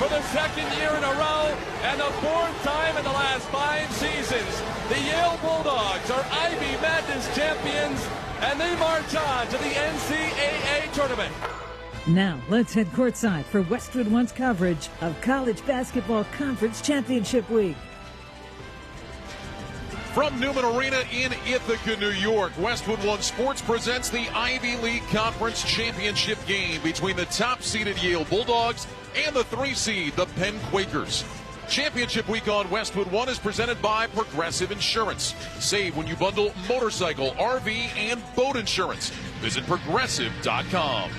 for the second year in a row and the fourth time in the last 5 seasons. The Yale Bulldogs are Ivy Madness champions, and they march on to the NCAA tournament. Now, let's head courtside for Westwood One's coverage of College Basketball Conference Championship Week. From Newman Arena in Ithaca, New York, Westwood One Sports presents the Ivy League Conference Championship game between the top-seeded Yale Bulldogs and the 3-seed, the Penn Quakers. Championship Week on Westwood One is presented by Progressive Insurance. Save when you bundle motorcycle, RV, and boat insurance. Visit Progressive.com.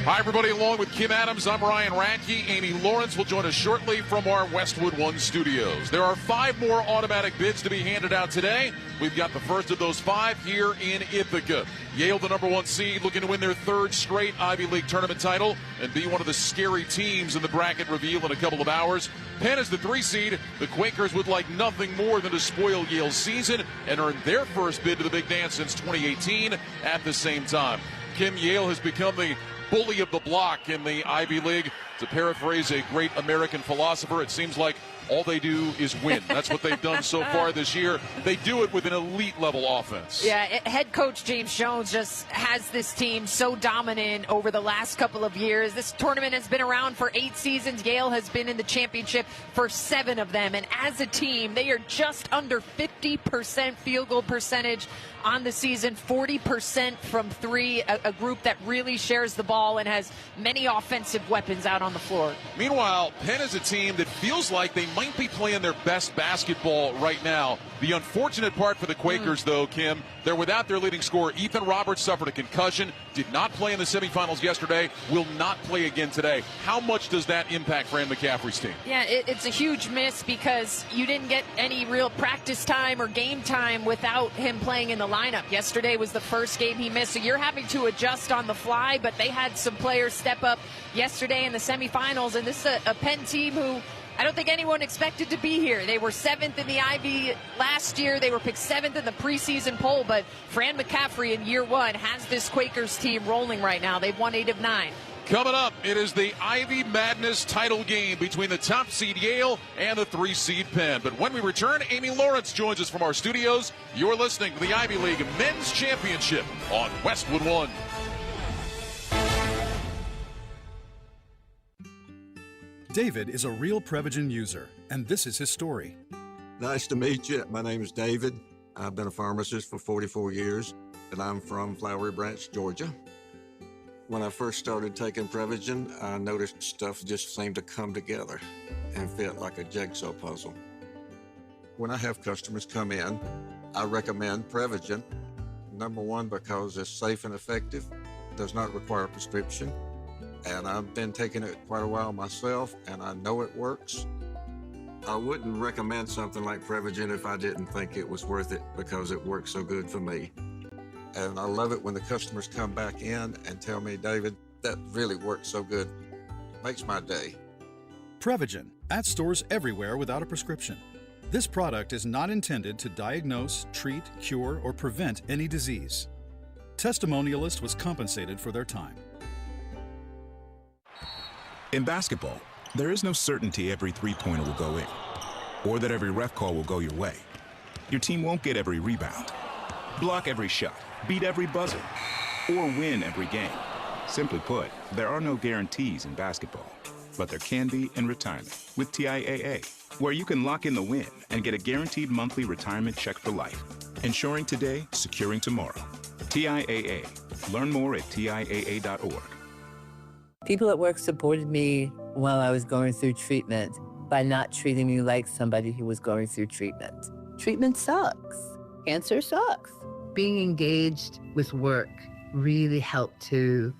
Hi, everybody. Along with Kim Adams, I'm Ryan Radke. Amy Lawrence will join us shortly from our Westwood One studios. There are 5 more automatic bids to be handed out today. We've got the first of those 5 here in Ithaca. Yale, the number 1 seed, looking to win their 3rd straight Ivy League tournament title and be one of the scary teams in the bracket reveal in a couple of hours. Penn is the 3 seed. The Quakers would like nothing more than to spoil Yale's season and earn their first bid to the Big Dance since 2018 at the same time. Kim, Yale has become the bully of the block in the Ivy League. To paraphrase a great American philosopher, it seems like all they do is win. That's what they've done so far this year. They do it with an elite-level offense. Yeah, head coach James Jones just has this team so dominant over the last couple of years. This tournament has been around for 8 seasons. Yale has been in the championship for 7 of them. And as a team, they are just under 50% field goal percentage on the season, 40% from 3, a group that really shares the ball and has many offensive weapons out on the floor. Meanwhile, Penn is a team that feels like they might be playing their best basketball right now. The unfortunate part for the Quakers, though, Kim, they're without their leading scorer. Ethan Roberts suffered a concussion, did not play in the semifinals yesterday, will not play again today. How much does that impact Fran McCaffrey's team? Yeah, it's a huge miss because you didn't get any real practice time or game time without him playing in the lineup. Yesterday was the first game he missed, so you're having to adjust on the fly, but they had some players step up yesterday in the semifinals, and this is a Penn team who I don't think anyone expected to be here. They were 7th in the Ivy last year. They were picked 7th in the preseason poll, but Fran McCaffrey in year 1 has this Quakers team rolling right now. They've won 8 of 9. Coming up, it is the Ivy Madness title game between the top seed Yale and the 3-seed Penn. But when we return, Amy Lawrence joins us from our studios. You're listening to the Ivy League Men's Championship on Westwood One. David is a real Prevagen user, and this is his story. Nice to meet you. My name is David. I've been a pharmacist for 44 years, and I'm from Flowery Branch, Georgia. When I first started taking Prevagen, I noticed stuff just seemed to come together and fit like a jigsaw puzzle. When I have customers come in, I recommend Prevagen. Number 1, because it's safe and effective, does not require a prescription. And I've been taking it quite a while myself, and I know it works. I wouldn't recommend something like Prevagen if I didn't think it was worth it because it works so good for me. And I love it when the customers come back in and tell me, David, that really works so good. Makes my day. Prevagen, at stores everywhere without a prescription. This product is not intended to diagnose, treat, cure, or prevent any disease. Testimonialist was compensated for their time. In basketball, there is no certainty every three-pointer will go in, or that every ref call will go your way. Your team won't get every rebound, block every shot, beat every buzzer, or win every game. Simply put, there are no guarantees in basketball, but there can be in retirement with TIAA, where you can lock in the win and get a guaranteed monthly retirement check for life. Insuring today, securing tomorrow. TIAA. Learn more at TIAA.org. People at work supported me while I was going through treatment by not treating me like somebody who was going through treatment. Treatment sucks. Cancer sucks. Being engaged with work really helped to,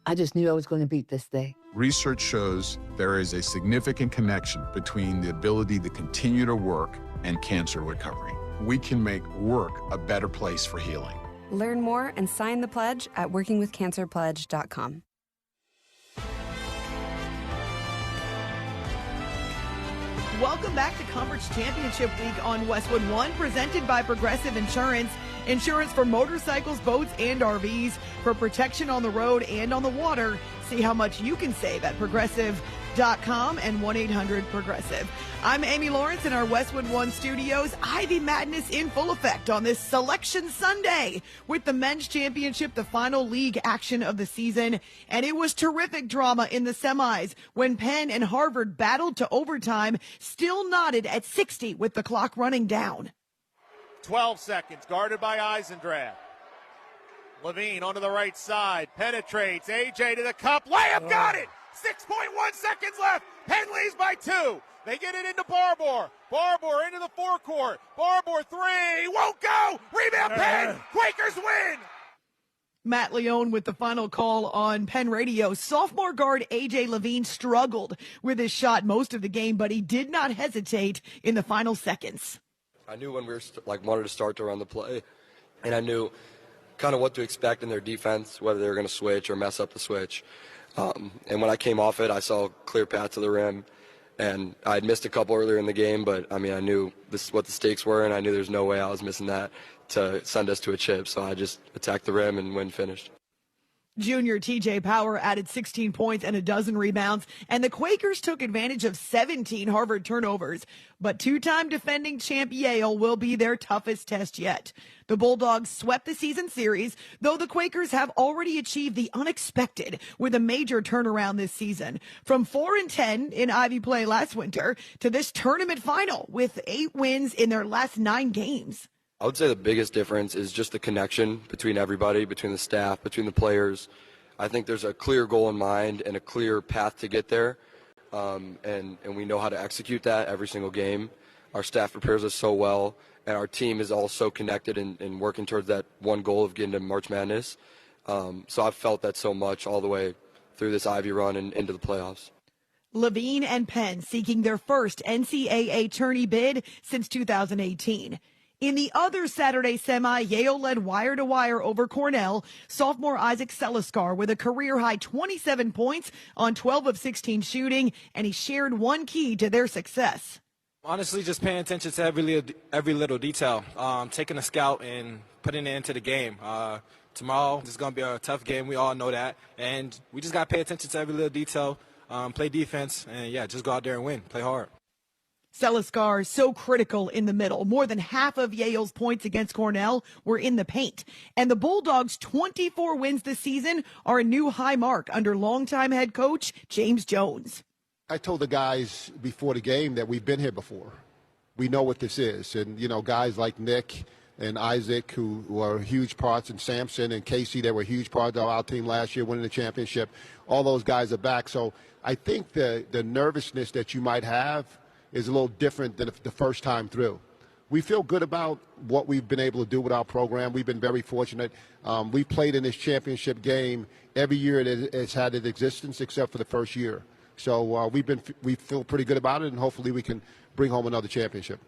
I just knew I was going to beat this thing. Research shows there is a significant connection between the ability to continue to work and cancer recovery. We can make work a better place for healing. Learn more and sign the pledge at workingwithcancerpledge.com. Welcome back to Conference Championship Week on Westwood One, presented by Progressive Insurance. Insurance for motorcycles, boats, and RVs, for protection on the road and on the water. See how much you can save at Progressive.com and 1-800-PROGRESSIVE. I'm Amy Lawrence in our Westwood One studios. Ivy Madness in full effect on this Selection Sunday with the men's championship, the final league action of the season. And it was terrific drama in the semis when Penn and Harvard battled to overtime, still knotted at 60 with the clock running down. 12 seconds, guarded by Eisendrath. Levine onto the right side, penetrates, AJ to the cup, layup, got it! 6.1 seconds left, Penn leads by 2. They get it into Barbour. Barbour into the forecourt. Barbour 3, won't go! Rebound Penn! Quakers win! Matt Leone with the final call on Penn Radio. Sophomore guard A.J. Levine struggled with his shot most of the game, but he did not hesitate in the final seconds. I knew when we were wanted to start to run the play, and I knew kind of what to expect in their defense, whether they were going to switch or mess up the switch. And when I came off it, I saw a clear path to the rim, and I had missed a couple earlier in the game, but I mean, I knew this is what the stakes were, and I knew there's no way I was missing that to send us to a chip. So I just attacked the rim and win finished. Junior T.J. Power added 16 points and a dozen rebounds, and the Quakers took advantage of 17 Harvard turnovers. But two-time defending champ Yale will be their toughest test yet. The Bulldogs swept the season series, though the Quakers have already achieved the unexpected with a major turnaround this season. From 4-10 in Ivy play last winter to this tournament final with 8 wins in their last 9 games. I would say the biggest difference is just the connection between everybody, between the staff, between the players. I think there's a clear goal in mind and a clear path to get there, and we know how to execute that every single game. Our staff prepares us so well, and our team is all so connected and working towards that one goal of getting to March Madness. So I've felt that so much all the way through this Ivy run and into the playoffs. Levine and Penn seeking their first NCAA tourney bid since 2018. In the other Saturday semi, Yale led wire-to-wire over Cornell. Sophomore Isaac Seliskar with a career-high 27 points on 12 of 16 shooting, and he shared one key to their success. Honestly, just paying attention to every little detail, taking a scout and putting it into the game. Tomorrow is going to be a tough game. We all know that, and we just got to pay attention to every little detail, play defense, and, just go out there and win, play hard. Seliskar so critical in the middle. More than half of Yale's points against Cornell were in the paint. And the Bulldogs' 24 wins this season are a new high mark under longtime head coach James Jones. I told the guys before the game that we've been here before. We know what this is. And, guys like Nick and Isaac, who were huge parts, and Sampson and Casey, that were huge parts of our team last year, winning the championship. All those guys are back. So I think the nervousness that you might have is a little different than the first time through. We feel good about what we've been able to do with our program. We've been very fortunate. We played in this championship game every year it's had its existence except for the first year. So we feel pretty good about it, and hopefully we can bring home another championship.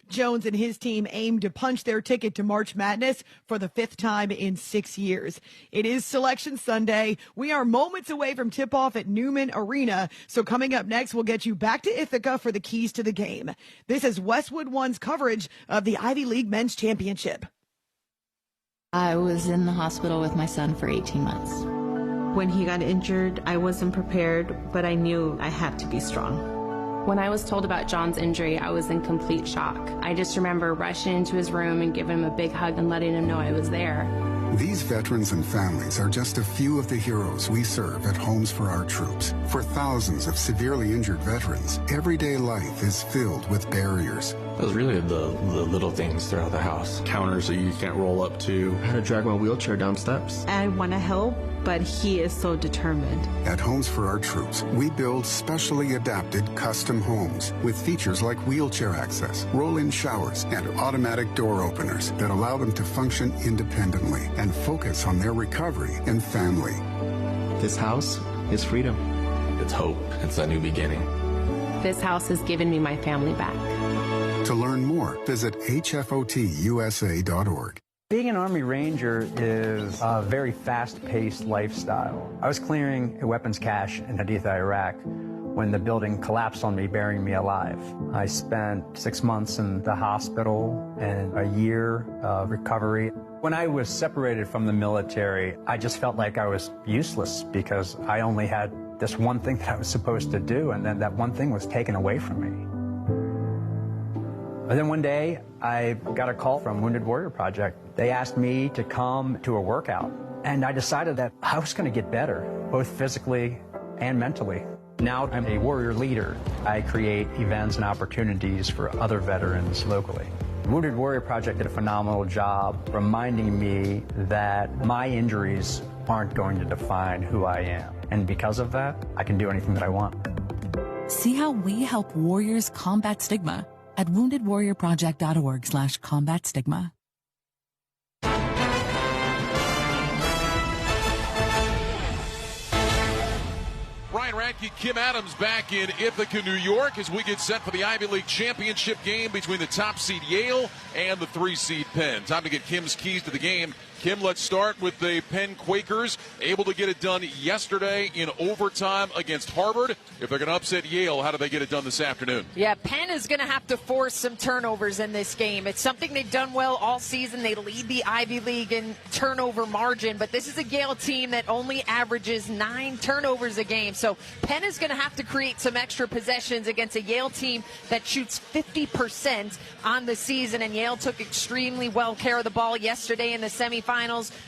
Jones and his team aim to punch their ticket to March Madness for the 5th time in 6 years. It is Selection Sunday. We are moments away from tip-off at Newman Arena. So coming up next, we'll get you back to Ithaca for the keys to the game. This is Westwood One's coverage of the Ivy League Men's Championship. I was in the hospital with my son for 18 months. When he got injured, I wasn't prepared, but I knew I had to be strong. When I was told about John's injury, I was in complete shock. I just remember rushing into his room and giving him a big hug and letting him know I was there. These veterans and families are just a few of the heroes we serve at Homes for Our Troops. For thousands of severely injured veterans, everyday life is filled with barriers. It was really the little things throughout the house. Counters that you can't roll up to. How to drag my wheelchair down steps. I want to help, but he is so determined. At Homes for Our Troops, we build specially adapted custom homes with features like wheelchair access, roll-in showers, and automatic door openers that allow them to function independently and focus on their recovery and family. This house is freedom. It's hope. It's a new beginning. This house has given me my family back. To learn more, visit hfotusa.org. Being an Army Ranger is a very fast-paced lifestyle. I was clearing a weapons cache in Haditha, Iraq, when the building collapsed on me, burying me alive. I spent 6 months in the hospital and a year of recovery. When I was separated from the military, I just felt like I was useless because I only had this one thing that I was supposed to do, and then that one thing was taken away from me. And then one day, I got a call from Wounded Warrior Project. They asked me to come to a workout, and I decided that I was going to get better, both physically and mentally. Now I'm a warrior leader. I create events and opportunities for other veterans locally. Wounded Warrior Project did a phenomenal job reminding me that my injuries aren't going to define who I am. And because of that, I can do anything that I want. See how we help warriors combat stigma at woundedwarriorproject.org/combat stigma. Ryan Radke, Kim Adams back in Ithaca, New York, as we get set for the Ivy League championship game between the top seed Yale and the 3-seed Penn. Time to get Kim's keys to the game. Kim, let's start with the Penn Quakers, able to get it done yesterday in overtime against Harvard. If they're going to upset Yale, how do they get it done this afternoon? Yeah, Penn is going to have to force some turnovers in this game. It's something they've done well all season. They lead the Ivy League in turnover margin, but this is a Yale team that only averages 9 turnovers a game. So Penn is going to have to create some extra possessions against a Yale team that shoots 50% on the season, and Yale took extremely well care of the ball yesterday in the semifinals.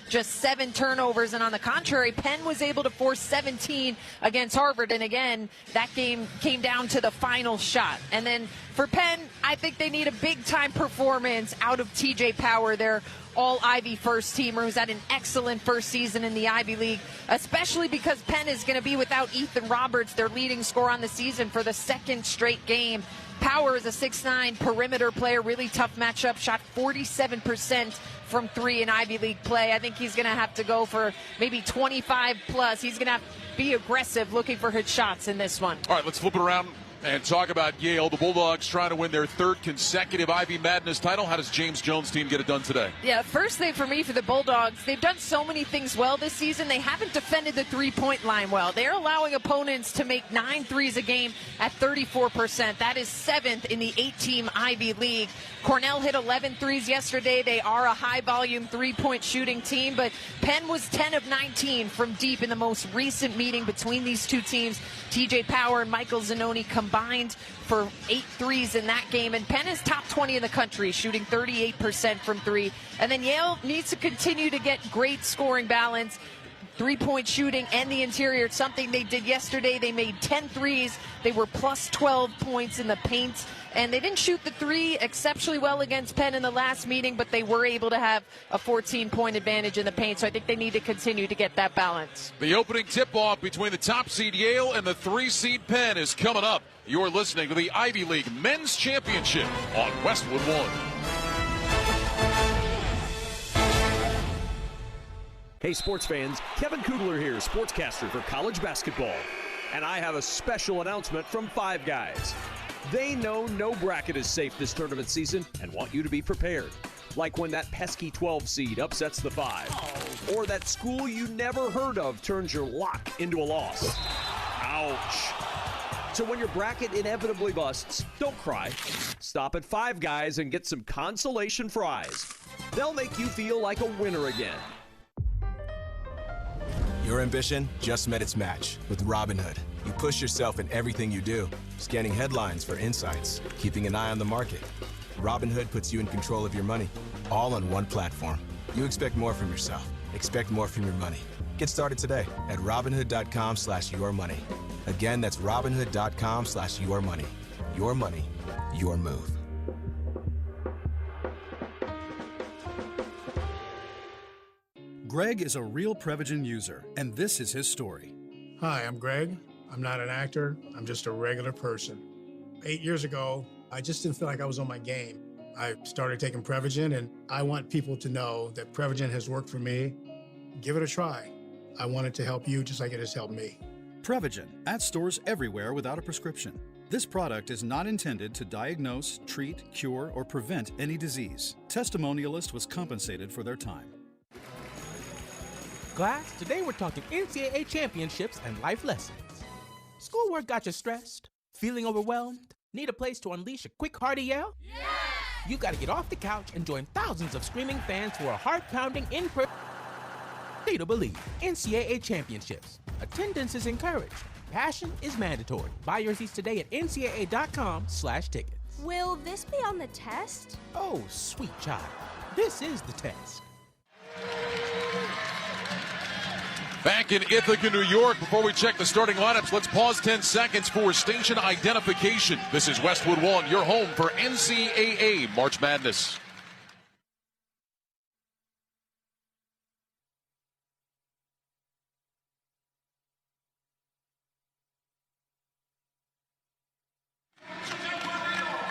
Just 7 turnovers, and on the contrary, Penn was able to force 17 against Harvard, and again, that game came down to the final shot. And then for Penn, I think they need a big-time performance out of TJ Power, their all-Ivy first-teamer, who's had an excellent first season in the Ivy League, especially because Penn is going to be without Ethan Roberts, their leading scorer on the season, for the second straight game. Power is a 6'9" perimeter player, really tough matchup, shot 47% from 3 in Ivy League play. I think he's going to have to go for maybe 25 plus. He's going to have to be aggressive looking for his shots in this one. All right, let's flip it around and talk about Yale. The Bulldogs trying to win their 3rd consecutive Ivy Madness title. How does James Jones' team get it done today? Yeah, first thing for me for the Bulldogs, they've done so many things well this season. They haven't defended the three-point line well. They're allowing opponents to make 9 threes a game at 34%. That is 7th in the 8-team Ivy League. Cornell hit 11 threes yesterday. They are a high-volume three-point shooting team, but Penn was 10 of 19 from deep in the most recent meeting between these two teams. TJ Power and Michael Zanoni combined for 8 threes in that game, and Penn is top 20 in the country, shooting 38% from 3. And then Yale needs to continue to get great scoring balance, three-point shooting, and the interior. It's something they did yesterday. They made 10 threes. They were plus 12 points in the paint, and they didn't shoot the 3 exceptionally well against Penn in the last meeting, but they were able to have a 14-point advantage in the paint, so I think they need to continue to get that balance. The opening tip-off between the top seed Yale and the 3-seed Penn is coming up. You're listening to the Ivy League Men's Championship on Westwood One. Hey, sports fans, Kevin Kugler here, sportscaster for college basketball. And I have a special announcement from Five Guys. They know no bracket is safe this tournament season and want you to be prepared. Like when that pesky 12 seed upsets the 5. Or that school you never heard of turns your lock into a loss. Ouch. So when your bracket inevitably busts, don't cry. Stop at Five Guys and get some consolation fries. They'll make you feel like a winner again. Your ambition just met its match with Robinhood. You push yourself in everything you do, scanning headlines for insights, keeping an eye on the market. Robinhood puts you in control of your money, all on one platform. You expect more from yourself. Expect more from your money. Get started today at Robinhood.com/yourmoney. Again, that's Robinhood.com/yourmoney. Your money, your move. Greg is a real Prevagen user, and this is his story. Hi, I'm Greg. I'm not an actor. I'm just a regular person. 8 years ago, I just didn't feel like I was on my game. I started taking Prevagen, and I want people to know that Prevagen has worked for me. Give it a try. I want it to help you just like it has helped me. Prevagen, at stores everywhere without a prescription. This product is not intended to diagnose, treat, cure, or prevent any disease. Testimonialist was compensated for their time. Class, today we're talking NCAA championships and life lessons. Schoolwork got you stressed? Feeling overwhelmed? Need a place to unleash a quick, hearty yell? Yes! You gotta get off the couch and join thousands of screaming fans for a heart-pounding in-person to believe NCAA championships. Attendance is encouraged. Passion is mandatory. Buy your seats today at ncaa.com/tickets. Will this be on the test? Oh, sweet child. This is the test. Back in Ithaca, New York, before we check the starting lineups, let's pause 10 seconds for station identification. This is Westwood One, your home for NCAA March Madness.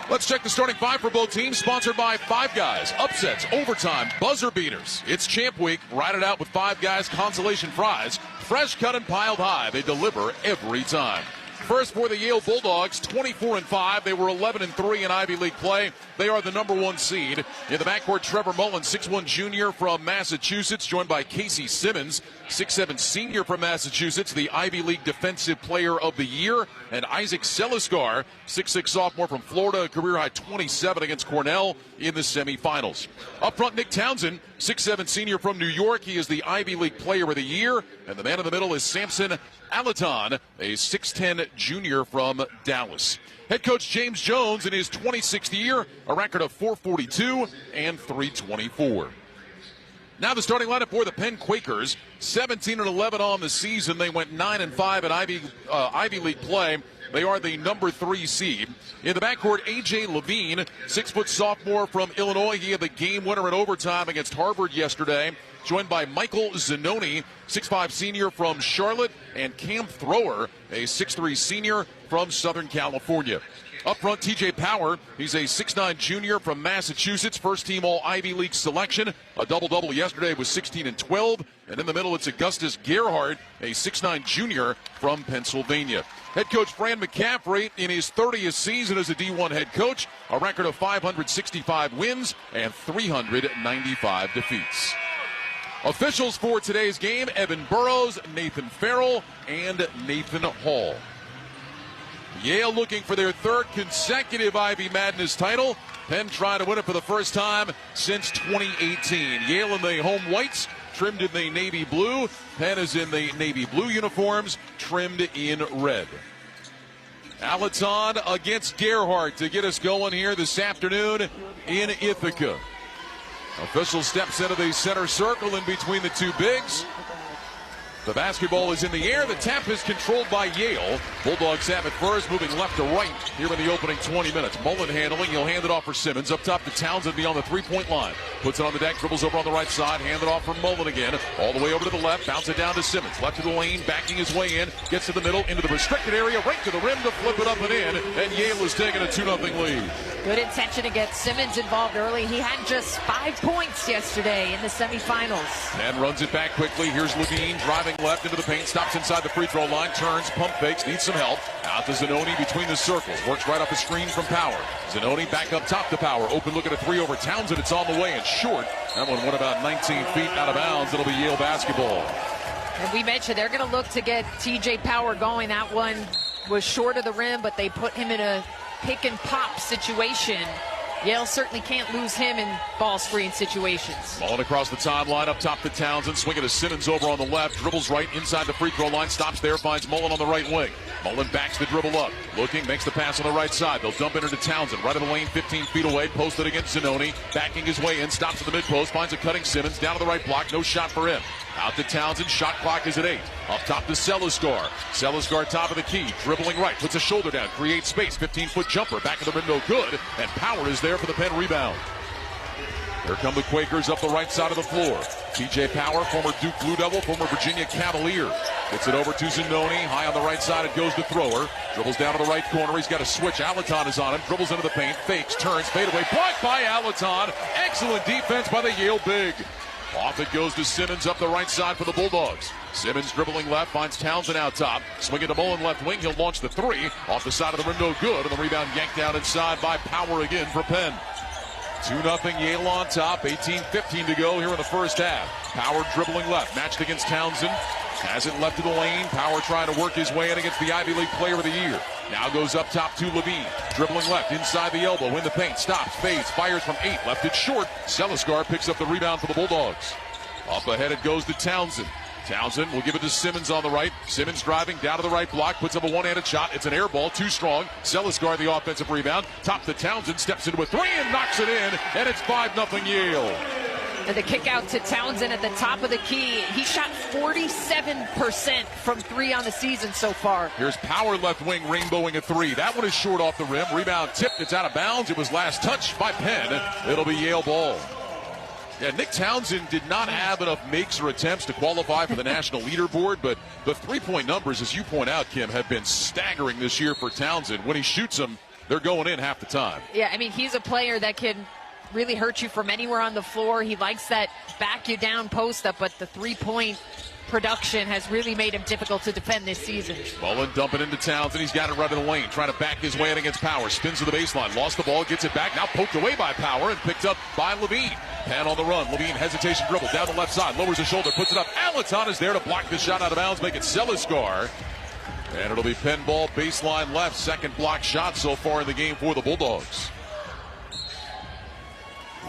Let's check the starting five for both teams, sponsored by Five Guys. Upsets, overtime, buzzer beaters. It's Champ Week. Ride it out with Five Guys consolation fries. Fresh cut and piled high. They deliver every time. First for the Yale Bulldogs, 24-5. They were 11-3 in Ivy League play. They are the number one seed. In the backcourt, Trevor Mullen, 6'1 junior from Massachusetts, joined by Casey Simmons, 6'7 senior from Massachusetts, the Ivy League Defensive Player of the Year, and Isaac Seliskar, 6'6 sophomore from Florida, career high 27 against Cornell in the semifinals. Up front, Nick Townsend, 6'7 senior from New York. He is the Ivy League Player of the Year, and the man in the middle is Samson Alaton, a 6'10 junior from Dallas. Head coach James Jones in his 26th year, a record of 442 and 324. Now the starting lineup for the Penn Quakers, 17-11 on the season. They went 9-5 in Ivy League play. They are the number 3 seed. In the backcourt, A.J. Levine, 6' sophomore from Illinois. He had the game winner in overtime against Harvard yesterday, joined by Michael Zanoni, 6'5 senior from Charlotte, and Cam Thrower, a 6'3 senior from Southern California. Up front, TJ Power. He's a 6'9 junior from Massachusetts, first team all Ivy League selection. A double-double yesterday with 16 and 12. And in the middle, it's Augustus Gerhardt, a 6'9 junior from Pennsylvania. Head coach Fran McCaffrey in his 30th season as a D1 head coach, a record of 565 wins and 395 defeats. Officials for today's game, Evan Burrows, Nathan Farrell, and Nathan Hall. Yale looking for their third consecutive Ivy Madness title. Penn trying to win it for the first time since 2018. Yale in the home whites, trimmed in the navy blue. Penn is in the navy blue uniforms, trimmed in red. Alaton against Gerhardt to get us going here this afternoon in Ithaca. Official steps into the center circle in between the two bigs. The basketball is in the air. The tap is controlled by Yale. Bulldogs have it first, moving left to right here in the opening 20 minutes. Mullen handling. He'll hand it off for Simmons. Up top to Townsend beyond the three-point line. Puts it on the deck, dribbles over on the right side. Hand it off for Mullen again. All the way over to the left. Bounce it down to Simmons. Left to the lane, backing his way in. Gets to the middle, into the restricted area, right to the rim to flip it up and in. And Yale is taking a 2-0 lead. Good intention to get Simmons involved early. He had just 5 points yesterday in the semifinals. And runs it back quickly. Here's Levine driving left into the paint. Stops inside the free throw line. Turns, pump fakes, needs some help. Out to Zanoni between the circles. Works right off the screen from Power. Zanoni back up top to Power. Open look at a 3 over Townsend. It's on the way and short. That one went about 19 feet out of bounds. It'll be Yale basketball. And we mentioned they're going to look to get TJ Power going. That one was short of the rim, but they put him in a pick and pop situation. Yale certainly can't lose him in ball screen situations. Ball across the timeline, up top to Townsend, swinging to Simmons over on the left, dribbles right inside the free throw line, stops there, finds Mullen on the right wing. Mullen backs the dribble up, looking, makes the pass on the right side. They'll dump it into Townsend, right of the lane, 15 feet away, posted against Zanoni, backing his way in, stops at the mid-post, finds a cutting Simmons, down to the right block, no shot for him. Out to Townsend, shot clock is at 8. Up top to Seliskar. Seliskar top of the key, dribbling right, puts a shoulder down, creates space, 15-foot jumper, back of the rim, no good, and Power is there for the Penn rebound. Here come the Quakers up the right side of the floor. TJ Power, former Duke Blue Devil, former Virginia Cavalier. Gets it over to Zanoni, high on the right side, it goes to Thrower. Dribbles down to the right corner, he's got a switch, Alaton is on him, dribbles into the paint, fakes, turns, fadeaway, blocked by Alaton. Excellent defense by the Yale big. Off it goes to Simmons up the right side for the Bulldogs. Simmons dribbling left, finds Townsend out top. Swinging to Mullen left wing, he'll launch the 3. Off the side of the rim, no good. And the rebound yanked down inside by Power again for Penn. 2-0 Yale on top, 18-15 to go here in the first half. Power dribbling left, matched against Townsend. Has it left to the lane. Power trying to work his way in against the Ivy League Player of the Year. Now goes up top to Levine. Dribbling left inside the elbow. In the paint. Stops. Fades. Fires from 8. Left it short. Seliskar picks up the rebound for the Bulldogs. Up ahead it goes to Townsend. Townsend will give it to Simmons on the right. Simmons driving down to the right block. Puts up a one-handed shot. It's an air ball. Too strong. Seliskar the offensive rebound. Top to Townsend. Steps into a 3 and knocks it in. And it's 5-0 Yale. And the kick out to Townsend at the top of the key. He shot 47% from 3 on the season so far. Here's Power left wing rainbowing a 3. That one is short off the rim. Rebound tipped. It's out of bounds. It was last touched by Penn. It'll be Yale ball. Yeah, Nick Townsend did not have enough makes or attempts to qualify for the national leaderboard, but the three-point numbers, as you point out, Kim, have been staggering this year for Townsend. When he shoots them, they're going in half the time. Yeah, I mean, he's a player that can really hurt you from anywhere on the floor. He likes that back you down post up, but the three-point production has really made him difficult to defend this season. Mullen dumping into Townsend. He's got it right in the lane, trying to back his way in against Power. Spins to the baseline, lost the ball, gets it back. Now poked away by Power and picked up by Levine. Pan on the run. Levine hesitation dribble down the left side, lowers his shoulder, puts it up. Alaton is there to block the shot out of bounds, make it Seliskar. And it'll be Penn ball, baseline left. Second block shot so far in the game for the Bulldogs.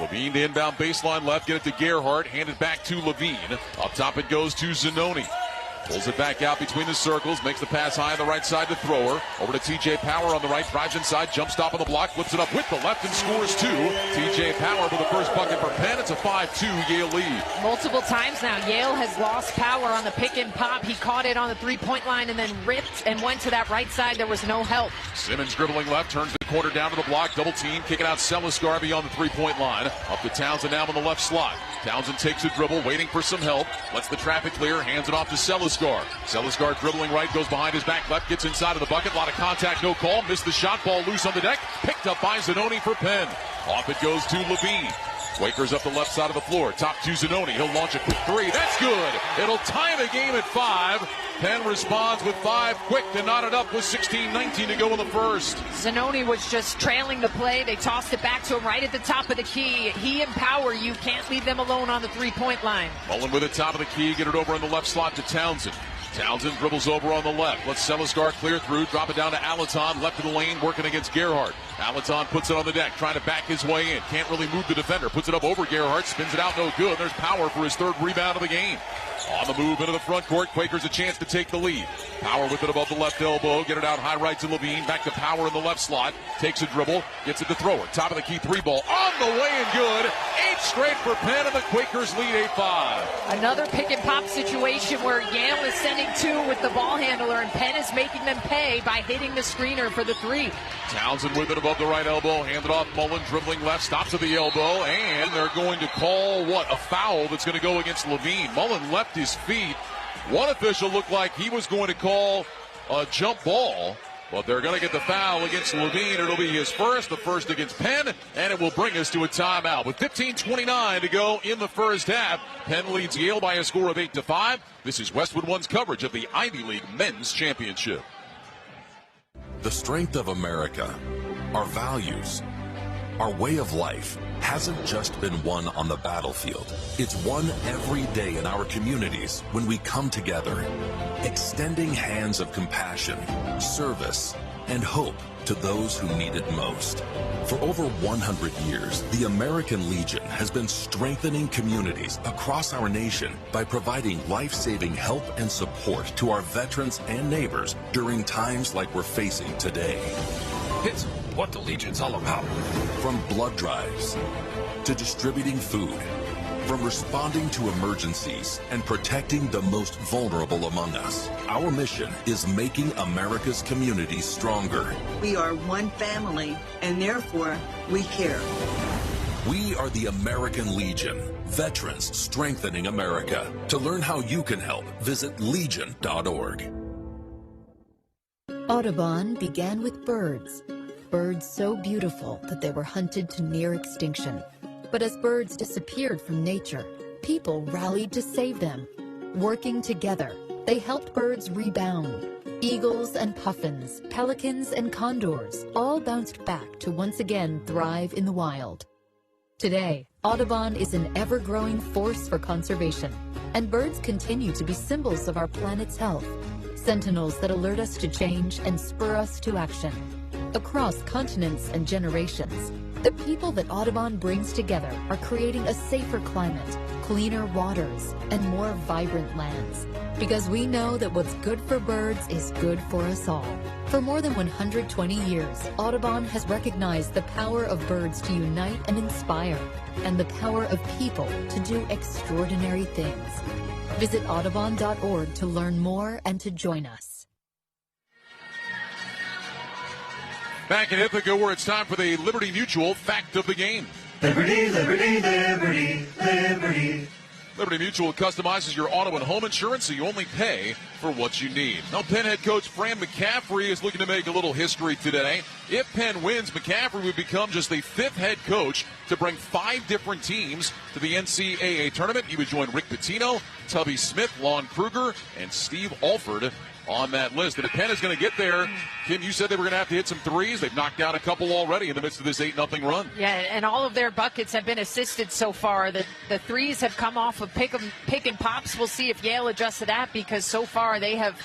Levine to inbound baseline left, get it to Gerhardt, hand it back to Levine. Up top it goes to Zanoni. Pulls it back out between the circles, makes the pass high on the right side to Thrower. Over to TJ Power on the right, drives inside, jump stop on the block, flips it up with the left and scores 2. TJ Power with the first bucket for Penn. It's a 5-2 Yale lead. Multiple times now, Yale has lost Power on the pick and pop. He caught it on the three-point line and then ripped and went to that right side. There was no help. Simmons dribbling left, turns the corner down to the block, double team, kicking out Seliskar beyond the three-point line. Up to Townsend now on the left slot. Townsend takes a dribble, waiting for some help. Lets the traffic clear, hands it off to Seliskar. Seliskar dribbling right, goes behind his back left, gets inside of the bucket. A lot of contact, no call. Missed the shot, ball loose on the deck. Picked up by Zanoni for Penn. Off it goes to Levine. Quakers up the left side of the floor. Top to Zanoni. He'll launch a quick 3. That's good. It'll tie the game at 5. Penn responds with 5 quick to knot it up with 16-19 to go in the first. Zanoni was just trailing the play. They tossed it back to him right at the top of the key. He and Power, you can't leave them alone on the three-point line. Mullen with the top of the key. Get it over on the left slot to Townsend. Townsend dribbles over on the left. Lets Seliskar clear through. Drop it down to Alaton. Left of the lane, working against Gerhardt. Alaton puts it on the deck, trying to back his way in. Can't really move the defender. Puts it up over Gerhardt. Spins it out, no good. There's Power for his 3rd rebound of the game. On the move into the front court. Quakers a chance to take the lead. Power with it above the left elbow. Get it out high right to Levine. Back to Power in the left slot. Takes a dribble. Gets it to Thrower. Top of the key 3 ball. On the way and good. 8 straight for Penn, and the Quakers lead 8-5. Another pick and pop situation where Yale is sending 2 with the ball handler, and Penn is making them pay by hitting the screener for the 3. Townsend with it above the right elbow. Handed off Mullen. Dribbling left. Stops at the elbow. And they're going to call, a foul that's going to go against Levine. Mullen left his feet. One official looked like he was going to call a jump ball, but they're going to get the foul against Levine. It'll be his first, the first against Penn, and it will bring us to a timeout. With 15:29 to go in the first half, Penn leads Yale by a score of 8-5. This is Westwood One's coverage of the Ivy League Men's Championship. The strength of America, our values, our way of life hasn't just been won on the battlefield. It's won every day in our communities when we come together, extending hands of compassion, service, and hope to those who need it most. For over 100 years, the American Legion has been strengthening communities across our nation by providing life-saving help and support to our veterans and neighbors during times like we're facing today. It's what the Legion's all about. From blood drives to distributing food, from responding to emergencies and protecting the most vulnerable among us. Our mission is making America's communities stronger. We are one family, and therefore we care. We are the American Legion, veterans strengthening America. To learn how you can help, visit legion.org. Audubon began with birds. Birds so beautiful that they were hunted to near extinction. But as birds disappeared from nature, people rallied to save them. Working together, they helped birds rebound. Eagles and puffins, pelicans and condors all bounced back to once again thrive in the wild. Today, Audubon is an ever-growing force for conservation, and birds continue to be symbols of our planet's health, sentinels that alert us to change and spur us to action. Across continents and generations, the people that Audubon brings together are creating a safer climate, cleaner waters, and more vibrant lands. Because we know that what's good for birds is good for us all. For more than 120 years, Audubon has recognized the power of birds to unite and inspire, and the power of people to do extraordinary things. Visit audubon.org to learn more and to join us. Back in Ithaca, where it's time for the Liberty Mutual Fact of the Game. Liberty, liberty, liberty, liberty. Liberty Mutual customizes your auto and home insurance so you only pay for what you need. Now, Penn head coach Fran McCaffrey is looking to make a little history today. If Penn wins, McCaffrey would become just the 5th head coach to bring 5 different teams to the NCAA tournament. He would join Rick Pitino, Tubby Smith, Lon Kruger, and Steve Alford on that list. And if Penn is going to get there, Kim, you said they were going to have to hit some threes. They've knocked down a couple already in the midst of this 8-0 run. Yeah, and all of their buckets have been assisted so far. The threes have come off of pick and pops. We'll see if Yale adjusts to that, because so far they have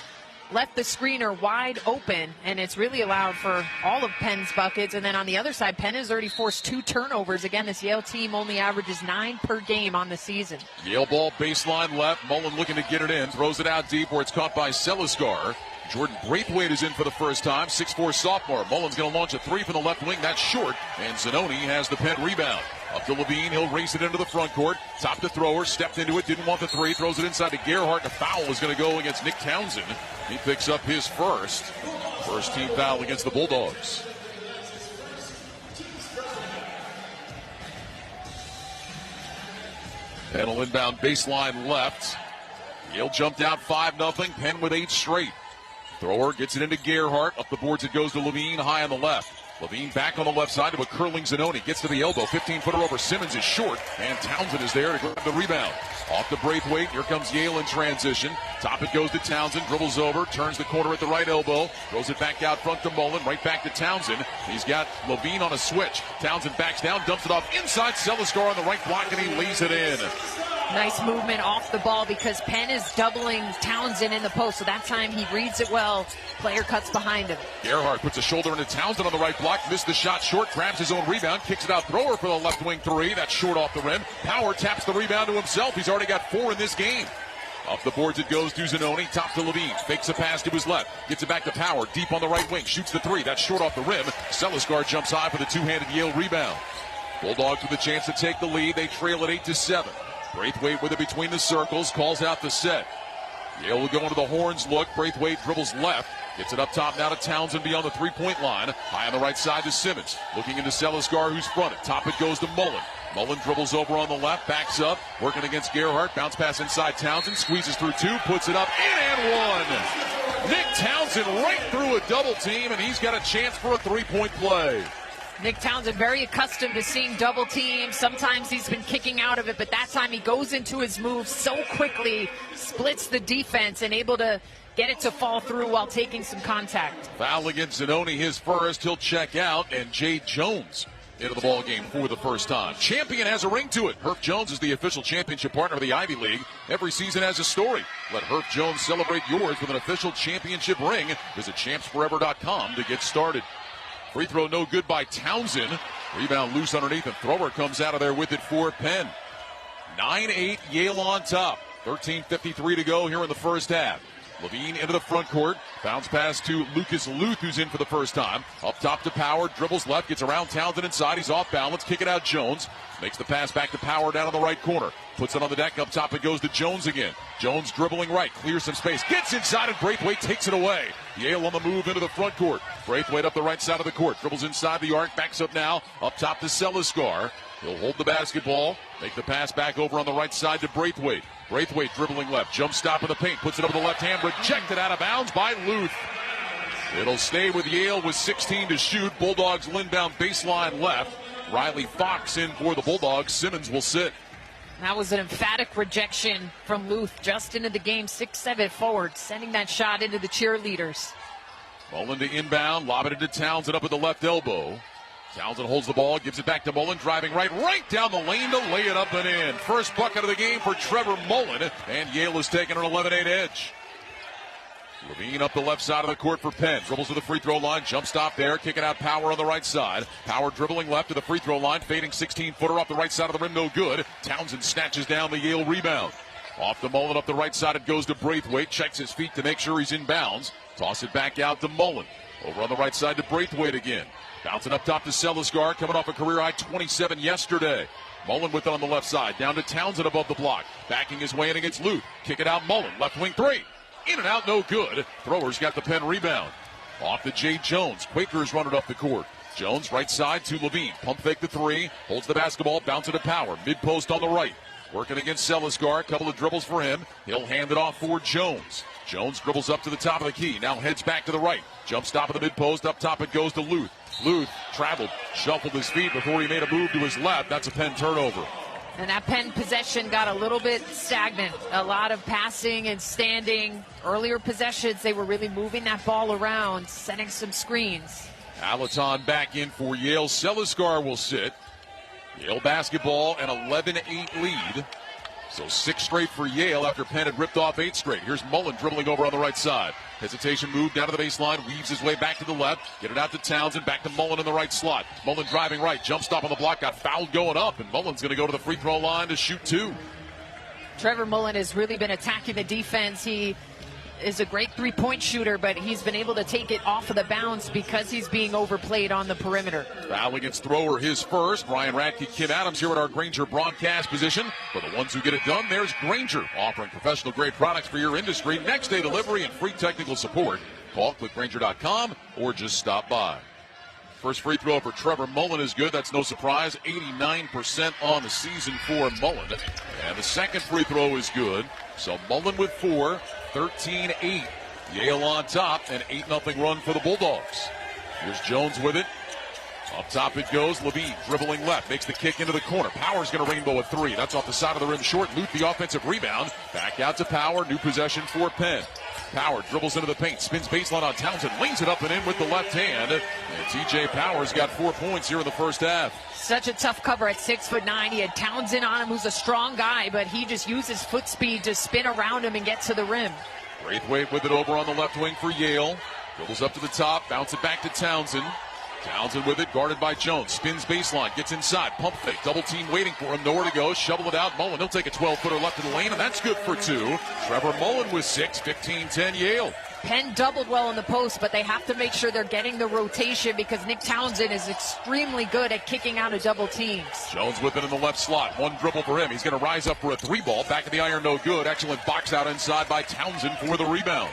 left the screener wide open, and it's really allowed for all of Penn's buckets. And then on the other side, Penn has already forced 2 turnovers. Again, this Yale team only averages 9 per game on the season. Yale ball baseline left. Mullen looking to get it in. Throws it out deep where it's caught by Selisgar. Jordan Braithwaite is in for the first time, 6'4" sophomore. Mullen's going to launch a 3 from the left wing. That's short, and Zanoni has the Penn rebound. Up to Levine, he'll race it into the front court. Top to thrower, stepped into it, didn't want the 3, throws it inside to Gerhardt. The foul is going to go against Nick Townsend. He picks up his first team foul against the Bulldogs. Penn will inbound baseline left. Yale jumped out 5-0. Penn with 8 straight. Thrower gets it into Gerhardt. Up the boards it goes to Levine, high on the left. Levine back on the left side to a curling Zanoni. Gets to the elbow. 15-footer over Simmons is short. And Townsend is there to grab the rebound. Off to Braithwaite. Here comes Yale in transition. Top it goes to Townsend. Dribbles over. Turns the corner at the right elbow. Throws it back out front to Mullen. Right back to Townsend. He's got Levine on a switch. Townsend backs down. Dumps it off inside. Selisgar on the right block, and he lays it in. Nice movement off the ball, because Penn is doubling Townsend in the post. So that time he reads it well. Player cuts behind him. Gerhardt puts a shoulder into Townsend on the right block. Missed the shot short. Grabs his own rebound. Kicks it out. Thrower for the left wing 3. That's short off the rim. Power taps the rebound to himself. He's already got 4 in this game. Up the boards it goes to Zanoni. Top to Levine. Fakes a pass to his left. Gets it back to Power. Deep on the right wing. Shoots the 3. That's short off the rim. Selisgar jumps high for the 2-handed Yale rebound. Bulldogs with a chance to take the lead. They trail at 8-7. Braithwaite with it between the circles. Calls out the set. Yale will go into the horns look. Braithwaite dribbles left. Gets it up top now to Townsend beyond the 3-point line. High on the right side to Simmons. Looking into Selisgar, who's fronted. Top it goes to Mullen. Mullen dribbles over on the left. Backs up. Working against Gerhardt. Bounce pass inside Townsend. Squeezes through 2. Puts it up. In and 1. Nick Townsend right through a double team, and he's got a chance for a 3-point play. Nick Townsend very accustomed to seeing double teams. Sometimes he's been kicking out of it, but that time he goes into his move so quickly, splits the defense, and able to get it to fall through while taking some contact. Foul against Zanoni, his first. He'll check out, and Jay Jones into the ball game for the first time. Champion has a ring to it. Herff Jones is the official championship partner of the Ivy League. Every season has a story. Let Herff Jones celebrate yours with an official championship ring. Visit champsforever.com to get started. Free throw no good by Townsend. Rebound loose underneath, and thrower comes out of there with it for Penn. 9-8, Yale on top. 13:53 to go here in the first half. Levine into the front court. Bounce pass to Lucas Luth, who's in for the first time. Up top to Power. Dribbles left. Gets around Townsend inside. He's off balance. Kick it out Jones. Makes the pass back to Power down on the right corner. Puts it on the deck. Up top it goes to Jones again. Jones dribbling right. Clears some space. Gets inside, and Braithwaite takes it away. Yale on the move into the front court. Braithwaite up the right side of the court. Dribbles inside the arc. Backs up now. Up top to Selisgar. He'll hold the basketball. Make the pass back over on the right side to Braithwaite. Braithwaite dribbling left. Jump stop in the paint. Puts it up with the left hand. Rejected out of bounds by Luth. It'll stay with Yale with 16 to shoot. Bulldogs inbound baseline left. Riley Fox in for the Bulldogs. Simmons will sit. That was an emphatic rejection from Luth just into the game. 6-7 forward, sending that shot into the cheerleaders. Mullen to inbound. Lob it into Townsend up at the left elbow. Townsend holds the ball, gives it back to Mullen, driving right down the lane to lay it up and in. First bucket of the game for Trevor Mullen, and Yale is taking an 11-8 edge. Levine up the left side of the court for Penn. Dribbles to the free throw line. Jump stop there. Kicking out Power on the right side. Power dribbling left to the free throw line. Fading 16-footer off the right side of the rim. No good. Townsend snatches down the Yale rebound. Off the Mullen up the right side. It goes to Braithwaite. Checks his feet to make sure he's in bounds. Toss it back out to Mullen. Over on the right side to Braithwaite again. Bouncing up top to Celiscar. Coming off a career high 27 yesterday. Mullen with it on the left side. Down to Townsend above the block. Backing his way in against Luth. Kick it out Mullen. Left wing three. In and out, no good. Thrower's got the Penn rebound. Off to Jay Jones. Quakers run it up the court. Jones right side to Levine. Pump fake the three. Holds the basketball. Bounce it to Power. Mid post on the right. Working against Celiscar. A couple of dribbles for him. He'll hand it off for Jones. Jones dribbles up to the top of the key. Now heads back to the right. Jump stop at the mid post. Up top it goes to Luth. Luth traveled. Shuffled his feet before he made a move to his left. That's a Penn turnover. And that Penn possession got a little bit stagnant. A lot of passing and standing. Earlier possessions, they were really moving that ball around, setting some screens. Alaton back in for Yale. Celiscar will sit. Yale basketball, an 11-8 lead. So 6 straight for Yale after Penn had ripped off 8 straight. Here's Mullen dribbling over on the right side. Hesitation move down to the baseline, weaves his way back to the left. Get it out to Townsend, back to Mullen in the right slot. Mullen driving right, jump stop on the block, got fouled going up, and Mullen's going to go to the free throw line to shoot 2. Trevor Mullen has really been attacking the defense. He is a great three-point shooter, but he's been able to take it off of the bounce because he's being overplayed on the perimeter. Foul against Thrower, his first. Ryan Radke, Kim Adams here at our Granger broadcast position. For the ones who get it done, there's Granger, offering professional-grade products for your industry, next-day delivery, and free technical support. Call clickgranger.com or just stop by. First free throw for Trevor Mullen is good. That's no surprise. 89% on the season for Mullen. And the second free throw is good. So Mullen with 4, 13-8. Yale on top, an 8-0 run for the Bulldogs. Here's Jones with it. Up top it goes. Levine dribbling left. Makes the kick into the corner. Power's going to rainbow a 3. That's off the side of the rim short. Luth the offensive rebound. Back out to Power. New possession for Penn. Power dribbles into the paint, spins baseline on Townsend, lanes it up and in with the left hand. And TJ Power's got 4 points here in the first half. Such a tough cover at 6'9". He had Townsend on him, who's a strong guy, but he just used his foot speed to spin around him and get to the rim. Braithwaite with it over on the left wing for Yale. Dribbles up to the top, bounce it back to Townsend. Townsend with it, guarded by Jones. Spins baseline, gets inside, pump fake, double team waiting for him. Nowhere to go, shovel it out. Mullen, he'll take a 12-footer left to the lane, and that's good for 2. Trevor Mullen with 6, 15-10 Yale. Penn doubled well in the post, but they have to make sure they're getting the rotation because Nick Townsend is extremely good at kicking out of double teams. Jones with it in the left slot. One dribble for him. He's going to rise up for a 3-ball. Back of the iron, no good. Excellent box out inside by Townsend for the rebound.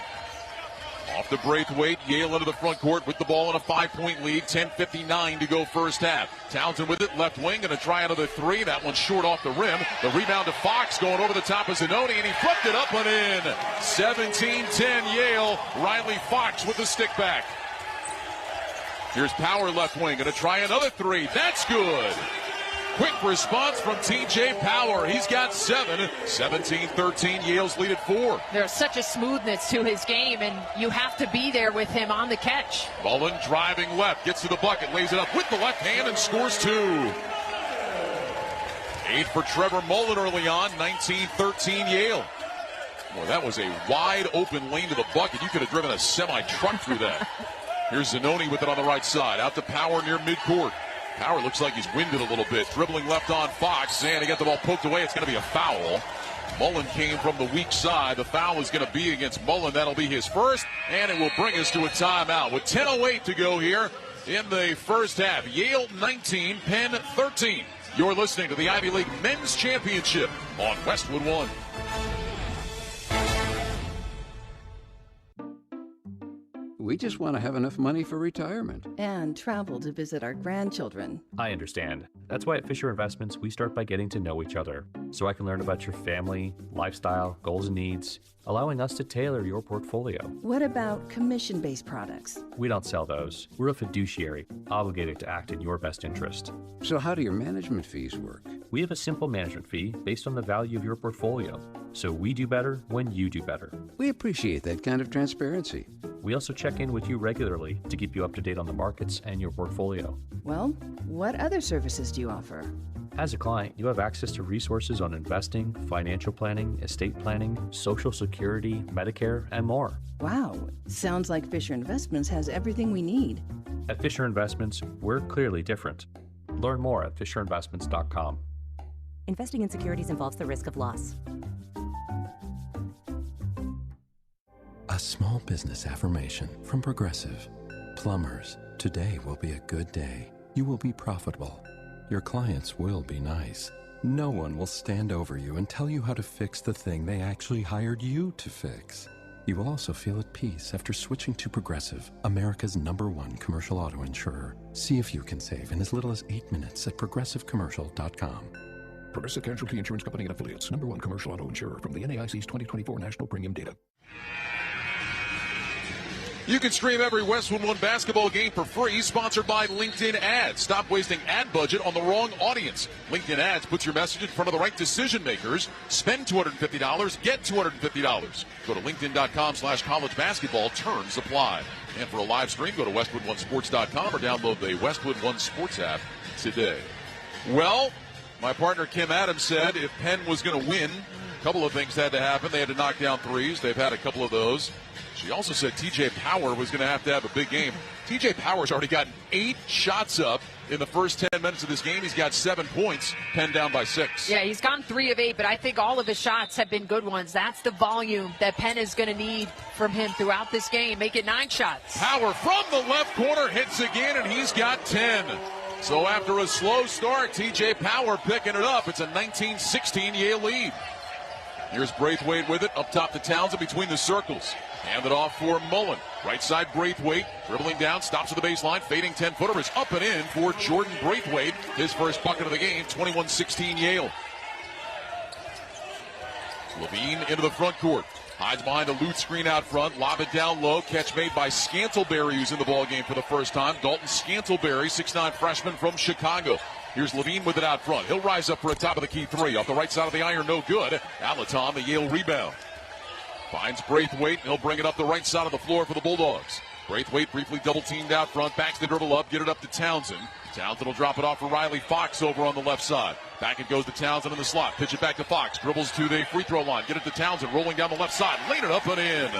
Off the Braithwaite, Yale into the front court with the ball in a 5-point lead. 10:59 to go first half. Townsend with it, left wing, going to try another 3. That one's short off the rim. The rebound to Fox going over the top of Zanoni, and he flipped it up and in. 17-10 Yale. Riley Fox with the stick back. Here's Power left wing, going to try another 3. That's good. Quick response from TJ Power. He's got 7. 17-13, Yale's lead at 4. There's such a smoothness to his game, and you have to be there with him on the catch. Mullen driving left, gets to the bucket, lays it up with the left hand and scores 2. 8 for Trevor Mullen early on, 19-13 Yale. Boy, that was a wide open lane to the bucket. You could have driven a semi-truck through that. Here's Zanoni with it on the right side, out to Power near midcourt. Power looks like he's winded a little bit. Dribbling left on Fox, and he got the ball poked away. It's going to be a foul. Mullen came from the weak side. The foul is going to be against Mullen. That'll be his first, and it will bring us to a timeout. With 10:08 to go here in the first half. Yale 19, Penn 13. You're listening to the Ivy League Men's Championship on Westwood One. We just want to have enough money for retirement. And travel to visit our grandchildren. I understand. That's why at Fisher Investments, we start by getting to know each other. so I can learn about your family, lifestyle, goals and needs, allowing us to tailor your portfolio. What about commission-based products? We don't sell those. We're a fiduciary, obligated to act in your best interest. So how do your management fees work? We have a simple management fee based on the value of your portfolio. So we do better when you do better. We appreciate that kind of transparency. We also check in with you regularly to keep you up to date on the markets and your portfolio. Well, what other services do you offer? As a client, you have access to resources on investing, financial planning, estate planning, Social Security, Medicare, and more. Wow, sounds like Fisher Investments has everything we need. At Fisher Investments, we're clearly different. Learn more at fisherinvestments.com. Investing in securities involves the risk of loss. A small business affirmation from Progressive. Plumbers, today will be a good day. You will be profitable. Your clients will be nice. No one will stand over you and tell you how to fix the thing they actually hired you to fix. You will also feel at peace after switching to Progressive, America's #1 commercial auto insurer. See if you can save in as little as 8 minutes at progressivecommercial.com. Progressive Casualty Insurance Company and Affiliates, #1 commercial auto insurer from the NAIC's 2024 National Premium Data. You can stream every Westwood One basketball game for free, sponsored by LinkedIn Ads. Stop wasting ad budget on the wrong audience. LinkedIn Ads puts your message in front of the right decision makers. Spend $250, get $250. Go to linkedin.com/college basketball. Terms apply. And for a live stream, go to westwood1sports.com or download the Westwood One Sports app today. Well, my partner Kim Adams said if Penn was going to win, a couple of things had to happen. They had to knock down threes. They've had a couple of those. She also said TJ Power was going to have a big game. TJ Power's already gotten 8 shots up in the first 10 minutes of this game. He's got 7 points. Penn down by 6. Yeah, he's gone 3 of 8, but I think all of his shots have been good ones. That's the volume that Penn is going to need from him throughout this game. Make it 9 shots. Power from the left corner hits again, and he's got 10. So after a slow start, TJ Power picking it up. It's a 19-16 Yale lead. Here's Braithwaite with it, up top to Townsend between the circles. Hand it off for Mullen. Right side Braithwaite, dribbling down, stops at the baseline, fading 10-footer is up and in for Jordan Braithwaite. His first bucket of the game, 21-16 Yale. Levine into the front court. Hides behind a loose screen out front, lob it down low. Catch made by Scantlebury, who's in the ballgame for the first time. Dalton Scantlebury, 6'9 freshman from Chicago. Here's Levine with it out front. He'll rise up for a top of the key 3. Off the right side of the iron, no good. Alaton, the Yale rebound. Finds Braithwaite, and he'll bring it up the right side of the floor for the Bulldogs. Braithwaite briefly double-teamed out front, backs the dribble up, get it up to Townsend. Townsend will drop it off for Riley Fox over on the left side. Back it goes to Townsend in the slot. Pitch it back to Fox. Dribbles to the free throw line. Get it to Townsend, rolling down the left side. Laid it up and in.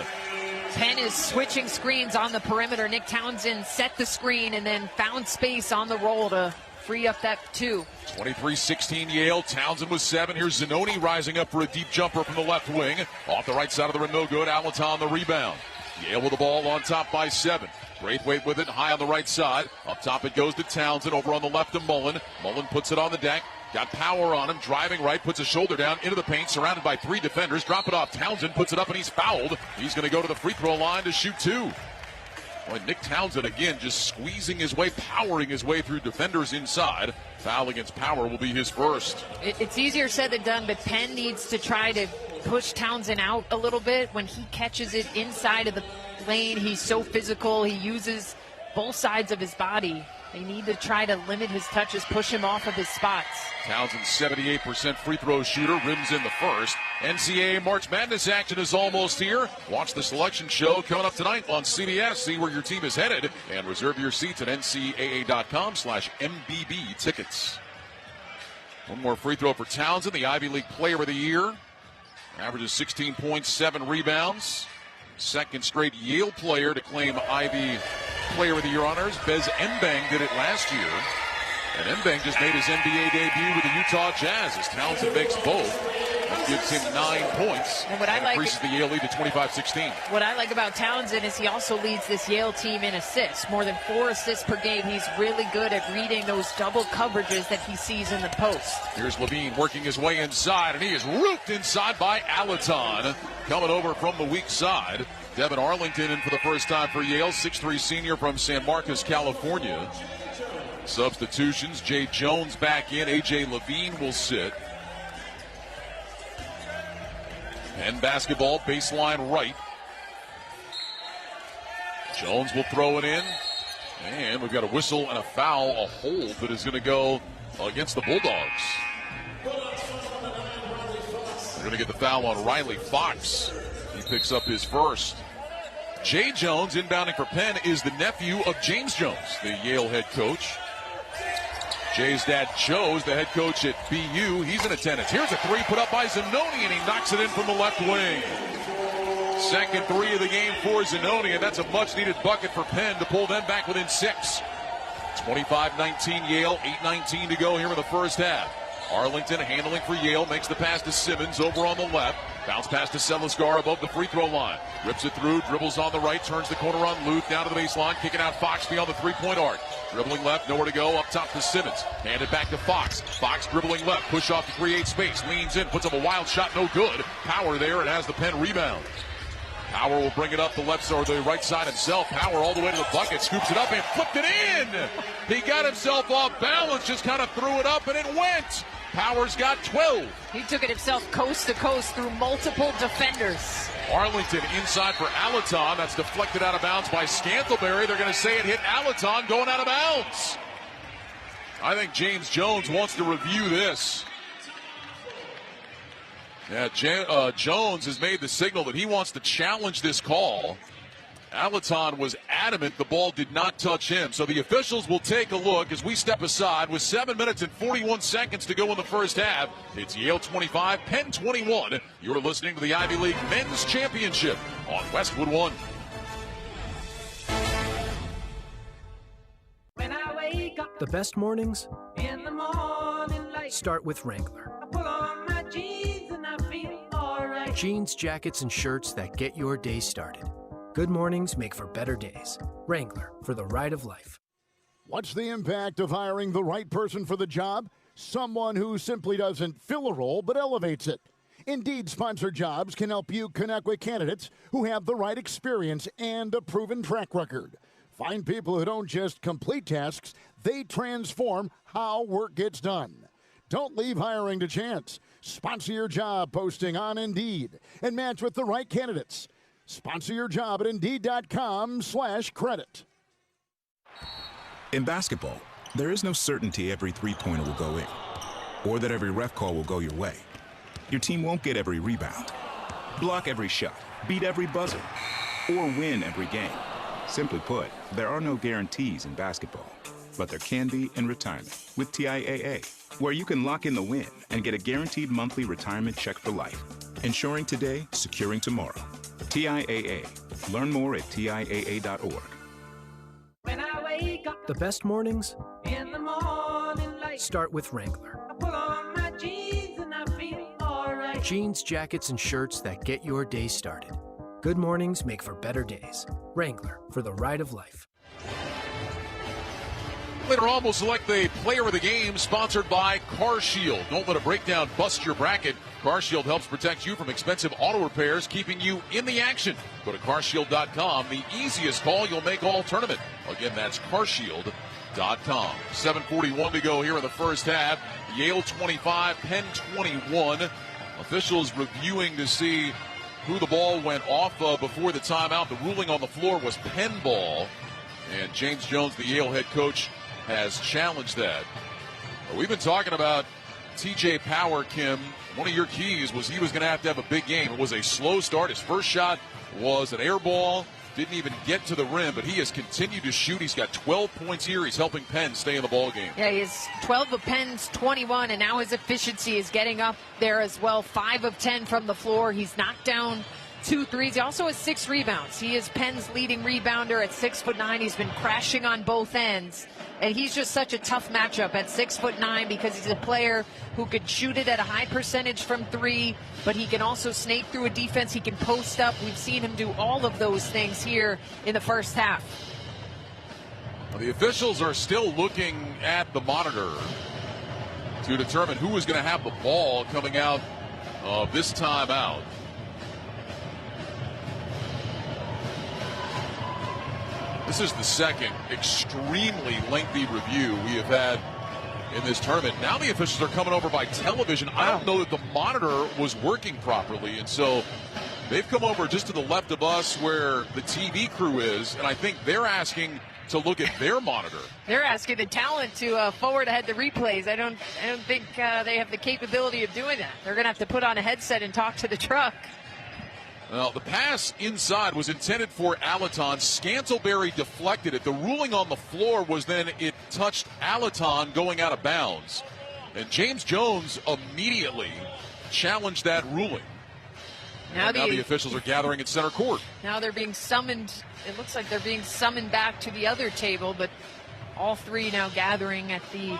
Penn is switching screens on the perimeter. Nick Townsend set the screen and then found space on the roll to free up that 2. 23-16 Yale. Townsend with 7. Here's Zanoni rising up for a deep jumper from the left wing. Off the right side of the rim, no good. Alaton the rebound. Yale with the ball on top by 7. Braithwaite with it high on the right side. Up top it goes to Townsend. Over on the left to Mullen. Mullen puts it on the deck. Got Power on him. Driving right. Puts a shoulder down into the paint. Surrounded by 3 defenders. Drop it off. Townsend puts it up and he's fouled. He's going to go to the free throw line to shoot 2. Boy, Nick Townsend again just squeezing his way, powering his way through defenders inside. Foul against Power will be his first. It's easier said than done, but Penn needs to try to push Townsend out a little bit. When he catches it inside of the lane, he's so physical. He uses both sides of his body. They need to try to limit his touches, push him off of his spots. Townsend, 78% free throw shooter, rims in the first. NCAA March Madness action is almost here. Watch the selection show coming up tonight on CBS. See where your team is headed and reserve your seats at ncaa.com/MBB tickets. One more free throw for Townsend, the Ivy League Player of the Year. Averages 16 points, 7 rebounds. Second straight Yale player to claim Ivy Player of the Year honors. Bez Mbang did it last year. And Mbang just made his NBA debut with the Utah Jazz as Townsend makes both. That gives him 9 points and increases the Yale lead to 25-16. What I like about Townsend is he also leads this Yale team in assists. More than 4 assists per game. He's really good at reading those double coverages that he sees in the post. Here's Levine working his way inside, and he is roofed inside by Alaton. Coming over from the weak side. Devin Arlington in for the first time for Yale, 6'3 senior from San Marcos, California. Substitutions, Jay Jones back in, A.J. Levine will sit. Penn basketball, baseline right. Jones will throw it in. And we've got a whistle and a foul, a hold that is going to go against the Bulldogs. They're going to get the foul on Riley Fox. He picks up his first. Jay Jones, inbounding for Penn, is the nephew of James Jones, the Yale head coach. Jay's dad, Joe, is the head coach at BU. He's in attendance. Here's a three put up by Zanoni, and he knocks it in from the left wing. Second three of the game for Zanoni, and that's a much-needed bucket for Penn to pull them back within 6. 25-19 Yale, 8:19 to go here in the first half. Arlington handling for Yale, makes the pass to Simmons over on the left. Bounce pass to Selisgar above the free throw line. Rips it through, dribbles on the right, turns the corner on Luth, down to the baseline, kicking out Fox beyond the three-point arc. Dribbling left, nowhere to go, up top to Simmons. Handed back to Fox. Fox dribbling left, push off to create space, leans in, puts up a wild shot, no good. Power there, and has the Penn rebound. Power will bring it up the left or the right side himself. Power all the way to the bucket, scoops it up and flipped it in. He got himself off balance, just kind of threw it up and it went. Power's got 12. He took it himself coast to coast through multiple defenders. Arlington inside for Alaton. That's deflected out of bounds by Scantlebury. They're going to say it hit Alaton going out of bounds. I think James Jones wants to review this. Yeah, Jones has made the signal that he wants to challenge this call. Alaton was adamant the ball did not touch him. So the officials will take a look as we step aside with 7 minutes and 41 seconds to go in the first half. It's Yale 25, Penn 21. You're listening to the Ivy League Men's Championship on Westwood One. When I wake up the best mornings in the morning light, start with Wrangler. I put on my jeans and I feel all right. Jeans, jackets, and shirts that get your day started. Good mornings make for better days. Wrangler, for the ride of life. What's the impact of hiring the right person for the job? Someone who simply doesn't fill a role but elevates it. Indeed Sponsored Jobs can help you connect with candidates who have the right experience and a proven track record. Find people who don't just complete tasks, they transform how work gets done. Don't leave hiring to chance. Sponsor your job posting on Indeed and match with the right candidates. Sponsor your job at Indeed.com/credit. In basketball, there is no certainty every three-pointer will go in, or that every ref call will go your way. Your team won't get every rebound, block every shot, beat every buzzer, or win every game. Simply put, there are no guarantees in basketball, but there can be in retirement with TIAA, where you can lock in the win and get a guaranteed monthly retirement check for life. Insuring today, securing tomorrow. TIAA. Learn more at TIAA.org. When I wake up the best mornings in the morning light, start with Wrangler. I put on my jeans and I feel all right. Jeans, jackets, and shirts that get your day started. Good mornings make for better days. Wrangler, for the ride of life. Later on, we'll select the player of the game, sponsored by CarShield. Don't let a breakdown bust your bracket. CarShield helps protect you from expensive auto repairs, keeping you in the action. Go to carshield.com, the easiest call you'll make all tournament. Again, that's carshield.com. 7:41 to go here in the first half. Yale 25, Penn 21. Officials reviewing to see who the ball went off of before the timeout. The ruling on the floor was Penn ball. And James Jones, the Yale head coach, has challenged that. We've been talking about TJ Power, Kim. One of your keys was he was going to have a big game. It was a slow start. His first shot was an air ball. Didn't even get to the rim, but he has continued to shoot. He's got 12 points here. He's helping Penn stay in the ball game. Yeah, he has 12 of Penn's 21, and now his efficiency is getting up there as well. 5 of 10 from the floor. He's knocked down 2 threes. He also has 6 rebounds. He is Penn's leading rebounder at 6'9". He's been crashing on both ends. And he's just such a tough matchup at 6'9" because he's a player who could shoot it at a high percentage from 3, but he can also snake through a defense. He can post up. We've seen him do all of those things here in the first half. Well, the officials are still looking at the monitor to determine who is going to have the ball coming out of this timeout. This is the second extremely lengthy review we have had in this tournament. Now the officials are coming over by television. I don't know that the monitor was working properly, and so they've come over just to the left of us where the TV crew is, and I think they're asking to look at their monitor. They're asking the talent to forward ahead the replays. I don't think they have the capability of doing that. They're going to have to put on a headset and talk to the truck. Well, the pass inside was intended for Alaton. Scantlebury deflected it. The ruling on the floor was then it touched Alaton going out of bounds. And James Jones immediately challenged that ruling. Now the officials are gathering at center court. Now they're being summoned. It looks like they're being summoned back to the other table, but all three now gathering at the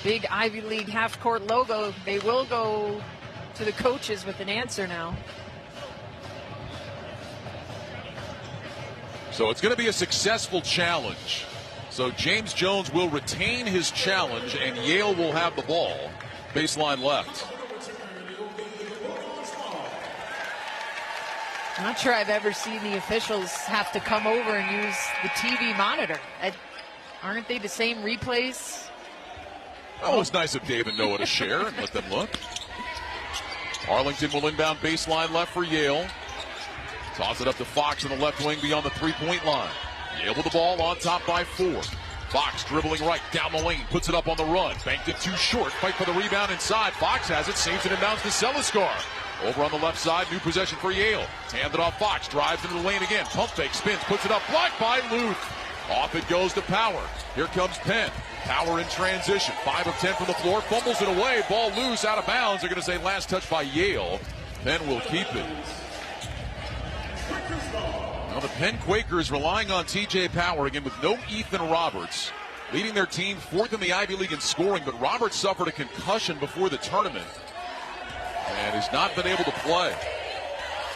big Ivy League half-court logo. They will go to the coaches with an answer now. So it's going to be a successful challenge. So James Jones will retain his challenge, and Yale will have the ball. Baseline left. I'm not sure I've ever seen the officials have to come over and use the TV monitor. Aren't they the same replays? Oh, it's nice of Dave and Noah to share and let them look. Arlington will inbound baseline left for Yale. Toss it up to Fox in the left wing beyond the three-point line. Yale with the ball on top by 4. Fox dribbling right down the lane, puts it up on the run. Banked it too short. Fight for the rebound inside. Fox has it, saves it inbounds to Celiscar. Over on the left side, new possession for Yale. Handed off Fox, drives into the lane again. Pump fake, spins, puts it up, blocked by Luth. Off it goes to Power. Here comes Penn. Power in transition. 5 of 10 from the floor, fumbles it away. Ball loose, out of bounds. They're going to say last touch by Yale. Penn will keep it. Now the Penn Quakers relying on T.J. Power again with no Ethan Roberts. Leading their team 4th in the Ivy League in scoring, but Roberts suffered a concussion before the tournament and has not been able to play.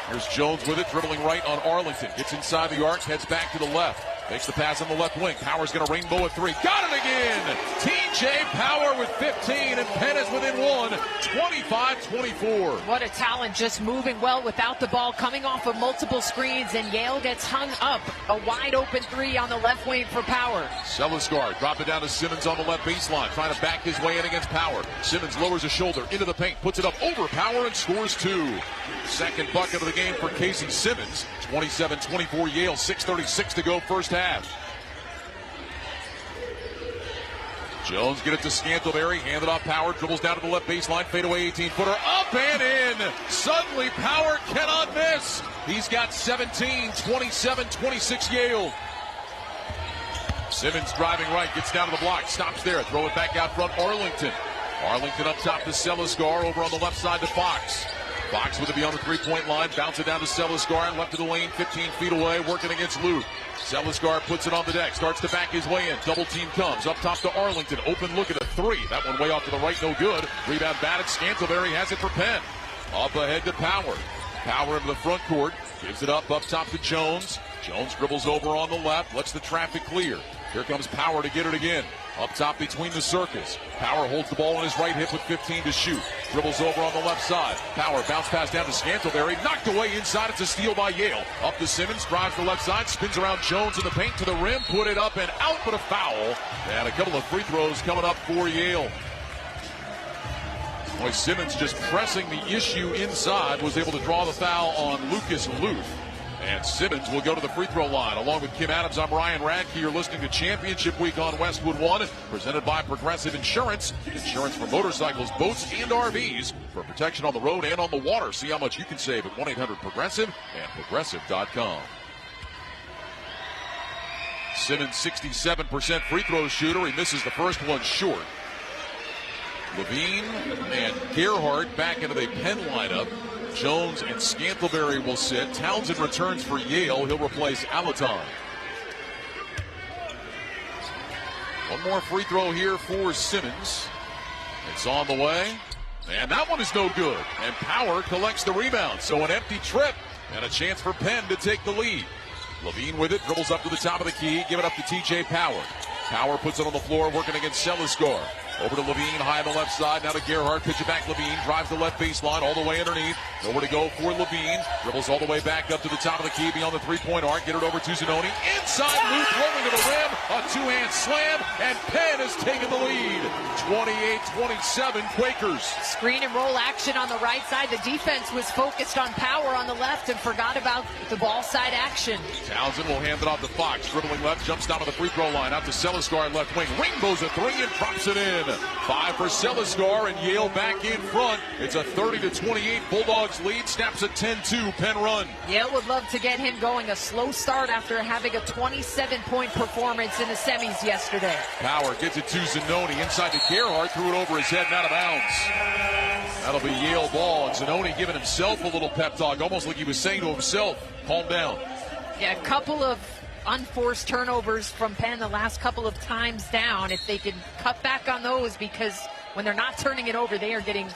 Here's Jones with it, dribbling right on Arlington. Gets inside the arc, heads back to the left. Makes the pass on the left wing. Power's going to rainbow a 3. Got it again! T.J. Power with 15, and Penn is within 1, 25-24. What a talent, just moving well without the ball, coming off of multiple screens, and Yale gets hung up. A wide-open 3 on the left wing for Power. Celiscar drop it down to Simmons on the left baseline, trying to back his way in against Power. Simmons lowers his shoulder into the paint, puts it up over Power, and scores 2. Second bucket of the game for Casey Simmons. 27-24 Yale, 6:36 to go first half. Jones get it to Scantlebury, handed off Power, dribbles down to the left baseline, fadeaway 18-footer, up and in! Suddenly Power cannot miss! He's got 17, 27-26 Yale. Simmons driving right, gets down to the block, stops there, throw it back out front, Arlington. Arlington up top to Celiscar, over on the left side to Fox. Fox with it beyond the three-point line, bounce it down to Celiscar, left of the lane, 15 feet away, working against Luth. Celiscar puts it on the deck, starts to back his way in, double team comes, up top to Arlington, open look at a 3, that one way off to the right, no good. Rebound batted, Scantlebury has it for Penn. Up ahead to Power. Power into the front court, gives it up top to Jones. Jones dribbles over on the left, lets the traffic clear. Here comes Power to get it again. Up top between the circles. Power holds the ball on his right hip with 15 to shoot. Dribbles over on the left side. Power bounce pass down to Scantlebury. Knocked away inside. It's a steal by Yale. Up to Simmons. Drives the left side. Spins around Jones in the paint to the rim. Put it up and out, but a foul. And a couple of free throws coming up for Yale. Boy, Simmons just pressing the issue inside. Was able to draw the foul on Lucas Luth. And Simmons will go to the free throw line. Along with Kim Adams, I'm Ryan Radke. You're listening to Championship Week on Westwood One, presented by Progressive Insurance. Insurance for motorcycles, boats, and RVs. For protection on the road and on the water. See how much you can save at 1-800-PROGRESSIVE and Progressive.com. Simmons, 67% free throw shooter. He misses the first one short. Levine and Gerhardt back into the Penn lineup. Jones and Scantlebury will sit. Townsend returns for Yale. He'll replace Alaton. One more free throw here for Simmons. It's on the way. And that one is no good. And Power collects the rebound. So an empty trip and a chance for Penn to take the lead. Levine with it, dribbles up to the top of the key. Give it up to T.J. Power. Power puts it on the floor, working against Celiscar. Over to Levine, high on the left side. Now to Gerhardt. Pitch it back. Levine drives the left baseline all the way underneath. Nowhere to go for Levine. Dribbles all the way back up to the top of the key beyond the three-point arc. Get it over to Zanoni. Inside loop, rolling to the rim. A two-hand slam, and Penn has taken the lead. 28-27 Quakers. Screen and roll action on the right side. The defense was focused on power on the left and forgot about the ball side action. Townsend will hand it off to Fox. Dribbling left, jumps down to the free throw line. Out to Seliskar, left wing. Rainbows a three and drops it in. 5 for Seliskar, and Yale back in front. It's a 30-28 Bulldogs lead. Snaps a 10-2 Penn run. Yale would love to get him going. A slow start after having a 27-point performance in the semis yesterday. Power gets it to Zanoni. Inside to Gerhardt. Threw it over his head and out of bounds. That'll be Yale ball. And Zanoni giving himself a little pep talk, almost like he was saying to himself, calm down. Yeah, a couple of unforced turnovers from Penn the last couple of times down. If they can cut back on those, because when they're not turning it over, they are getting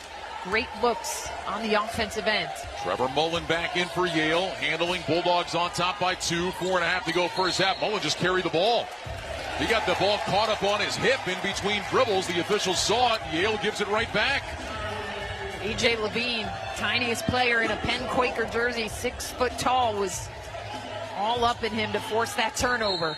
great looks on the offensive end. Trevor Mullen back in for Yale, handling Bulldogs on top by 2. 4.5 to go first half. Mullen just carried the ball. He got the ball caught up on his hip in between dribbles. The officials saw it. Yale gives it right back. A.J. Levine, tiniest player in a Penn Quaker jersey, 6 foot tall, was all up in him to force that turnover.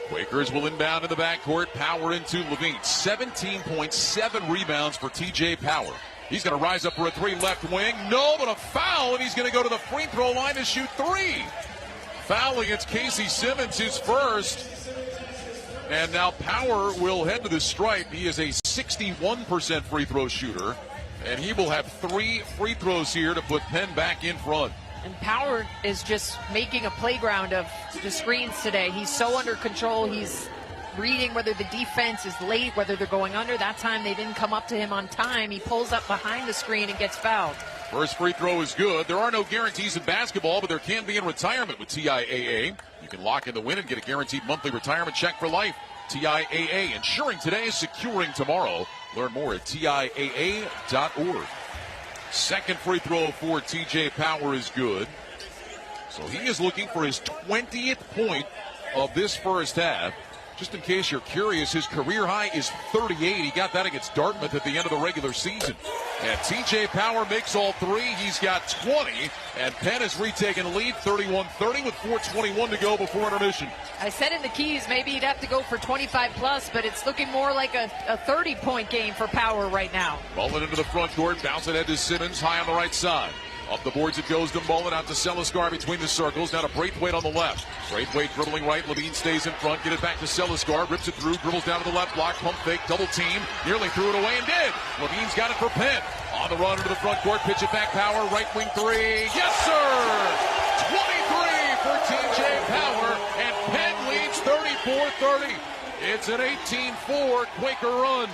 Quakers will inbound in the backcourt. Power into Levine. 17.7 rebounds for T.J. Power. He's going to rise up for a 3 left wing. No, but a foul, and he's going to go to the free throw line to shoot 3. Foul against Casey Simmons, his first. And now Power will head to the stripe. He is a 61% free throw shooter, and he will have 3 free throws here to put Penn back in front. And Power is just making a playground of the screens today. He's so under control. He's reading whether the defense is late, whether they're going under. That time they didn't come up to him on time. He pulls up behind the screen and gets fouled. First free throw is good. There are no guarantees in basketball, but there can be in retirement with TIAA. You can lock in the win and get a guaranteed monthly retirement check for life. TIAA, insuring today, securing tomorrow. Learn more at TIAA.org. Second free throw for T.J. Power is good. So he is looking for his 20th point of this first half. Just in case you're curious, his career high is 38. He got that against Dartmouth at the end of the regular season. And T.J. Power makes all 3. He's got 20. And Penn has retaken the lead, 31-30 with 4:21 to go before intermission. I said in the keys maybe he'd have to go for 25 plus, but it's looking more like a 30-point game for Power right now. Mullen into the front court, bounce it head to Simmons, high on the right side. Up the boards it goes to Mullen, out to Seliskar between the circles. Now to Braithwaite on the left. Braithwaite dribbling right. Levine stays in front. Get it back to Seliskar. Rips it through. Dribbles down to the left block. Pump fake. Double team. Nearly threw it away and did. Levine's got it for Penn. On the run into the front court. Pitch it back. Power. Right wing 3. Yes, sir! 23 for T.J. Power. And Penn leads 34-30. It's an 18-4 Quaker run.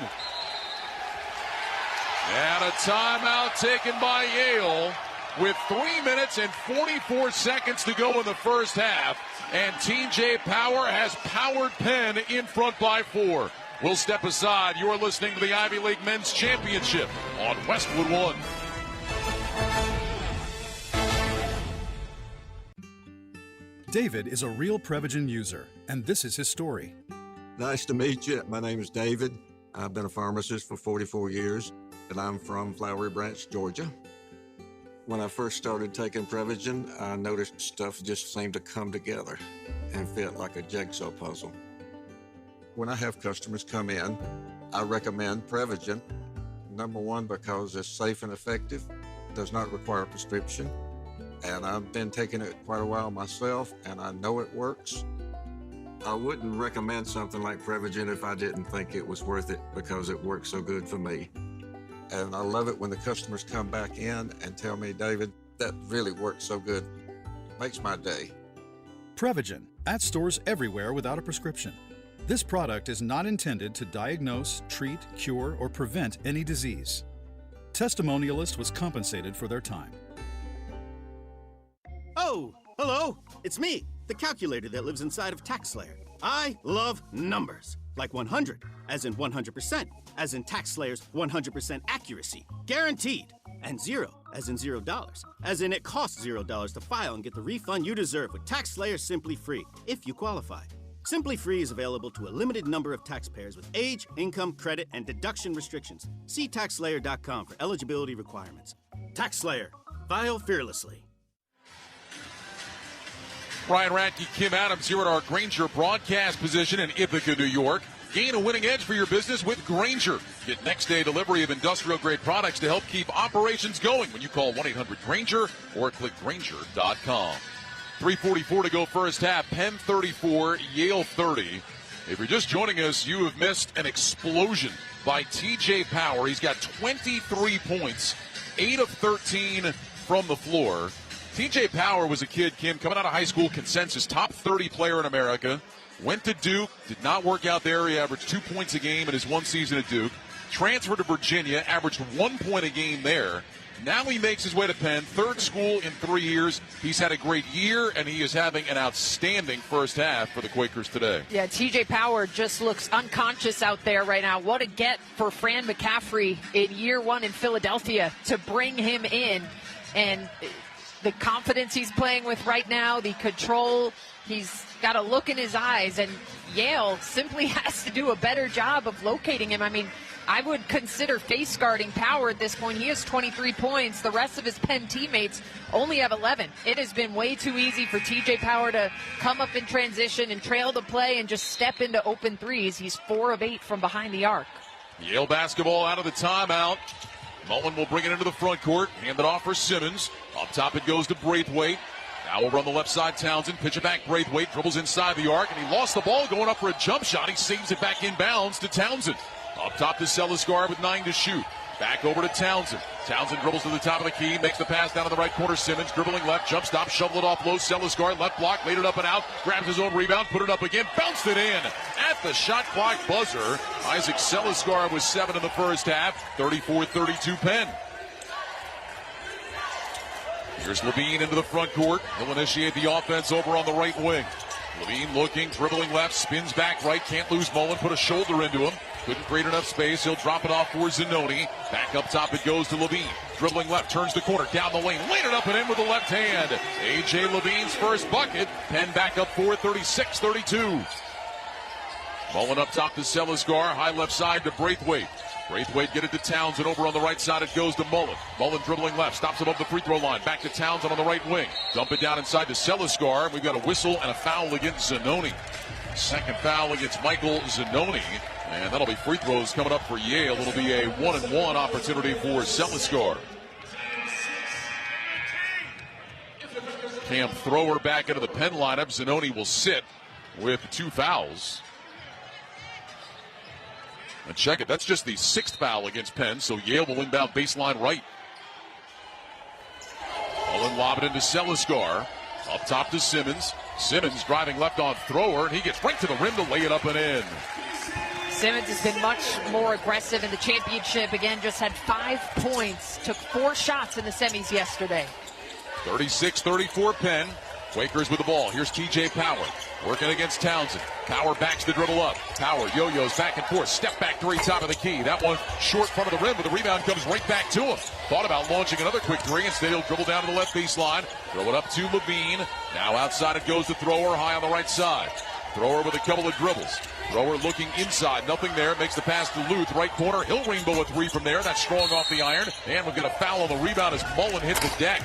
And a timeout taken by Yale, with 3 minutes and 44 seconds to go in the first half. And T.J. Power has powered Penn in front by 4. We'll step aside. You're listening to the Ivy League Men's Championship on Westwood One. David is a real Prevagen user, and this is his story. Nice to meet you. My name is David. I've been a pharmacist for 44 years, and I'm from Flowery Branch, Georgia. When I first started taking Prevagen, I noticed stuff just seemed to come together and fit like a jigsaw puzzle. When I have customers come in, I recommend Prevagen. Number one, because it's safe and effective, does not require a prescription, and I've been taking it quite a while myself, and I know it works. I wouldn't recommend something like Prevagen if I didn't think it was worth it, because it works so good for me. And I love it when the customers come back in and tell me, David, that really works so good. Makes my day. Prevagen, at stores everywhere without a prescription. This product is not intended to diagnose, treat, cure, or prevent any disease. Testimonialist was compensated for their time. Oh, hello. It's me, the calculator that lives inside of TaxSlayer. I love numbers. Like 100, as in 100%, as in TaxSlayer's 100% accuracy, guaranteed. And 0, as in $0, as in it costs $0 to file and get the refund you deserve with TaxSlayer Simply Free, if you qualify. Simply Free is available to a limited number of taxpayers with age, income, credit, and deduction restrictions. See TaxSlayer.com for eligibility requirements. TaxSlayer. File fearlessly. Ryan Radke, Kim Adams here at our Grainger broadcast position in Ithaca, New York. Gain a winning edge for your business with Grainger. Get next-day delivery of industrial-grade products to help keep operations going when you call 1-800-GRAINGER or click Grainger.com. 3:44 to go first half. Penn 34, Yale 30. If you're just joining us, you have missed an explosion by TJ Power. He's got 23 points, 8 of 13 from the floor. TJ Power was a kid, Kim, coming out of high school, consensus top 30 player in America. Went to Duke, did not work out there. He averaged 2 points a game in his one season at Duke. Transferred to Virginia, averaged 1 point a game there. Now he makes his way to Penn, third school in 3 years. He's had a great year, and he is having an outstanding first half for the Quakers today. Yeah, TJ Power just looks unconscious out there right now. What a get for Fran McCaffrey in year one in Philadelphia to bring him in. And the confidence he's playing with right now, the control, he's got a look in his eyes, and Yale simply has to do a better job of locating him. I mean, I would consider face guarding Power at this point. He has 23 points. The rest of his Penn teammates only have 11. It has been way too easy for TJ Power to come up in transition and trail the play and just step into open threes. He's 4 of 8 from behind the arc. Yale basketball out of the timeout. Mullen will bring it into the front court. Hand it off for Simmons. Up top it goes to Braithwaite. Now over on the left side, Townsend. Pitch it back, Braithwaite. Dribbles inside the arc, and he lost the ball going up for a jump shot. He saves it back inbounds to Townsend. Up top to Celiscar with 9 to shoot. Back over to Townsend. Townsend dribbles to the top of the key, makes the pass down to the right corner. Simmons dribbling left, jump stop, shovel it off low. Celiscar left block, laid it up and out, grabs his own rebound, put it up again, bounced it in at the shot clock buzzer. Isaac Celiscar was 7 in the first half. 34-32 Penn. Here's Levine into the front court. He'll initiate the offense over on the right wing. Levine looking, dribbling left, spins back right, can't lose Mullen, put a shoulder into him. Couldn't create enough space. He'll drop it off for Zanoni. Back up top it goes to Levine. Dribbling left, turns the corner, down the lane, laid it up and in with the left hand. A.J. Levine's first bucket. Penn back up 4, 36-32. Mullen up top to Celiscar. High left side to Braithwaite. Braithwaite get it to Townsend. Over on the right side it goes to Mullen. Mullen dribbling left, stops above the free throw line. Back to Townsend on the right wing. Dump it down inside to Celiscar. We've got a whistle and a foul against Zanoni. Second foul against Michael Zanoni. And that'll be free throws coming up for Yale. It'll be a 1-and-1 opportunity for Celiscar. Cam Thrower back into the Penn lineup. Zanoni will sit with 2 fouls. And check it, that's just the 6th foul against Penn, so Yale will inbound baseline right. Mullen lob it into Celiscar. Up top to Simmons. Simmons driving left on Thrower, and he gets right to the rim to lay it up and in. Simmons has been much more aggressive in the championship. Again, just had 5 points. Took 4 shots in the semis yesterday. 36-34 Penn. Quakers with the ball. Here's TJ Power working against Townsend. Power backs the dribble up. Power yo-yos back and forth. Step back 3, top of the key. That one short front of the rim, but the rebound comes right back to him. Thought about launching another quick 3. Instead, he'll dribble down to the left baseline. Throw it up to Levine. Now outside it goes to Thrower, high on the right side. Thrower with a couple of dribbles. Thrower looking inside, nothing there. Makes the pass to Luth, right corner. He'll rainbow a 3 from there. That's strong off the iron. And we'll get a foul on the rebound as Mullen hit the deck.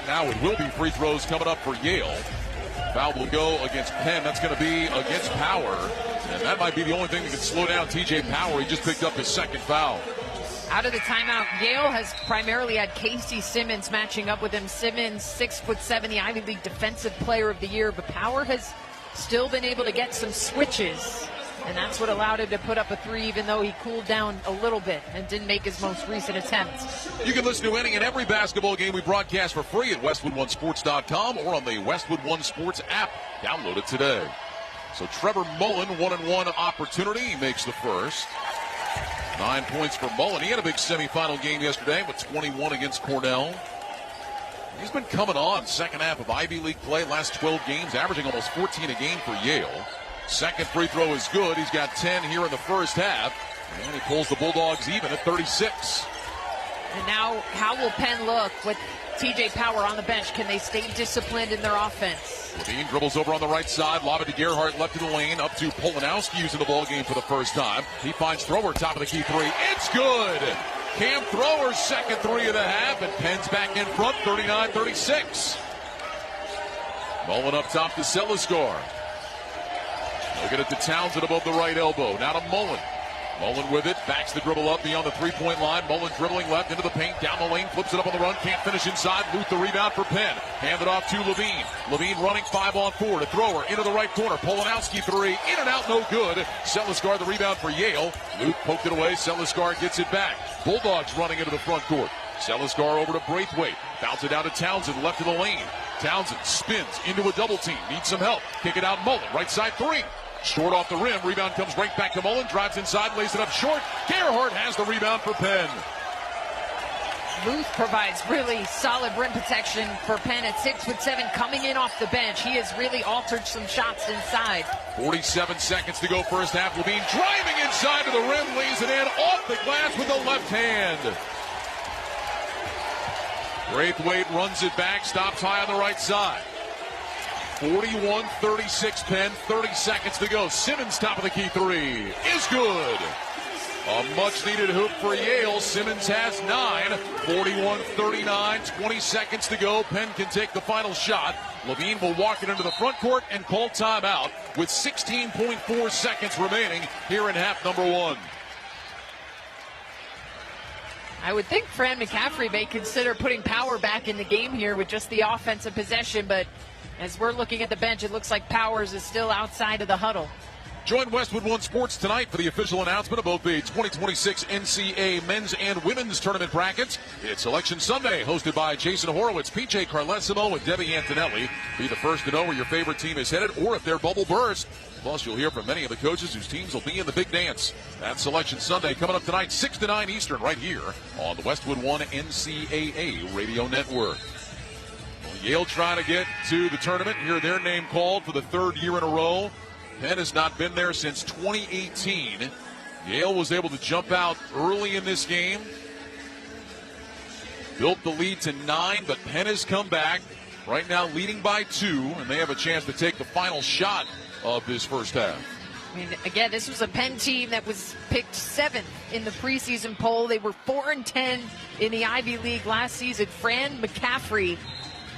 Now it will be free throws coming up for Yale. Foul will go against Penn. That's going to be against Power. And that might be the only thing that can slow down TJ Power. He just picked up his 2nd foul. Out of the timeout, Yale has primarily had Casey Simmons matching up with him. Simmons, 6'7", the Ivy League Defensive Player of the Year. But Power has still been able to get some switches. And that's what allowed him to put up a 3, even though he cooled down a little bit and didn't make his most recent attempts. You can listen to any and every basketball game we broadcast for free at WestwoodOneSports.com or on the Westwood One Sports app. Download it today. So Trevor Mullen, 1-and-1 opportunity. He makes the first. 9 points for Mullen. He had a big semifinal game yesterday with 21 against Cornell. He's been coming on second half of Ivy League play, last 12 games, averaging almost 14 a game for Yale. Second free throw is good. He's got 10 here in the first half. And he pulls the Bulldogs even at 36. And now, how will Penn look with TJ Power on the bench? Can they stay disciplined in their offense? Levine dribbles over on the right side, lob it to Gerhardt, left of the lane, up to Polanowski using the ball game for the first time. He finds Thrower, top of the key three. It's good! Cam Thrower's second three of the half, and Penn's back in front, 39-36. Mullen up top to Selisgar. Look at it to Townsend above the right elbow. Now to Mullen. Mullen with it, backs the dribble up beyond the three-point line. Mullen dribbling left into the paint, down the lane, flips it up on the run, can't finish inside. Luth the rebound for Penn. Hand it off to Levine. Levine running 5-on-4 to Thrower into the right corner. Polanowski three, in and out, no good. Selisgar the rebound for Yale. Luth poked it away, Selisgar gets it back. Bulldogs running into the front court. Selisgar over to Braithwaite. Bounce it out to Townsend, left of the lane. Townsend spins into a double team, needs some help. Kick it out Mullen, right side three. Short off the rim, rebound comes right back to Mullen, drives inside, lays it up short. Gerhardt has the rebound for Penn. Luth provides really solid rim protection for Penn at 6'7", coming in off the bench. He has really altered some shots inside. 47 seconds to go first half. Levine driving inside to the rim, lays it in off the glass with the left hand. Braithwaite runs it back, stops high on the right side. 41-36 Penn, 30 seconds to go. Simmons, top of the key three, is good. A much-needed hoop for Yale. Simmons has 9. 41-39, 20 seconds to go. Penn can take the final shot. Levine will walk it into the front court and call timeout with 16.4 seconds remaining here in half number one. I would think Fran McCaffrey may consider putting Power back in the game here with just the offensive possession, but as we're looking at the bench, it looks like Powers is still outside of the huddle. Join Westwood One Sports tonight for the official announcement of both the 2026 NCAA men's and women's tournament brackets. It's Selection Sunday, hosted by Jason Horowitz, PJ Carlesimo, and Debbie Antonelli. Be the first to know where your favorite team is headed or if their bubble burst. Plus, you'll hear from many of the coaches whose teams will be in the big dance. That's Selection Sunday coming up tonight, 6 to 9 Eastern, right here on the Westwood One NCAA Radio Network. Yale trying to get to the tournament. Hear their name called for the third year in a row. Penn has not been there since 2018. Yale was able to jump out early in this game. Built the lead to 9, but Penn has come back. Right now leading by 2, and they have a chance to take the final shot of this first half. I mean, again, this was a Penn team that was picked 7th in the preseason poll. They were 4-10 in the Ivy League last season. Fran McCaffrey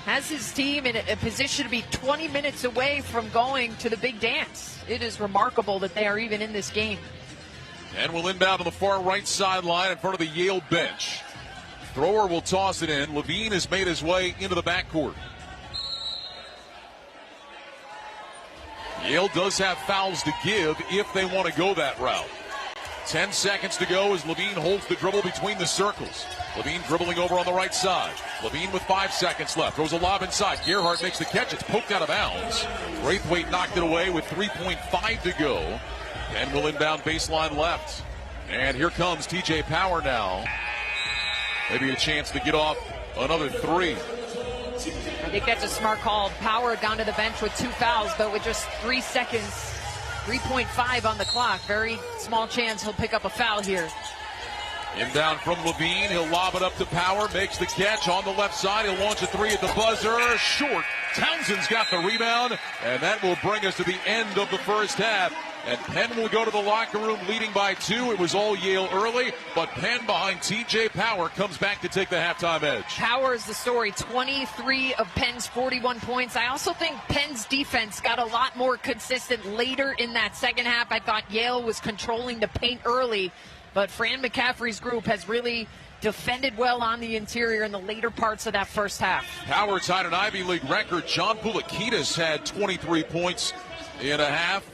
has his team in a position to be 20 minutes away from going to the big dance. It is remarkable that they are even in this game. And will inbound on the far right sideline in front of the Yale bench. Thrower will toss it in. Levine has made his way into the backcourt. Yale does have fouls to give if they want to go that route. 10 seconds to go as Levine holds the dribble between the circles. Levine dribbling over on the right side. Levine with 5 seconds left. Throws a lob inside. Gerhardt makes the catch. It's poked out of bounds. Braithwaite knocked it away with 3.5 to go. And will inbound baseline left. And here comes TJ Power now. Maybe a chance to get off another 3. I think that's a smart call. Power down to the bench with 2 fouls, but with just 3 seconds, 3.5 on the clock. Very small chance he'll pick up a foul here. Inbound from Levine. He'll lob it up to Power. Makes the catch on the left side. He'll launch a 3 at the buzzer. Short. Townsend's got the rebound. And that will bring us to the end of the first half. And Penn will go to the locker room leading by 2. It was all Yale early, but Penn behind TJ Power comes back to take the halftime edge. Power is the story. 23 of Penn's 41 points. I also think Penn's defense got a lot more consistent later in that second half. I thought Yale was controlling the paint early, but Fran McCaffrey's group has really defended well on the interior in the later parts of that first half. Power tied an Ivy League record. John Poulikitis had 23 points in a half.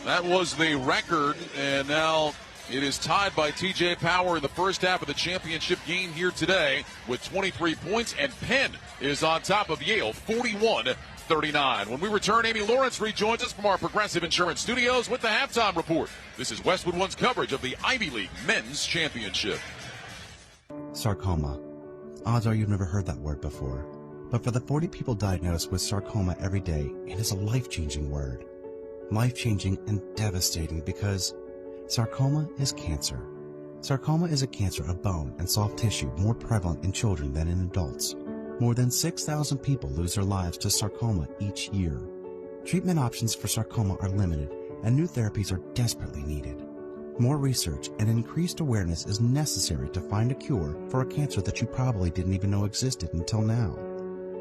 That was the record, and now it is tied by TJ Power in the first half of the championship game here today with 23 points, and Penn is on top of Yale, 41-39. When we return, Amy Lawrence rejoins us from our Progressive Insurance Studios with the halftime report. This is Westwood One's coverage of the Ivy League Men's Championship. Sarcoma. Odds are you've never heard that word before. But for the 40 people diagnosed with sarcoma every day, it is a life-changing word. Life-changing and devastating because sarcoma is cancer. Sarcoma is a cancer of bone and soft tissue more prevalent in children than in adults. More than 6,000 people lose their lives to sarcoma each year. Treatment options for sarcoma are limited, and new therapies are desperately needed. More research and increased awareness is necessary to find a cure for a cancer that you probably didn't even know existed until now.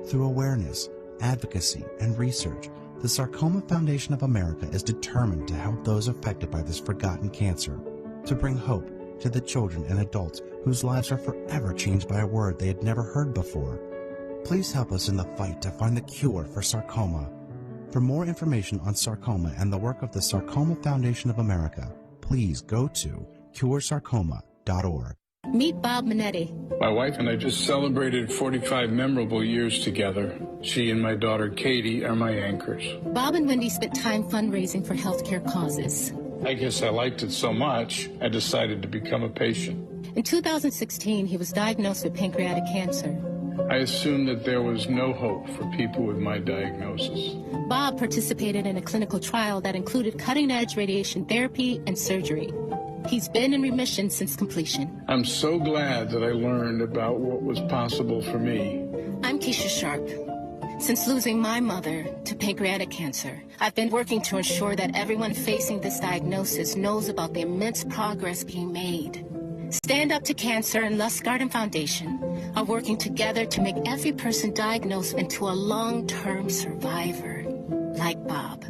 Through awareness, advocacy, and research, the Sarcoma Foundation of America is determined to help those affected by this forgotten cancer, to bring hope to the children and adults whose lives are forever changed by a word they had never heard before. Please help us in the fight to find the cure for sarcoma. For more information on sarcoma and the work of the Sarcoma Foundation of America, please go to curesarcoma.org. Meet Bob Minetti. My wife and I just celebrated 45 memorable years together. She and my daughter Katie are my anchors. Bob and Wendy spent time fundraising for healthcare causes. I guess I liked it so much, I decided to become a patient. In 2016, he was diagnosed with pancreatic cancer. I assumed that there was no hope for people with my diagnosis. Bob participated in a clinical trial that included cutting-edge radiation therapy and surgery. He's been in remission since completion. I'm so glad that I learned about what was possible for me. I'm Keisha Sharp. Since losing my mother to pancreatic cancer, I've been working to ensure that everyone facing this diagnosis knows about the immense progress being made. Stand Up to Cancer and Lustgarten Foundation are working together to make every person diagnosed into a long-term survivor, like Bob.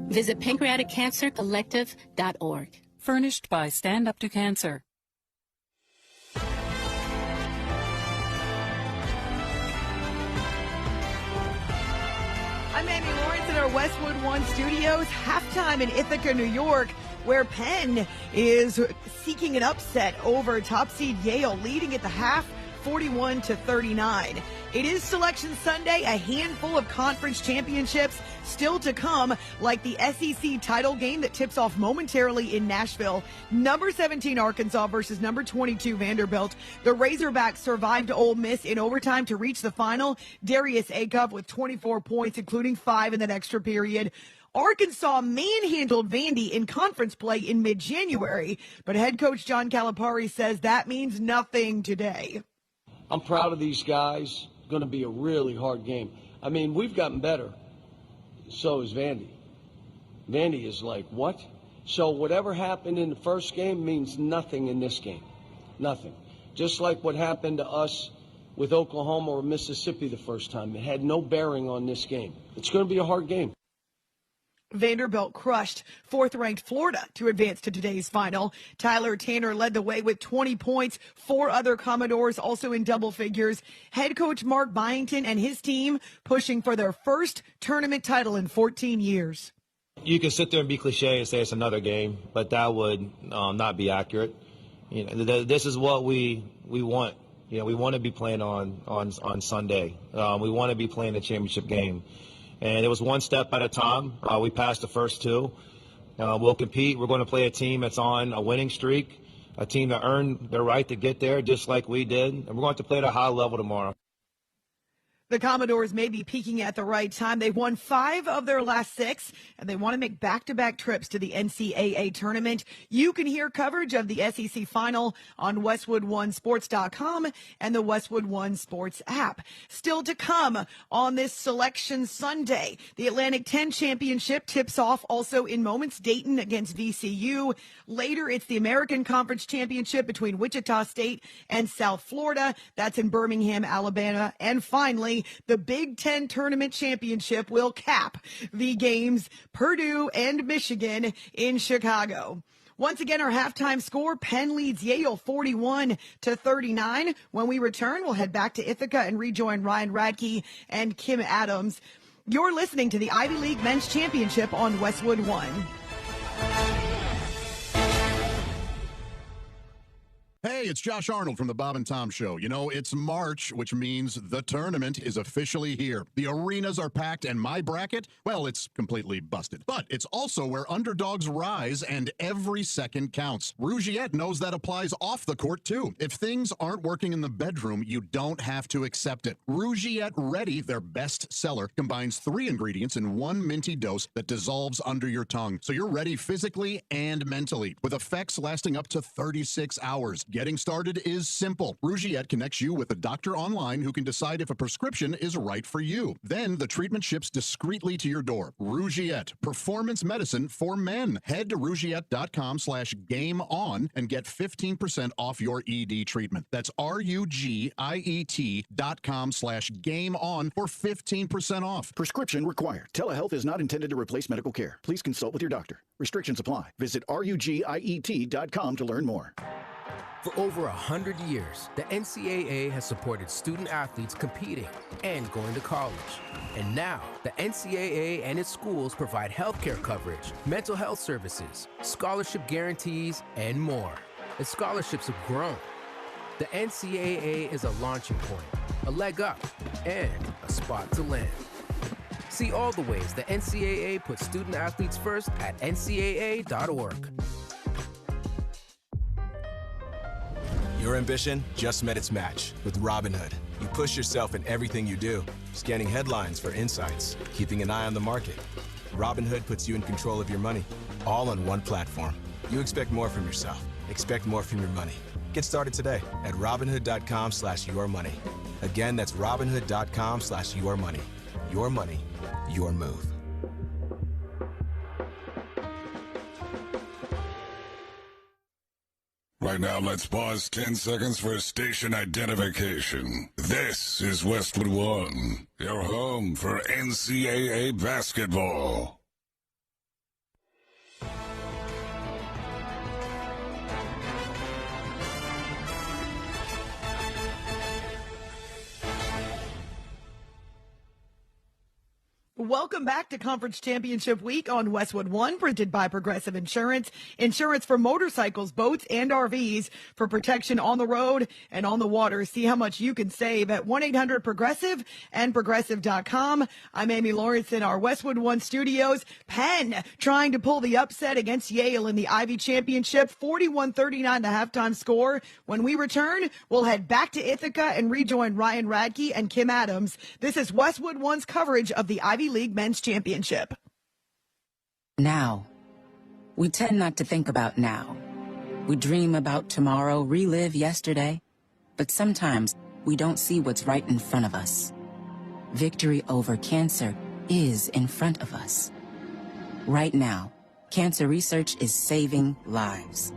Visit pancreaticcancercollective.org. Furnished by Stand Up to Cancer. I'm Amy Lawrence in our Westwood One studios. Halftime in Ithaca, New York, where Penn is seeking an upset over top seed Yale, leading at the half 41-39. It is Selection Sunday, a handful of conference championships still to come, like the SEC title game that tips off momentarily in Nashville. Number 17 Arkansas versus number 22 Vanderbilt. The Razorbacks survived Ole Miss in overtime to reach the final. Darius Acuff with 24 points, including 5 in that extra period. Arkansas manhandled Vandy in conference play in mid-January, but head coach John Calipari says that means nothing today. I'm proud of these guys. It's going to be a really hard game. I mean, we've gotten better. So is Vandy. Vandy is like, what? So whatever happened in the first game means nothing in this game. Nothing. Just like what happened to us with Oklahoma or Mississippi the first time. It had no bearing on this game. It's going to be a hard game. Vanderbilt crushed fourth-ranked Florida to advance to today's final. Tyler Tanner led the way with 20 points. 4 other Commodores also in double figures. Head coach Mark Byington and his team pushing for their first tournament title in 14 years. You can sit there and be cliche and say it's another game, but that would not be accurate. You know, this is what we want. You know, we want to be playing on Sunday. We want to be playing the championship game. And it was one step at a time. We passed the first 2. We'll compete. We're going to play a team that's on a winning streak, a team that earned their right to get there just like we did. And we're going to play at a high level tomorrow. The Commodores may be peaking at the right time. They've won 5 of their last 6, and they want to make back-to-back trips to the NCAA tournament. You can hear coverage of the SEC final on WestwoodOneSports.com and the Westwood One Sports app. Still to come on this Selection Sunday, the Atlantic 10 Championship tips off also in moments. Dayton against VCU. Later, it's the American Conference Championship between Wichita State and South Florida. That's in Birmingham, Alabama. And finally, the Big Ten Tournament Championship will cap the games, Purdue and Michigan in Chicago. Once again, our halftime score, Penn leads Yale 41-39. When we return, we'll head back to Ithaca and rejoin Ryan Radke and Kim Adams. You're listening to the Ivy League Men's Championship on Westwood One. Hey, it's Josh Arnold from the Bob and Tom Show. You know, it's March, which means the tournament is officially here. The arenas are packed, and my bracket, well, it's completely busted. But it's also where underdogs rise, and every second counts. Rougiette knows that applies off the court, too. If things aren't working in the bedroom, you don't have to accept it. Rougiette Ready, their best seller, combines 3 ingredients in one minty dose that dissolves under your tongue. So you're ready physically and mentally, with effects lasting up to 36 hours. Getting started is simple. Rougiette connects you with a doctor online who can decide if a prescription is right for you. Then the treatment ships discreetly to your door. Rougiette, performance medicine for men. Head to rougiette.com/gameon and get 15% off your ED treatment. That's RUGIET.com/gameon for 15% off. Prescription required. Telehealth is not intended to replace medical care. Please consult with your doctor. Restrictions apply. Visit RUGIET.com to learn more. For over 100 years, the NCAA has supported student-athletes competing and going to college. And now, the NCAA and its schools provide healthcare coverage, mental health services, scholarship guarantees, and more. As scholarships have grown, the NCAA is a launching point, a leg up, and a spot to land. See all the ways the NCAA puts student-athletes first at ncaa.org. Your ambition just met its match with Robinhood. You push yourself in everything you do, scanning headlines for insights, keeping an eye on the market. Robinhood puts you in control of your money, all on one platform. You expect more from yourself. Expect more from your money. Get started today at Robinhood.com/yourmoney. Again, that's Robinhood.com/yourmoney. Your money, your move. Right now, let's pause 10 seconds for station identification. This is Westwood One, your home for NCAA basketball. Welcome back to Conference Championship Week on Westwood One, presented by Progressive Insurance. Insurance for motorcycles, boats, and RVs for protection on the road and on the water. See how much you can save at 1-800-PROGRESSIVE and Progressive.com. I'm Amy Lawrence in our Westwood One studios. Penn trying to pull the upset against Yale in the Ivy Championship. 41-39 the halftime score. When we return, we'll head back to Ithaca and rejoin Ryan Radke and Kim Adams. This is Westwood One's coverage of the Ivy League Men's Championship. Now. We tend not to think about now. We dream about tomorrow, relive yesterday, but sometimes we don't see what's right in front of us. Victory over cancer is in front of us. Right now, cancer research is saving lives.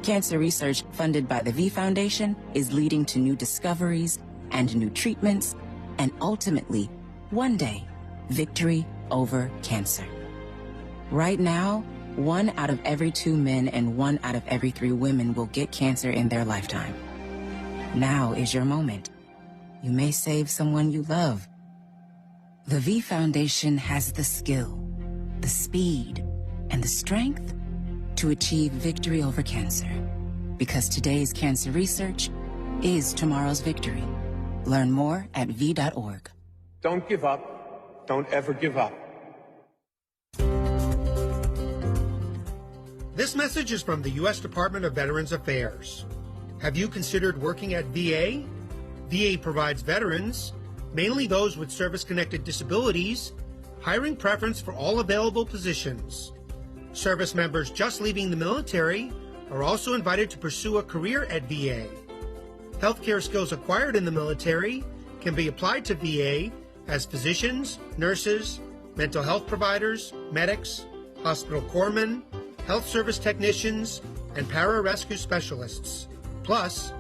Cancer research funded by the V Foundation is leading to new discoveries and new treatments, and ultimately, one day, victory over cancer. Right now, 1 out of every 2 men and 1 out of every 3 women will get cancer in their lifetime. Now is your moment. You may save someone you love. The V Foundation has the skill, the speed, and the strength to achieve victory over cancer. Because today's cancer research is tomorrow's victory. Learn more at v.org. Don't give up. Don't ever give up. This message is from the U.S. Department of Veterans Affairs. Have you considered working at VA? VA provides veterans, mainly those with service-connected disabilities, hiring preference for all available positions. Service members just leaving the military are also invited to pursue a career at VA. Healthcare skills acquired in the military can be applied to VA as physicians, nurses, mental health providers, medics, hospital corpsmen, health service technicians, and pararescue specialists. Plus,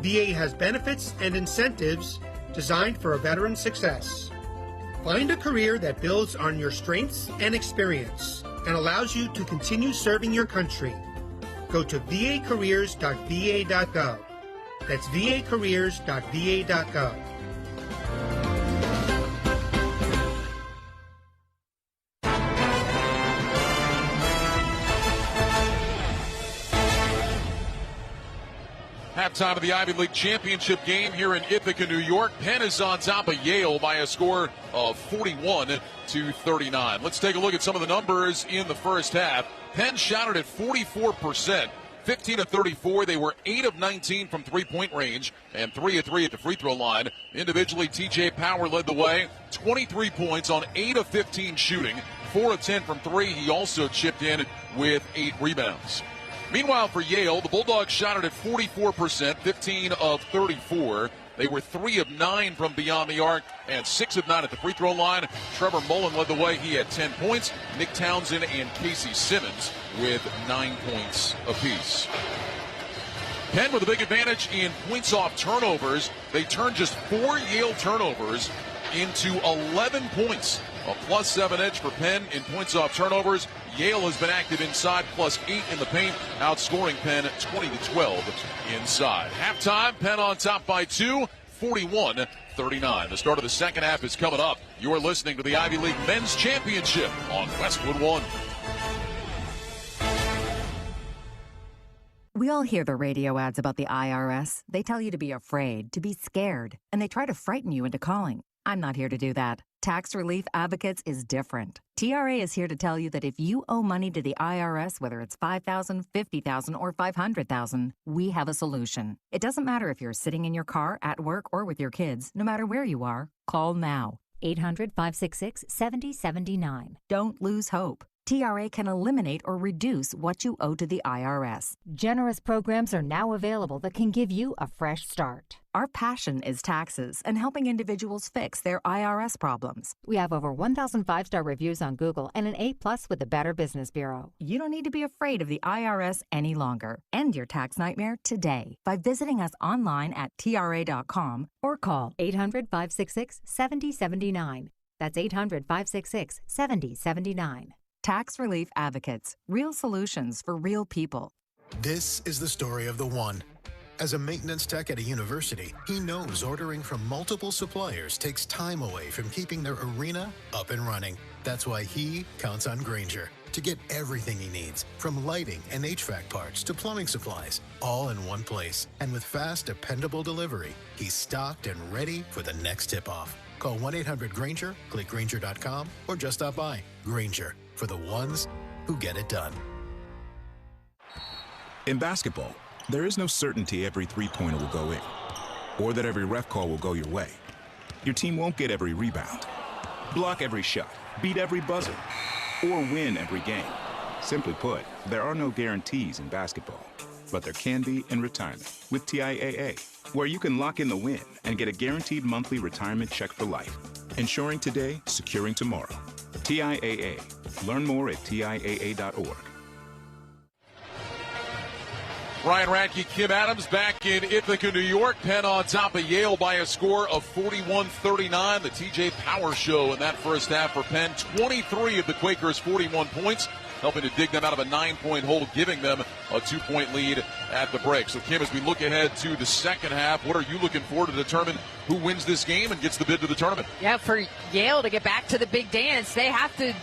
VA has benefits and incentives designed for a veteran's success. Find a career that builds on your strengths and experience and allows you to continue serving your country. Go to vacareers.va.gov. That's vacareers.va.gov. Halftime of the Ivy League championship game here in Ithaca, New York. Penn is on top of Yale by a score of 41-39. Let's take a look at some of the numbers in the first half. Penn shot it at 44%. 15 of 34. They were 8 of 19 from three-point range and 3 of 3 at the free throw line. Individually, TJ Power led the way. 23 points on 8 of 15 shooting. 4 of 10 from 3. He also chipped in with 8 rebounds. Meanwhile, for Yale, the Bulldogs shot it at 44%, 15 of 34. They were 3 of 9 from beyond the arc and 6 of 9 at the free throw line. Trevor Mullen led the way. He had 10 points. Nick Townsend and Casey Simmons with 9 points apiece. Penn with a big advantage in points off turnovers. They turned just 4 Yale turnovers into 11 points. A +7 edge for Penn in points off turnovers. Yale has been active inside, +8 in the paint, outscoring Penn 20-12 inside. Halftime, Penn on top by 2, 41-39. The start of the second half is coming up. You're listening to the Ivy League Men's Championship on Westwood One. We all hear the radio ads about the IRS. They tell you to be afraid, to be scared, and they try to frighten you into calling. I'm not here to do that. Tax Relief Advocates is different. TRA is here to tell you that if you owe money to the IRS, whether it's $5,000, $50,000, or $500,000, we have a solution. It doesn't matter if you're sitting in your car, at work, or with your kids. No matter where you are, call now. 800-566-7079. Don't lose hope. TRA can eliminate or reduce what you owe to the IRS. Generous programs are now available that can give you a fresh start. Our passion is taxes and helping individuals fix their IRS problems. We have over 1,000 5-star reviews on Google and an A+ with the Better Business Bureau. You don't need to be afraid of the IRS any longer. End your tax nightmare today by visiting us online at TRA.com or call 800-566-7079. That's 800-566-7079. Tax Relief Advocates. Real solutions for real people. This is the story of the one. As a maintenance tech at a university, he knows ordering from multiple suppliers takes time away from keeping their arena up and running. That's why he counts on Grainger to get everything he needs, from lighting and HVAC parts to plumbing supplies, all in one place. And with fast, dependable delivery, he's stocked and ready for the next tip-off. Call 1-800-GRAINGER, click Grainger.com, or just stop by. Grainger, for the ones who get it done. In basketball, there is no certainty every three-pointer will go in, or that every ref call will go your way. Your team won't get every rebound, block every shot, beat every buzzer, or win every game. Simply put, there are no guarantees in basketball, but there can be in retirement with TIAA, where you can lock in the win and get a guaranteed monthly retirement check for life. Insuring today, securing tomorrow. TIAA. Learn more at TIAA.org. Ryan Radke, Kim Adams back in Ithaca, New York. Penn on top of Yale by a score of 41-39. The TJ Power Show in that first half for Penn. 23 of the Quakers' 41 points, helping to dig them out of a 9-point hole, giving them a 2-point lead at the break. So, Kim, as we look ahead to the second half, what are you looking for to determine who wins this game and gets the bid to the tournament? Yeah, for Yale to get back to the big dance, they have to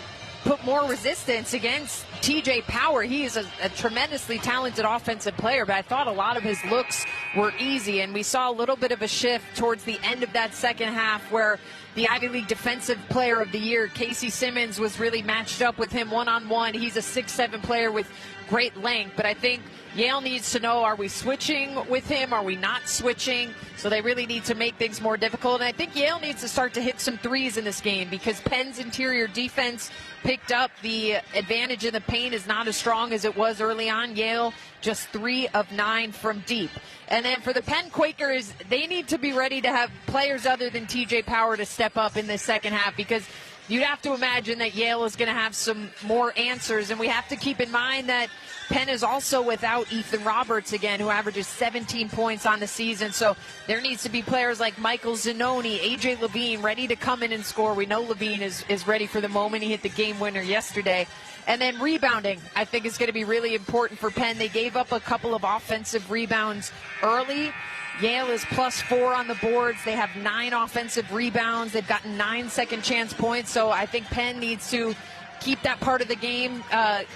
put more resistance against TJ Power. He is a tremendously talented offensive player, but I thought a lot of his looks were easy, and we saw a little bit of a shift towards the end of that second half where the Ivy League Defensive Player of the Year, Casey Simmons, was really matched up with him one-on-one. He's a 6'7" player with great length, but I think Yale needs to know, are we switching with him? Are we not switching? So they really need to make things more difficult. And I think Yale needs to start to hit some threes in this game because Penn's interior defense picked up. The advantage in the paint is not as strong as it was early on. Yale just 3 of 9 from deep. And then for the Penn Quakers, they need to be ready to have players other than TJ Power to step up in the second half because you'd have to imagine that Yale is going to have some more answers. And we have to keep in mind that Penn is also without Ethan Roberts again, who averages 17 points on the season. So there needs to be players like Michael Zanoni, A.J. Levine ready to come in and score. We know Levine is ready for the moment. He hit the game winner yesterday. And then rebounding, I think, is going to be really important for Penn. They gave up a couple of offensive rebounds early. Yale is +4 on the boards. They have 9 offensive rebounds. They've gotten 9 second chance points. So I think Penn needs to keep that part of the game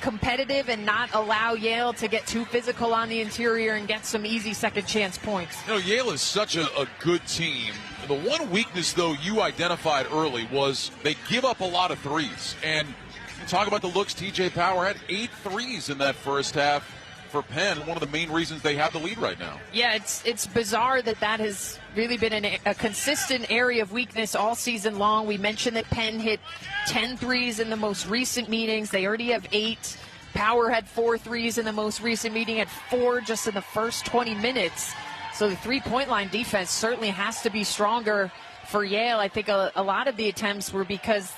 competitive and not allow Yale to get too physical on the interior and get some easy second chance points. You know, Yale is such a good team. The one weakness, though, you identified early was they give up a lot of threes. And you talk about the looks, TJ Power had 8 threes in that first half for Penn, one of the main reasons they have the lead right now. Yeah, it's bizarre that has really been a consistent area of weakness all season long. We mentioned that Penn hit 10 threes in the most recent meetings. They already have 8. Power had 4 threes in the most recent meeting, had 4 just in the first 20 minutes. So the three-point line defense certainly has to be stronger for Yale. I think a lot of the attempts were because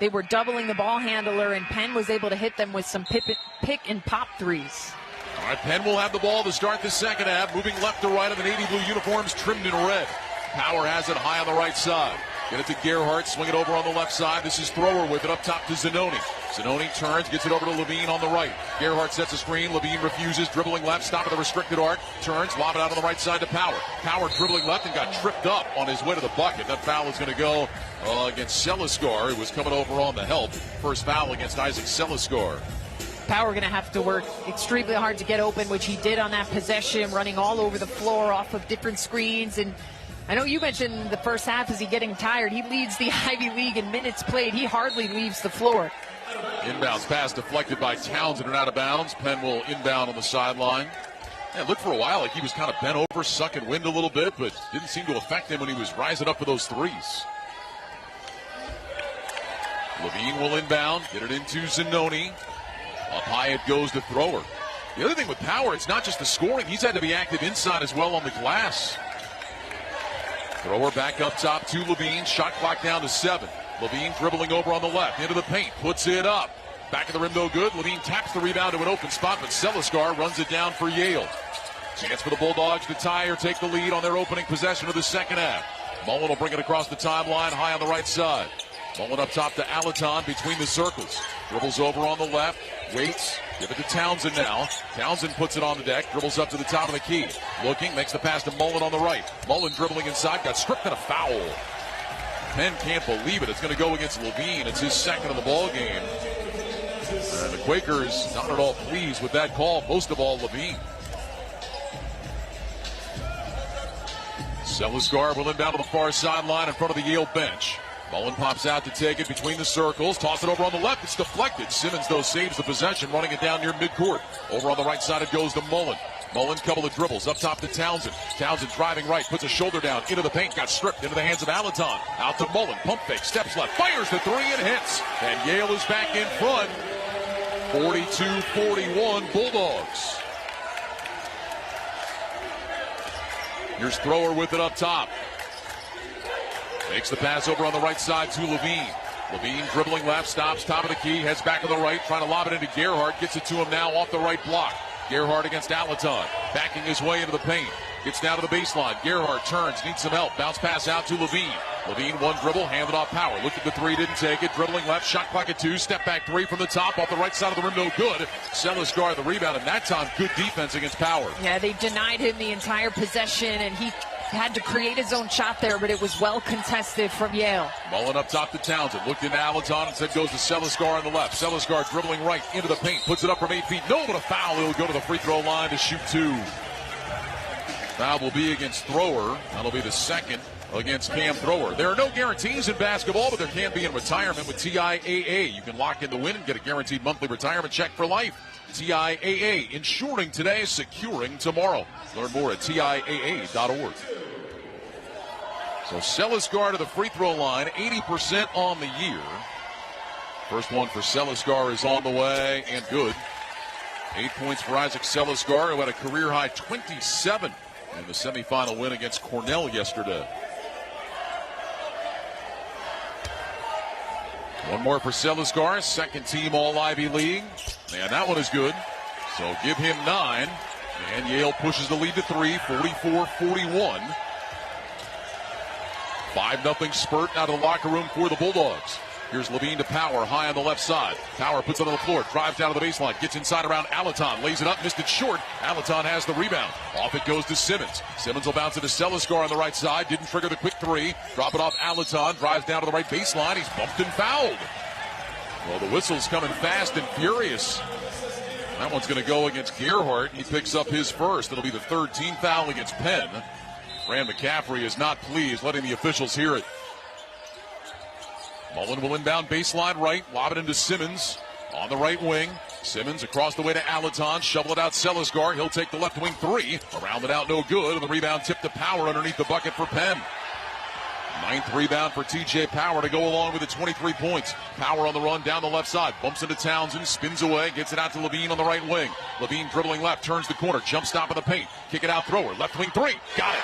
they were doubling the ball handler, and Penn was able to hit them with some pick and pop threes. All right, Penn will have the ball to start the second half, moving left to right of the navy blue uniforms trimmed in red. Power has it high on the right side. Get it to Gerhardt, swing it over on the left side. This is Thrower with it up top to Zanoni. Zanoni turns, gets it over to Levine on the right. Gerhardt sets a screen. Levine refuses, dribbling left, stop at the restricted arc. Turns, lob it out on the right side to Power. Power dribbling left and got tripped up on his way to the bucket. That foul is going to go against Seliskar, who was coming over on the help. First foul against Isaac Seliskar. Power going to have to work extremely hard to get open, which he did on that possession, running all over the floor off of different screens. And I know you mentioned the first half, is he getting tired? He leads the Ivy League in minutes played. He hardly leaves the floor. Inbounds pass deflected by Townsend and out of bounds. Penn will inbound on the sideline. Yeah, it looked for a while like he was kind of bent over, sucking wind a little bit, but didn't seem to affect him when he was rising up for those threes. Levine will inbound, get it into Zanoni. Up high it goes to Thrower. The other thing with Power, it's not just the scoring. He's had to be active inside as well on the glass. Thrower back up top to Levine. Shot clock down to 7. Levine dribbling over on the left, into the paint, puts it up. Back of the rim, no good. Levine taps the rebound to an open spot, but Seliskar runs it down for Yale. Chance for the Bulldogs to tie or take the lead on their opening possession of the second half. Mullen will bring it across the timeline, high on the right side. Mullen up top to Alaton between the circles. Dribbles over on the left, waits, give it to Townsend now. Townsend puts it on the deck, dribbles up to the top of the key. Looking, makes the pass to Mullen on the right. Mullen dribbling inside, got stripped and a foul. Penn can't believe it. It's going to go against Levine. It's his second of the ball game. And the Quakers not at all pleased with that call, most of all Levine. Seliskar will inbound to the far sideline in front of the Yale bench. Mullen pops out to take it between the circles. Toss it over on the left. It's deflected. Simmons, though, saves the possession, running it down near midcourt. Over on the right side, it goes to Mullen. Mullen, couple of dribbles. Up top to Townsend. Townsend driving right. Puts a shoulder down into the paint. Got stripped into the hands of Alaton. Out to Mullen. Pump fake. Steps left. Fires the 3 and hits. And Yale is back in front. 42-41 Bulldogs. Here's Thrower with it up top. Makes the pass over on the right side to Levine. Levine dribbling left, stops, top of the key, heads back to the right, trying to lob it into Gerhardt. Gets it to him now off the right block. Gerhardt against Alaton, backing his way into the paint. Gets down to the baseline. Gerhardt turns, needs some help. Bounce pass out to Levine. Levine, one dribble, handed off Power. Looked at the 3, didn't take it. Dribbling left, shot clock at 2. Step back 3 from the top, off the right side of the rim, no good. Seliskar the rebound, and that time good defense against Power. Yeah, they denied him the entire possession, and he had to create his own shot there, but it was well contested from Yale. Mullen up top to Townsend. Looked into Alaton and said goes to Seliskar on the left. Seliskar dribbling right into the paint. Puts it up from 8 feet. No, but a foul. He'll go to the free throw line to shoot 2. Foul will be against Thrower. That'll be the second against Cam Thrower. There are no guarantees in basketball, but there can be in retirement with TIAA. You can lock in the win and get a guaranteed monthly retirement check for life. TIAA, insuring today, securing tomorrow. Learn more at TIAA.org. So Seliskar to the free throw line, 80% on the year. First one for Seliskar is on the way and good. 8 points for Isaac Seliskar, who had a career-high 27 in the semifinal win against Cornell yesterday. One more for Seliskar, second team All-Ivy League. And that one is good. So give him 9. And Yale pushes the lead to 3, 44-41. 5-0 spurt out of the locker room for the Bulldogs. Here's Levine to Power, high on the left side. Power puts it on the floor, drives down to the baseline, gets inside around Alaton, lays it up, missed it short. Alaton has the rebound. Off it goes to Simmons. Simmons will bounce it to Seliskar on the right side, didn't trigger the quick 3. Drop it off Alaton, drives down to the right baseline. He's bumped and fouled. Well, the whistle's coming fast and furious. That one's going to go against Gerhardt. He picks up his first. It'll be the third team foul against Penn. Fran McCaffrey is not pleased, letting the officials hear it. Mullen will inbound baseline right, lob it into Simmons on the right wing. Simmons across the way to Alaton, shovel it out Celisgar. He'll take the left wing three. Around it out, no good. And the rebound tipped to Power underneath the bucket for Penn. Ninth rebound for TJ Power to go along with the 23 points. Power on the run down the left side. Bumps into Townsend, spins away, gets it out to Levine on the right wing. Levine dribbling left, turns the corner, jump stop in the paint. Kick it out, thrower, left wing three. Got it.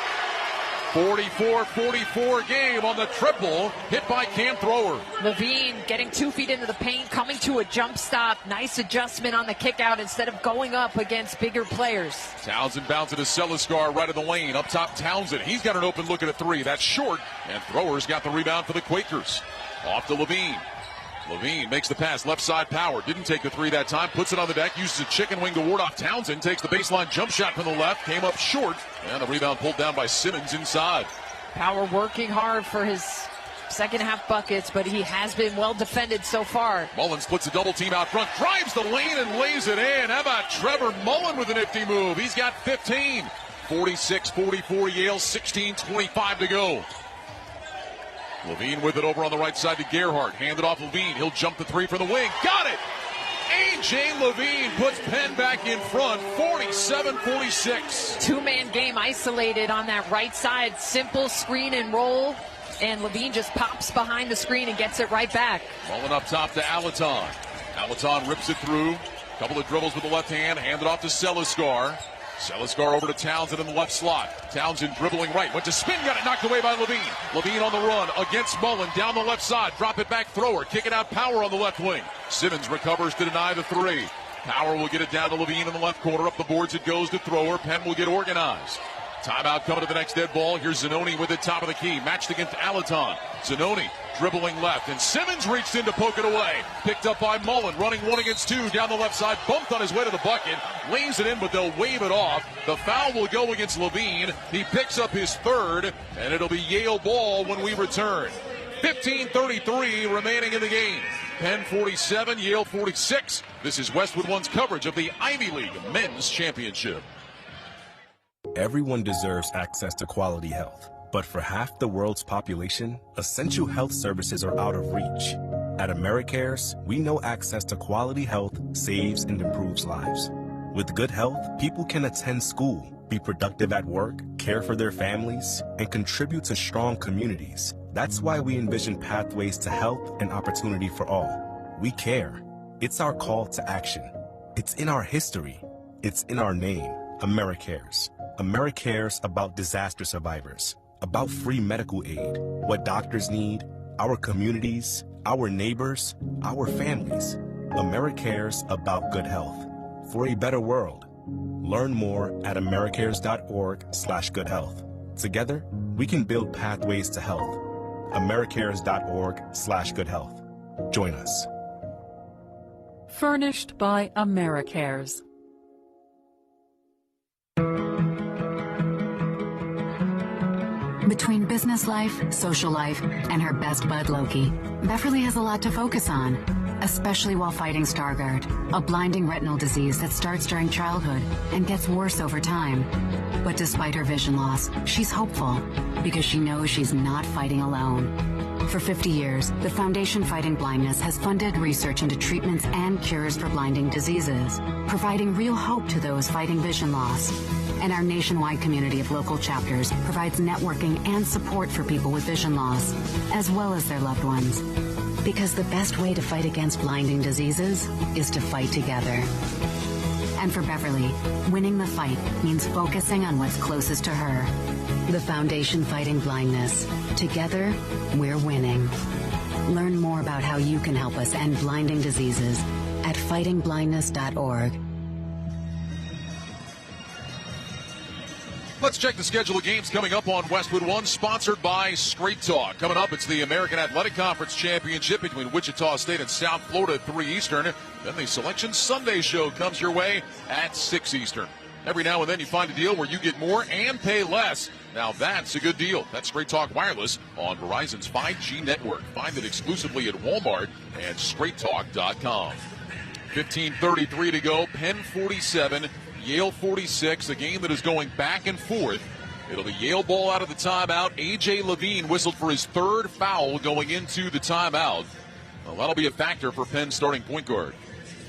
44-44 game on the triple, hit by Cam Thrower. Levine getting 2 feet into the paint, coming to a jump stop. Nice adjustment on the kick out instead of going up against bigger players. Townsend bounces to Celisgar right of the lane. Up top, Townsend. He's got an open look at a three. That's short. And Thrower's got the rebound for the Quakers. Off to Levine. Levine makes the pass, left side Power. Didn't take the three that time, puts it on the deck, uses a chicken wing to ward off Townsend, takes the baseline jump shot from the left, came up short, and the rebound pulled down by Simmons inside. Power working hard for his second half buckets, but he has been well defended so far. Mullen splits a double team out front, drives the lane and lays it in. How about Trevor Mullen with a nifty move? He's got 15. 46-44 Yale, 16:25 to go. Levine with it over on the right side to Gerhardt. Handed off Levine. He'll jump the three from the wing. Got it! A.J. Levine puts Penn back in front, 47-46. Two-man game isolated on that right side. Simple screen and roll. And Levine just pops behind the screen and gets it right back. Rolling up top to Alaton. Alaton rips it through. Couple of dribbles with the left hand. Handed off to Celisgar. Celisgar over to Townsend in the left slot. Townsend dribbling right. Went to spin, got it knocked away by Levine. Levine on the run against Mullen. Down the left side. Drop it back, Thrower. Kick it out, Power on the left wing. Simmons recovers to deny the three. Power will get it down to Levine in the left corner. Up the boards it goes to Thrower. Penn will get organized. Timeout coming to the next dead ball. Here's Zanoni with the top of the key. Matched against Alaton. Zanoni dribbling left. And Simmons reached in to poke it away. Picked up by Mullen. Running 1 against 2 down the left side. Bumped on his way to the bucket. Lays it in, but they'll wave it off. The foul will go against Levine. He picks up his third. And it'll be Yale ball when we return. 15:33 remaining in the game. Penn 47, Yale 46. This is Westwood One's coverage of the Ivy League Men's Championship. Everyone deserves access to quality health, but for half the world's population, essential health services are out of reach. At AmeriCares, we know access to quality health saves and improves lives. With good health, people can attend school, be productive at work, care for their families, and contribute to strong communities. That's why we envision pathways to health and opportunity for all. We care. It's our call to action. It's in our history. It's in our name, AmeriCares. AmeriCares about disaster survivors, about free medical aid, what doctors need, our communities, our neighbors, our families. AmeriCares about good health. For a better world. Learn more at americares.org/goodhealth. Together, we can build pathways to health. americares.org/goodhealth. Join us. Furnished by AmeriCares. Between business life, social life, and her best bud Loki, Beverly has a lot to focus on, especially while fighting Stargardt, a blinding retinal disease that starts during childhood and gets worse over time. But despite her vision loss, she's hopeful because she knows she's not fighting alone. For 50 years, the Foundation Fighting Blindness has funded research into treatments and cures for blinding diseases, providing real hope to those fighting vision loss. And our nationwide community of local chapters provides networking and support for people with vision loss, as well as their loved ones. Because the best way to fight against blinding diseases is to fight together. And for Beverly, winning the fight means focusing on what's closest to her. The Foundation Fighting Blindness. Together, we're winning. Learn more about how you can help us end blinding diseases at fightingblindness.org. Let's check the schedule of games coming up on Westwood One, sponsored by Straight Talk. Coming up, it's the American Athletic Conference Championship between Wichita State and South Florida at 3 Eastern. Then the Selection Sunday show comes your way at 6 Eastern. Every now and then you find a deal where you get more and pay less. Now that's a good deal. That's Straight Talk Wireless on Verizon's 5G network. Find it exclusively at Walmart and straighttalk.com. 15:33 to go. Penn 47, Yale 46. A game that is going back and forth. It'll be Yale ball out of the timeout. A.J. Levine whistled for his third foul going into the timeout. Well, that'll be a factor for Penn's starting point guard.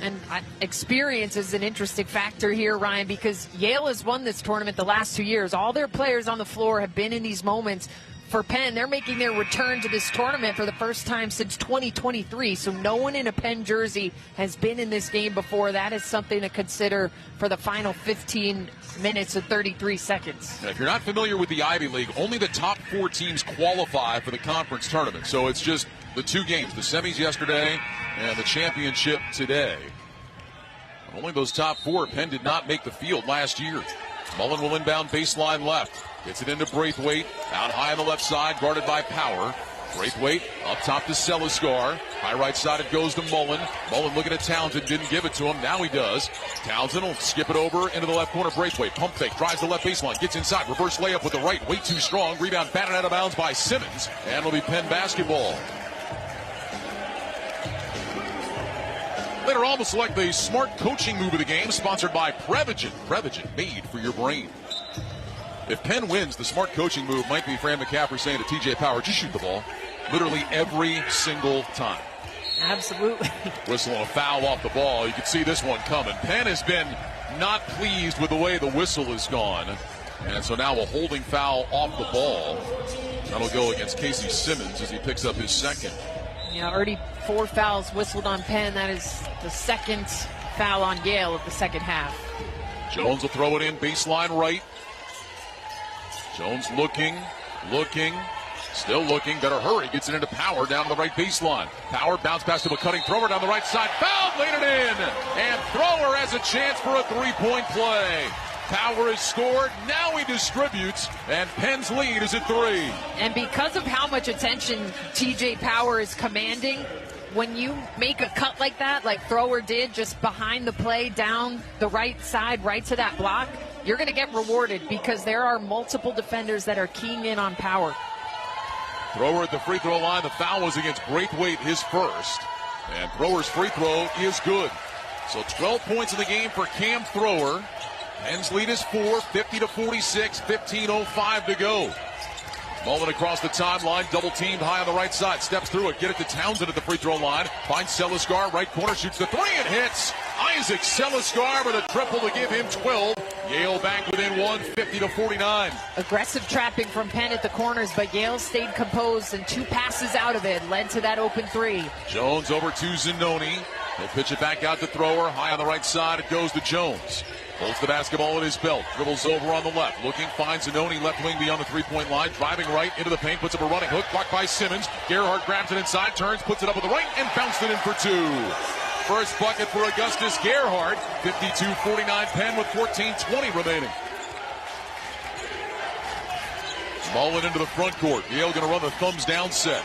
And experience is an interesting factor here, Ryan, because Yale has won this tournament the last 2 years. All their players on the floor have been in these moments. For Penn, they're making their return to this tournament for the first time since 2023. So no one in a Penn jersey has been in this game before. That is something to consider for the final 15 minutes and 33 seconds. And if you're not familiar with the Ivy League, only the top 4 teams qualify for the conference tournament. So it's just the 2 games, the semis yesterday and the championship today. Only those top 4. Penn did not make the field last year. Mullen will inbound baseline left. Gets it into Braithwaite. Out high on the left side, guarded by Power. Braithwaite up top to Celiscar. High right side, it goes to Mullen. Mullen looking at Townsend, didn't give it to him. Now he does. Townsend will skip it over into the left corner. Braithwaite, pump fake, drives the left baseline, gets inside. Reverse layup with the right, way too strong. Rebound batted out of bounds by Simmons. And it'll be Penn basketball. Later on, we'll select the smart coaching move of the game, sponsored by Prevagen. Prevagen, made for your brain. If Penn wins, the smart coaching move might be Fran McCaffrey saying to TJ Power, just shoot the ball. Literally every single time. Absolutely. Whistle and a foul off the ball. You can see this one coming. Penn has been not pleased with the way the whistle has gone. And so now a holding foul off the ball. That'll go against Casey Simmons as he picks up his second. Yeah, already 4 fouls whistled on Penn. That is the second foul on Yale of the second half. Jones will throw it in, baseline right. Jones looking, still looking. Better hurry. Gets it into Power down the right baseline. Power bounce pass to a cutting thrower down the right side. Fouled, laid it in. And Thrower has a chance for a 3-point play. Power has scored. Now he distributes, and Penn's lead is at 3. And because of how much attention TJ Power is commanding, when you make a cut like that, like Thrower did, just behind the play, down the right side, right to that block, you're going to get rewarded because there are multiple defenders that are keying in on Power. Thrower at the free throw line. The foul was against Braithwaite, his first. And Thrower's free throw is good. So 12 points in the game for Cam Thrower. Penn's lead is 4, 50-46, 15:05 to go. Mullen across the timeline, double teamed high on the right side, steps through it, get it to Townsend at the free throw line, finds Celiscar, right corner, shoots the 3 and hits. Isaac Celiscar with a triple to give him 12. Yale back within 1, 50-49. Aggressive trapping from Penn at the corners, but Yale stayed composed, and 2 passes out of it led to that open 3. Jones over to Zanoni. He'll pitch it back out to Thrower, high on the right side, it goes to Jones. Holds the basketball in his belt, dribbles over on the left, looking, finds Zanoni, left wing beyond the 3-point line, driving right into the paint, puts up a running hook, blocked by Simmons. Gerhardt grabs it inside, turns, puts it up with the right, and bounced it in for 2. First bucket for Augustus Gerhardt, 52-49 Penn with 14:20 remaining. Mullen into the front court. Yale going to run the thumbs down set.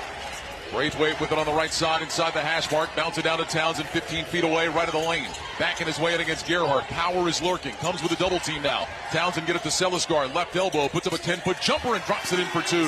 Braithwaite with it on the right side inside the hash mark. Bounce it down to Townsend 15 feet away, right of the lane. Backing his way in against Gerhardt. Power is lurking. Comes with a double team now. Townsend get it to Celiscar. Left elbow. Puts up a 10-foot jumper and drops it in for 2.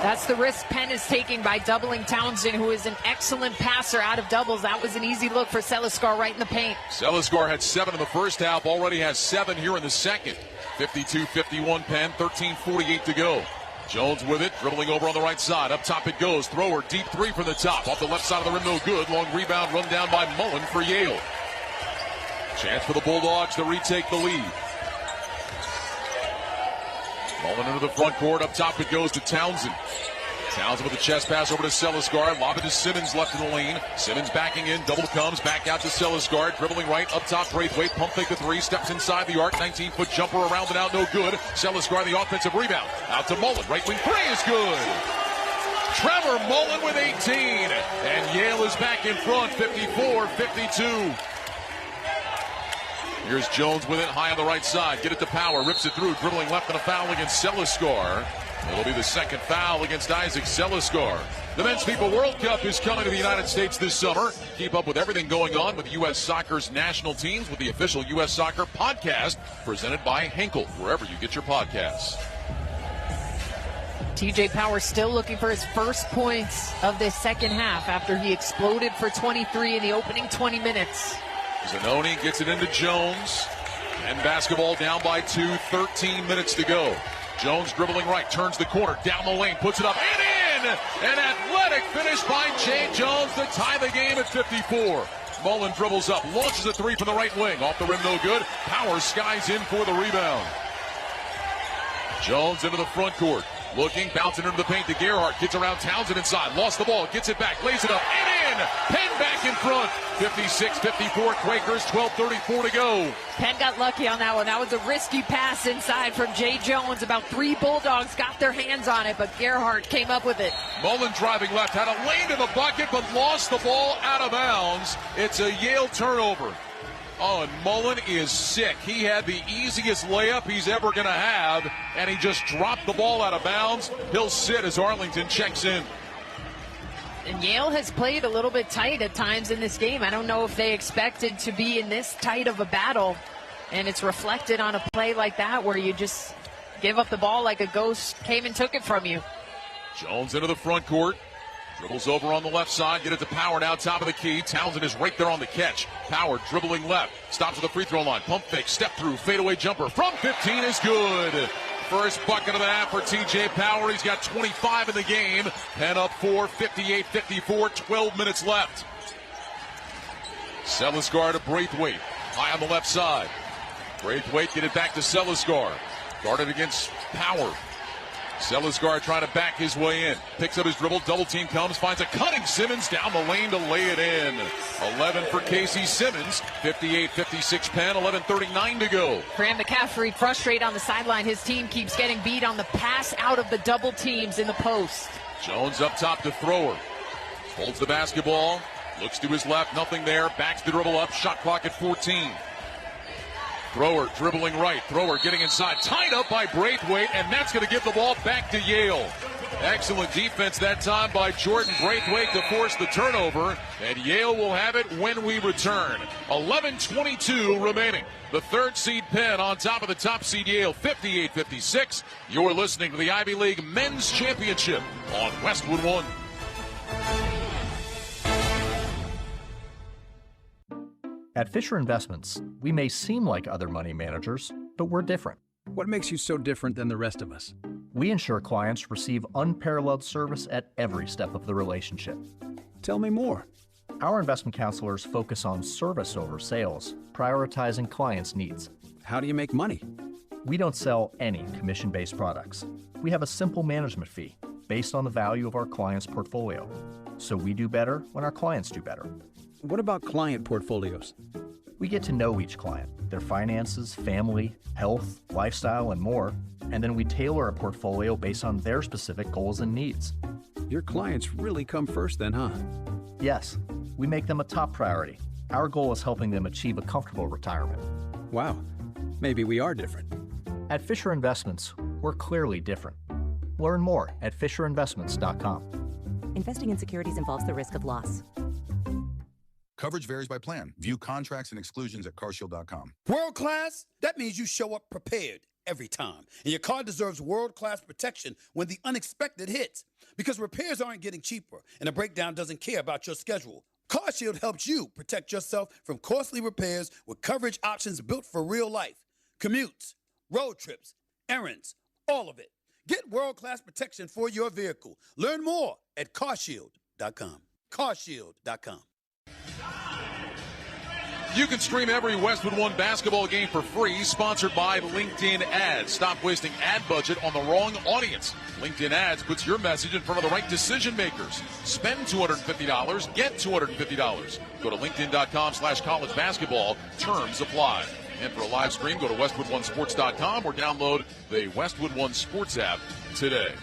That's the risk Penn is taking by doubling Townsend, who is an excellent passer out of doubles. That was an easy look for Celiscar right in the paint. Celiscar had 7 in the first half. Already has 7 here in the second. 52-51 Penn. 13:48 to go. Jones with it, dribbling over on the right side. Up top it goes. Thrower, deep 3 from the top. Off the left side of the rim, no good. Long rebound run down by Mullen for Yale. Chance for the Bulldogs to retake the lead. Mullen into the front court. Up top it goes to Townsend. Townsend with a chest pass over to Celiscar. Lob it to Simmons left in the lane. Simmons backing in. Double comes. Back out to Celiscar. Dribbling right. Up top Braithwaite. Pump fake the 3. Steps inside the arc. 19-foot jumper around and out. No good. Celiscar the offensive rebound. Out to Mullen. Right wing 3 is good. Trevor Mullen with 18. And Yale is back in front. 54-52. Here's Jones with it. High on the right side. Get it to Power. Rips it through. Dribbling left and a foul against Celiscar. It'll be the second foul against Isaac Celiscar. The Men's FIBA World Cup is coming to the United States this summer. Keep up with everything going on with U.S. Soccer's national teams with the official U.S. Soccer podcast presented by Henkel, wherever you get your podcasts. TJ Power still looking for his first points of this second half after he exploded for 23 in the opening 20 minutes. Zanoni gets it into Jones. And basketball down by 2, 13 minutes to go. Jones dribbling right, turns the corner, down the lane, puts it up and in! An athletic finish by Jay Jones to tie the game at 54. Mullen dribbles up, launches a three from the right wing. Off the rim, no good. Power skies in for the rebound. Jones into the front court. Looking, bouncing into the paint to Gerhardt. Gets around Townsend inside. Lost the ball. Gets it back. Lays it up. And in! Penn back in front. 56-54 Quakers. 12:34 to go. Penn got lucky on that one. That was a risky pass inside from Jay Jones. About 3 Bulldogs got their hands on it, but Gerhardt came up with it. Mullen driving left. Had a lane to the bucket, but lost the ball out of bounds. It's a Yale turnover. Oh, and Mullen is sick. He had the easiest layup he's ever going to have, and he just dropped the ball out of bounds. He'll sit as Arlington checks in. And Yale has played a little bit tight at times in this game. I don't know if they expected to be in this tight of a battle, and it's reflected on a play like that where you just give up the ball like a ghost came and took it from you. Jones into the front court. Dribbles over on the left side, get it to Power now, top of the key. Townsend is right there on the catch. Power dribbling left, stops at the free throw line. Pump fake, step through, fadeaway jumper from 15 is good. First bucket of the half for TJ Power. He's got 25 in the game. Penn up 4, 58-54, 12 minutes left. Selisgar to Braithwaite, high on the left side. Braithwaite get it back to Selisgar. Guarded against Power. Selisgar trying to back his way in. Picks up his dribble. Double team comes. Finds a cutting Simmons down the lane to lay it in. 11 for Casey Simmons. 58-56 Penn. 11:39 to go. Graham McCaffrey frustrated on the sideline. His team keeps getting beat on the pass out of the double teams in the post. Jones up top to Thrower. Holds the basketball. Looks to his left. Nothing there. Backs the dribble up. Shot clock at 14. Thrower dribbling right. Thrower getting inside. Tied up by Braithwaite, and that's going to give the ball back to Yale. Excellent defense that time by Jordan Braithwaite to force the turnover, and Yale will have it when we return. 11:22 remaining. The third seed Penn on top of the top seed Yale, 58-56. You're listening to the Ivy League Men's Championship on Westwood One. At Fisher Investments, we may seem like other money managers, but we're different. What makes you so different than the rest of us? We ensure clients receive unparalleled service at every step of the relationship. Tell me more. Our investment counselors focus on service over sales, prioritizing clients' needs. How do you make money? We don't sell any commission-based products. We have a simple management fee based on the value of our clients' portfolio. So we do better when our clients do better. What about client portfolios? We get to know each client, their finances, family, health, lifestyle, and more, and then we tailor a portfolio based on their specific goals and needs. Your clients really come first then, huh? Yes, we make them a top priority. Our goal is helping them achieve a comfortable retirement. Wow, maybe we are different. At Fisher Investments, we're clearly different. Learn more at FisherInvestments.com. Investing in securities involves the risk of loss. Coverage varies by plan. View contracts and exclusions at carshield.com. World class? That means you show up prepared every time. And your car deserves world-class protection when the unexpected hits. Because repairs aren't getting cheaper, and a breakdown doesn't care about your schedule. CarShield helps you protect yourself from costly repairs with coverage options built for real life. Commutes, road trips, errands, all of it. Get world-class protection for your vehicle. Learn more at carshield.com. carshield.com. You can stream every Westwood One basketball game for free, sponsored by LinkedIn Ads. Stop wasting ad budget on the wrong audience. LinkedIn Ads puts your message in front of the right decision makers. Spend $250, get $250. Go to linkedin.com/college basketball. Terms apply. And for a live stream, go to westwood1sports.com or download the Westwood One Sports app today.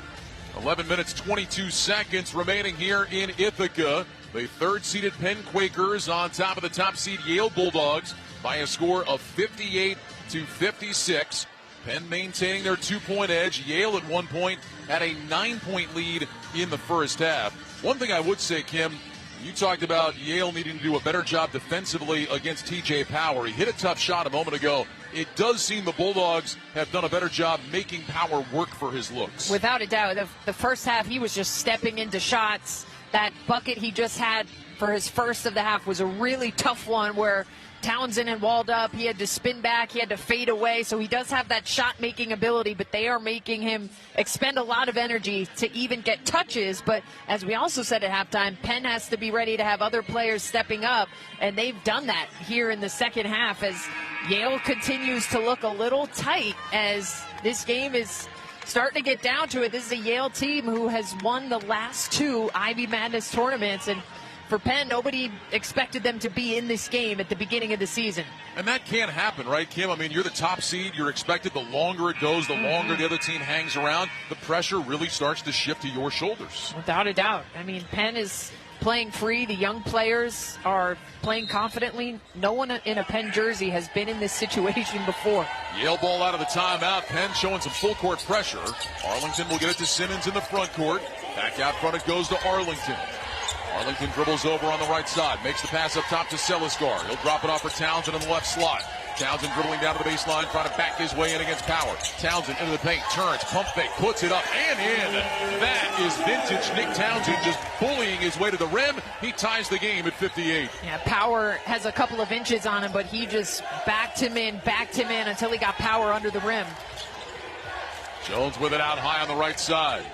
11 minutes, 22 seconds remaining here in Ithaca. The third-seeded Penn Quakers on top of the top-seed Yale Bulldogs by a score of 58-56. Penn maintaining their 2-point edge. Yale at one point had a 9-point lead in the first half. One thing I would say, Kim, You talked about Yale needing to do a better job defensively against T.J. Power. He hit a tough shot a moment ago. It does seem the Bulldogs have done a better job making Power work for his looks. Without a doubt. The first half, he was just stepping into shots. That bucket he just had for his first of the half was a really tough one where Townsend had walled up. He had to spin back. He had to fade away. So he does have that shot-making ability, but they are making him expend a lot of energy to even get touches. But as we also said at halftime, Penn has to be ready to have other players stepping up, and they've done that here in the second half as Yale continues to look a little tight as this game is starting to get down to it. This is a Yale team who has won the last 2 Ivy Madness tournaments, and for Penn, nobody expected them to be in this game at the beginning of the season. And that can't happen, right, Kim? I mean, you're the top seed. You're expected the longer it goes, the longer the other team hangs around, the pressure really starts to shift to your shoulders. Without a doubt. I mean, Penn is playing free. The young players are playing confidently. No one in a Penn jersey has been in this situation before. Yale ball out of the timeout. Penn showing some full court pressure. Arlington will get it to Simmons in the front court. Back out front it goes to Arlington. Arlington dribbles over on the right side, makes the pass up top to Selisgar. He'll drop it off for Townsend in the left slot. Townsend dribbling down to the baseline, trying to back his way in against Power. Townsend into the paint, turns, pump fake, puts it up and in. That is vintage Nick Townsend just bullying his way to the rim. He ties the game at 58. Yeah, Power has a couple of inches on him, but he just backed him in until he got Power under the rim. Jones with it out high on the right side.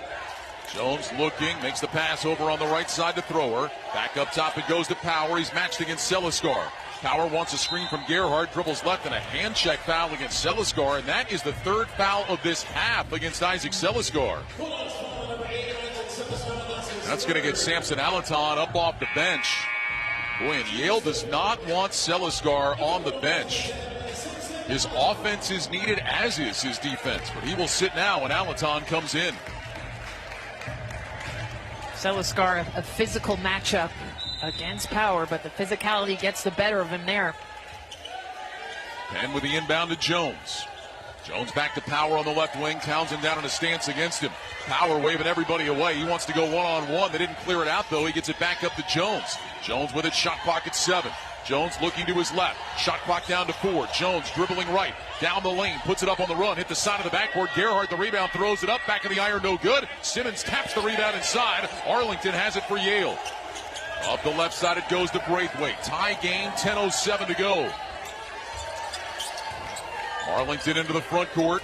Jones looking, makes the pass over on the right side to Thrower. Back up top it goes to Power. He's matched against Selisgar. Power wants a screen from Gerhardt, dribbles left, and a hand check foul against Selisgar, and that is the 3rd foul of this half against Isaac Selisgar. That's going to get Samson Alaton up off the bench. Boy, and Yale does not want Selisgar on the bench. His offense is needed, as is his defense, but he will sit now when Alaton comes in. Selisgar, a physical matchup against Power, but the physicality gets the better of him there. Penn with the inbound to Jones. Jones back to Power on the left wing. Townsend down in a stance against him. Power waving everybody away. He wants to go one-on-one. They didn't clear it out, though. He gets it back up to Jones. Jones with it, shot clock at 7. Jones looking to his left. Shot clock down to 4. Jones dribbling right. Down the lane. Puts it up on the run. Hit the side of the backboard. Gerhardt, the rebound, throws it up. Back of the iron, no good. Simmons taps the rebound inside. Arlington has it for Yale. Up the left side it goes to Braithwaite. Tie game, 10:07 to go. Arlington into the front court.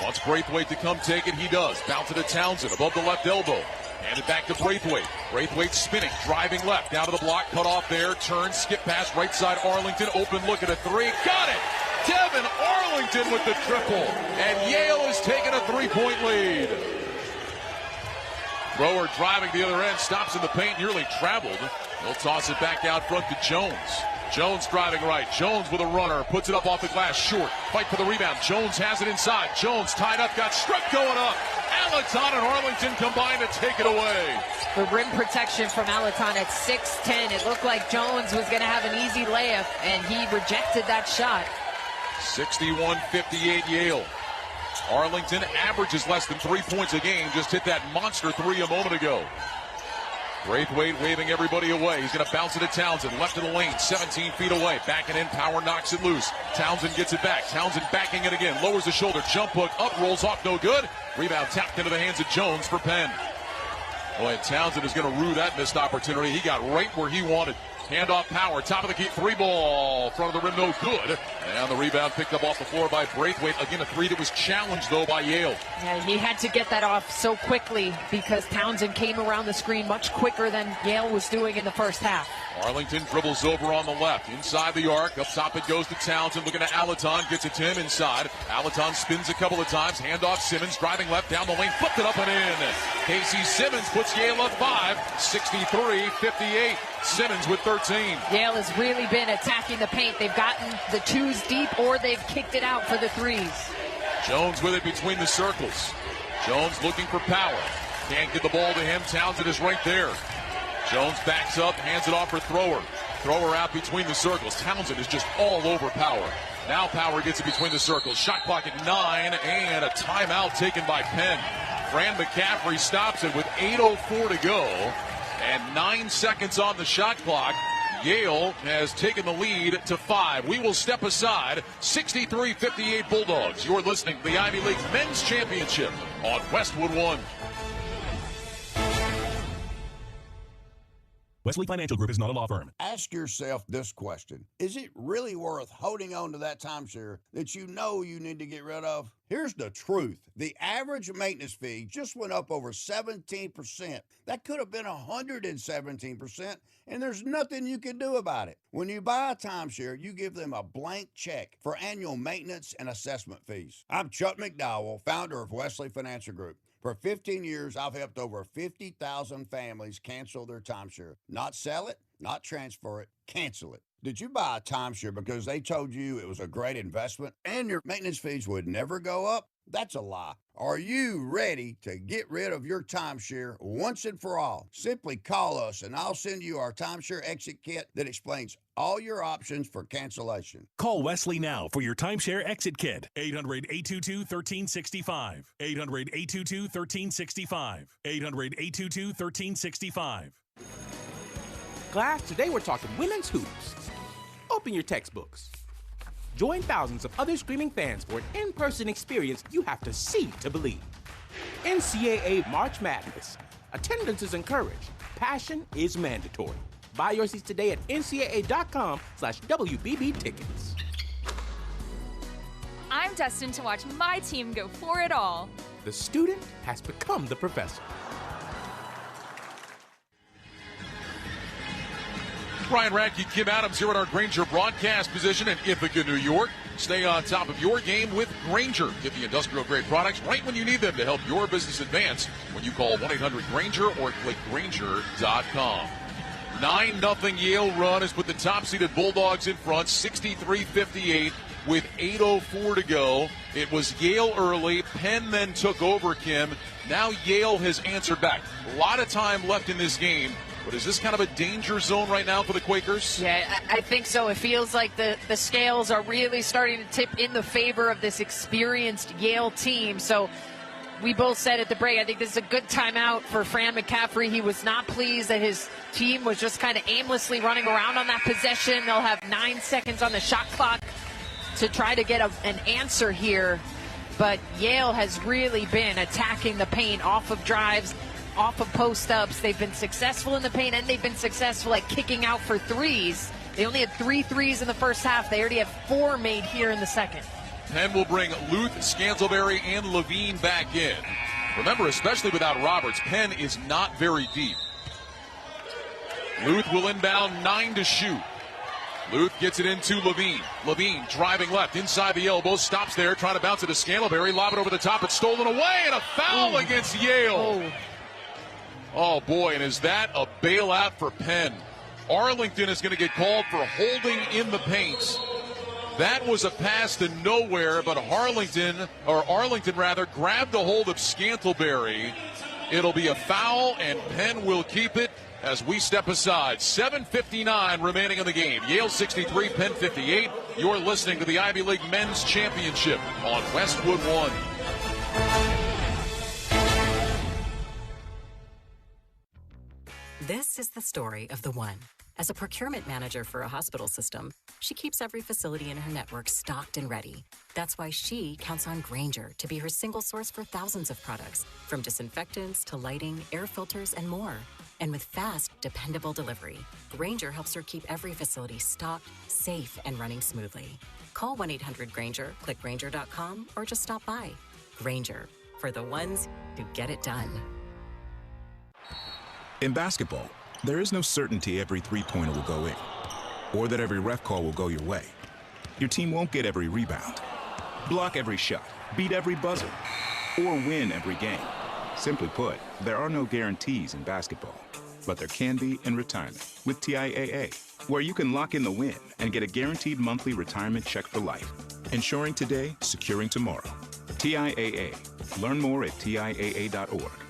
Wants Braithwaite to come take it. He does. Bounce it to Townsend above the left elbow. Hand it back to Braithwaite. Braithwaite spinning, driving left. Down to the block, cut off there. Turn, skip pass, right side Arlington. Open look at a 3. Got it! Devin Arlington with the triple. And Yale is taking a 3-point lead. Thrower driving the other end. Stops in the paint, nearly traveled. He'll toss it back out front to Jones. Jones driving right. Jones with a runner. Puts it up off the glass. Short. Fight for the rebound. Jones has it inside. Jones tied up. Got struck going up. Alaton and Arlington combined to take it away. The rim protection from Alaton at 6'10". It looked like Jones was going to have an easy layup, and he rejected that shot. 61-58 Yale. Arlington averages less than 3 points a game. Just hit that monster 3 a moment ago. Braithwaite waving everybody away. He's going to bounce it to Townsend. Left of the lane, 17 feet away. Backing in, Power knocks it loose. Townsend gets it back. Townsend backing it again. Lowers the shoulder. Jump hook up, rolls off, no good. Rebound tapped into the hands of Jones for Penn. Boy, and Townsend is going to rue that missed opportunity. He got right where he wanted. Handoff Power, top of the key, 3 ball, front of the rim, no good. And the rebound picked up off the floor by Braithwaite. Again, a 3 that was challenged, though, by Yale. Yeah, he had to get that off so quickly because Townsend came around the screen much quicker than Yale was doing in the first half. Arlington dribbles over on the left. Inside the arc. Up top it goes to Townsend. Looking at Alaton. Gets it to him inside. Alaton spins a couple of times. Handoff Simmons. Driving left down the lane. Flipped it up and in. Casey Simmons puts Yale up 5. 63-58. Simmons with 13. Yale has really been attacking the paint. They've gotten the 2s deep or they've kicked it out for the 3s. Jones with it between the circles. Jones looking for Power. Can't get the ball to him. Townsend is right there. Jones backs up, hands it off for Thrower. Thrower out between the circles. Townsend is just all over Power. Now Power gets it between the circles. Shot clock at 9 and a timeout taken by Penn. Fran McCaffrey stops it with 8:04 to go. And 9 seconds on the shot clock. Yale has taken the lead to 5. We will step aside. 63-58 Bulldogs. You're listening to the Ivy League Men's Championship on Westwood One. Wesley Financial Group is not a law firm. Ask yourself this question. Is it really worth holding on to that timeshare that you know you need to get rid of? Here's the truth. The average maintenance fee just went up over 17%. That could have been 117%, and there's nothing you can do about it. When you buy a timeshare, you give them a blank check for annual maintenance and assessment fees. I'm Chuck McDowell, founder of Wesley Financial Group. For 15 years, I've helped over 50,000 families cancel their timeshare. Not sell it, not transfer it, cancel it. Did you buy a timeshare because they told you it was a great investment and your maintenance fees would never go up? That's a lie. Are you ready to get rid of your timeshare once and for all? Simply call us and I'll send you our timeshare exit kit that explains all your options for cancellation. Call Wesley now for your timeshare exit kit. 800-822-1365. 800-822-1365. 800-822-1365. Class, today we're talking women's hoops. Open your textbooks. Join thousands of other screaming fans for an in-person experience you have to see to believe. NCAA March Madness. Attendance is encouraged. Passion is mandatory. Buy your seats today at ncaa.com/WBB tickets. I'm destined to watch my team go for it all. The student has become the professor. Brian Radke, Kim Adams here at our Granger broadcast position in Ithaca, New York. Stay on top of your game with Granger. Get the industrial-grade products right when you need them to help your business advance when you call 1-800-GRANGER or click Granger.com. 9-0 Yale run has put the top-seeded Bulldogs in front, 63-58 with 8:04 to go. It was Yale early. Penn then took over, Kim. Now Yale has answered back. A lot of time left in this game. But is this kind of a danger zone right now for the Quakers? Yeah, I think so. It feels like the scales are really starting to tip in the favor of this experienced Yale team. So we both said at the break, I think this is a good timeout for Fran McCaffrey. He was not pleased that his team was just kind of aimlessly running around on that possession. They'll have 9 seconds on the shot clock to try to get an answer here. But Yale has really been attacking the paint off of drives, off of post-ups. They've been successful in the paint, and they've been successful at kicking out for threes. They only had 3 threes in the first half. They already have 4 made here in the second. Penn will bring Luth, Scantlebury, and Levine back in. Remember, especially without Roberts, Penn is not very deep. Luth will inbound, 9 to shoot. Luth gets it into Levine. Levine driving left, inside the elbow, stops there, trying to bounce it to Scantlebury, lob it over the top, it's stolen away, and a foul against Yale. Oh, boy, and is that a bailout for Penn? Arlington is going to get called for holding in the paint. That was a pass to nowhere, but Arlington grabbed a hold of Scantlebury. It'll be a foul, and Penn will keep it as we step aside. 7:59 remaining in the game. Yale 63, Penn 58. You're listening to the Ivy League Men's Championship on Westwood One. This is the story of the one. As a procurement manager for a hospital system, she keeps every facility in her network stocked and ready. That's why she counts on Granger to be her single source for thousands of products, from disinfectants to lighting, air filters, and more. And with fast, dependable delivery, Granger helps her keep every facility stocked, safe, and running smoothly. Call 1-800-GRANGER, click Granger.com, or just stop by. Granger, for the ones who get it done. In basketball, there is no certainty every three-pointer will go in, or that every ref call will go your way. Your team won't get every rebound, block every shot, beat every buzzer, or win every game. Simply put, there are no guarantees in basketball, but there can be in retirement with TIAA, where you can lock in the win and get a guaranteed monthly retirement check for life. Insuring today, securing tomorrow. TIAA. Learn more at TIAA.org.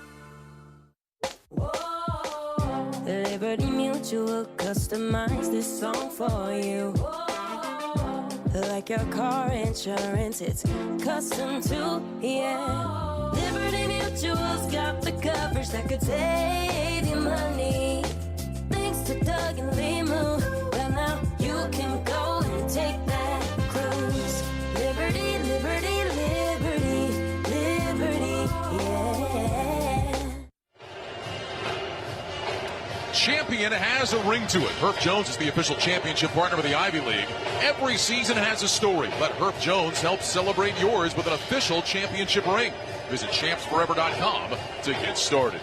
Liberty Mutual customized this song for you. Like your car insurance, it's custom too, yeah. Liberty Mutual's got the coverage that could save you money. champion has a ring to it. Herb Jones is the official championship partner of the Ivy League. Every season has a story. Let Herb Jones help celebrate yours with an official championship ring. Visit champsforever.com to get started.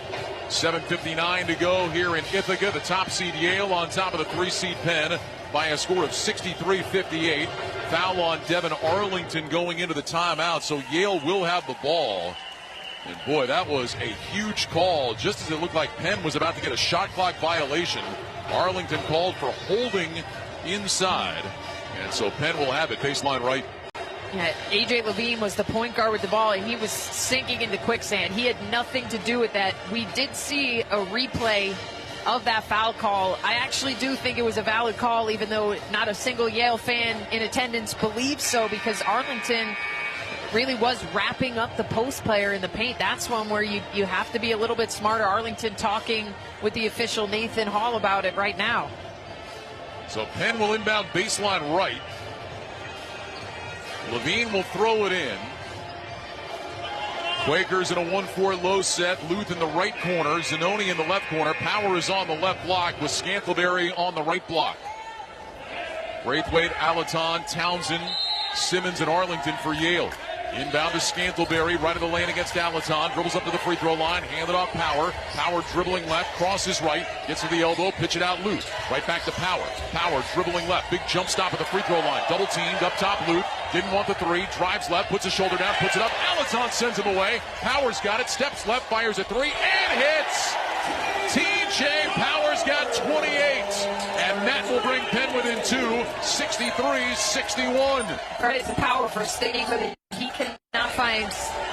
7:59 to go here in Ithaca. The top seed Yale on top of the 3-seed Penn by a score of 63-58. Foul on Devin Arlington going into the timeout, so Yale will have the ball. And boy, that was a huge call, just as it looked like Penn was about to get a shot clock violation. Arlington called for holding inside, and so Penn will have it baseline right. Yeah, A.J. Levine was the point guard with the ball, and he was sinking into quicksand. He had nothing to do with that. We did see a replay of that foul call. I actually do think it was a valid call, even though not a single Yale fan in attendance believes so, because Arlington really was wrapping up the post player in the paint. That's one where you have to be a little bit smarter. Arlington talking with the official Nathan Hall about it right now. So Penn will inbound baseline right. Levine will throw it in. Quakers in a 1-4 low set. Luth in the right corner. Zanoni in the left corner. Power is on the left block with Scantleberry on the right block. Braithwaite, Alaton, Townsend, Simmons, and Arlington for Yale. Inbound to Scantleberry, right of the lane against Alaton. Dribbles up to the free throw line, handed off Power. Power dribbling left, crosses right, gets to the elbow, pitch it out Luth. Right back to Power. Power dribbling left, big jump stop at the free throw line. Double teamed up top Luth. Didn't want the three, drives left, puts his shoulder down, puts it up. Alaton sends him away. Power's got it, steps left, fires a three, and hits! T.J. Power's got 28, and that will bring Penn within 2, 63-61. Credit to Power for sticking with it. He cannot find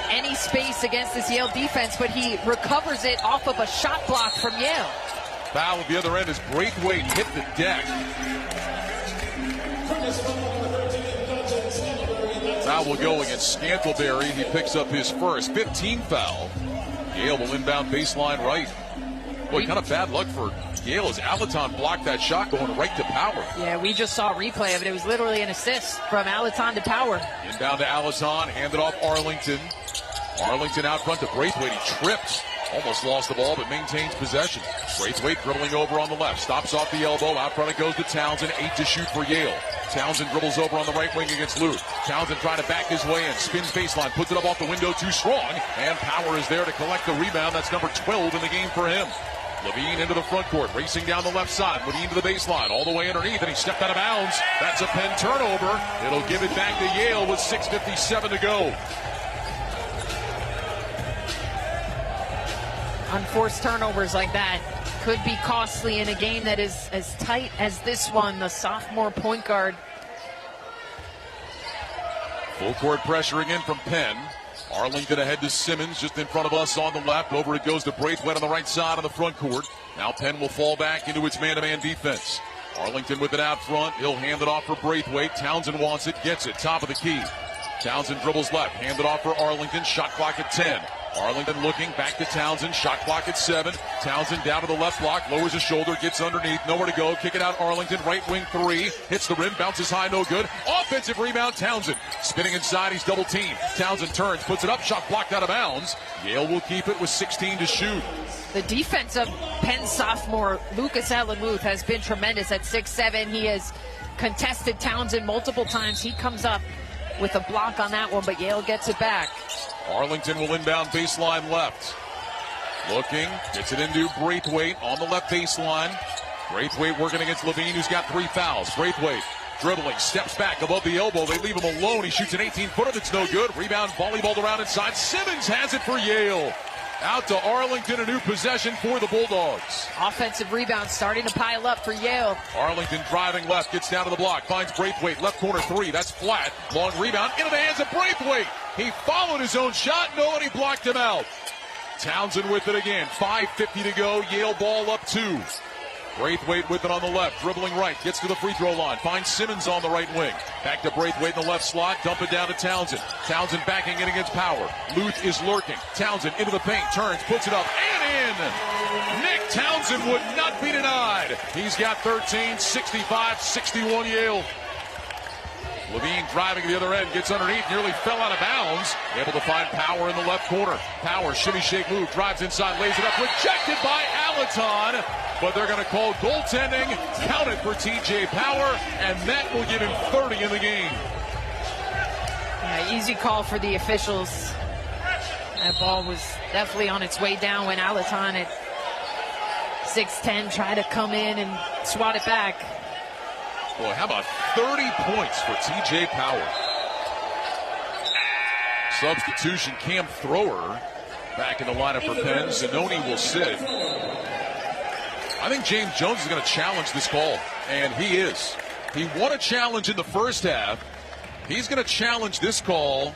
any space against this Yale defense, but he recovers it off of a shot block from Yale. Foul at the other end as Braithwaite hit the deck. Foul will go against Scantleberry. He picks up his first 15th foul. Yale will inbound baseline right. Boy, kind of bad luck for Yale as Alaton blocked that shot going right to Power. Yeah, we just saw a replay of it. It was literally an assist from Alaton to Power. Inbound to Alaton, handed off Arlington. Arlington out front to Braithwaite. He tripped. Almost lost the ball, but maintains possession. Braithwaite dribbling over on the left. Stops off the elbow. Out front it goes to Townsend. 8 to shoot for Yale. Townsend dribbles over on the right wing against Luth. Townsend trying to back his way in. Spins baseline. Puts it up off the window too strong. And Power is there to collect the rebound. That's number 12 in the game for him. Levine into the front court. Racing down the left side. Levine to the baseline. All the way underneath. And he stepped out of bounds. That's a Penn turnover. It'll give it back to Yale with 6:57 to go. Unforced turnovers like that could be costly in a game that is as tight as this one. The sophomore point guard. Full court pressuring in from Penn. Arlington ahead to Simmons just in front of us on the left. Over it goes to Braithwaite on the right side of the front court. Now Penn will fall back into its man-to-man defense. Arlington with it out front. He'll hand it off for Braithwaite. Townsend wants it, gets it. Top of the key. Townsend dribbles left. Hand it off for Arlington. Shot clock at 10. Arlington looking back to Townsend. Shot clock at 7. Townsend down to the left block. Lowers his shoulder. Gets underneath. Nowhere to go. Kick it out Arlington. Right wing 3. Hits the rim. Bounces high. No good. Offensive rebound. Townsend. Spinning inside. He's double teamed. Townsend turns. Puts it up. Shot blocked out of bounds. Yale will keep it with 16 to shoot. The defense of Penn sophomore Lucas Alamuth has been tremendous at 6'7". He has contested Townsend multiple times. He comes up with a block on that one, but Yale gets it back. Arlington will inbound baseline left. Looking, gets it into Braithwaite on the left baseline. Braithwaite working against Levine, who's got 3 fouls. Braithwaite dribbling, steps back above the elbow. They leave him alone. He shoots an 18-footer that's no good. Rebound, volleyballed around inside. Simmons has it for Yale. Out to Arlington, a new possession for the Bulldogs. Offensive rebound starting to pile up for Yale. Arlington driving left, gets down to the block, finds Braithwaite, left corner 3, that's flat. Long rebound into the hands of Braithwaite. He followed his own shot, no, and he blocked him out. Townsend with it again, 5:50 to go, Yale ball up 2. Braithwaite with it on the left, dribbling right, gets to the free throw line, finds Simmons on the right wing. Back to Braithwaite in the left slot, dump it down to Townsend. Townsend backing it against Power. Luth is lurking. Townsend into the paint, turns, puts it up, and in! Nick Townsend would not be denied. He's got 13, 65-61 Yale. Levine driving to the other end, gets underneath, nearly fell out of bounds. Able to find Power in the left corner. Power, shimmy, shake, move, drives inside, lays it up, rejected by Alaton. But they're going to call goaltending, count it for TJ Power, and that will give him 30 in the game. Yeah, easy call for the officials. That ball was definitely on its way down when Alaton at 6'10" tried to come in and swat it back. Boy, how about 30 points for TJ Power? Substitution, Cam Thrower back in the lineup for Penn. Zanoni will sit. I think James Jones is going to challenge this call, and he is. He won a challenge in the first half. He's going to challenge this call.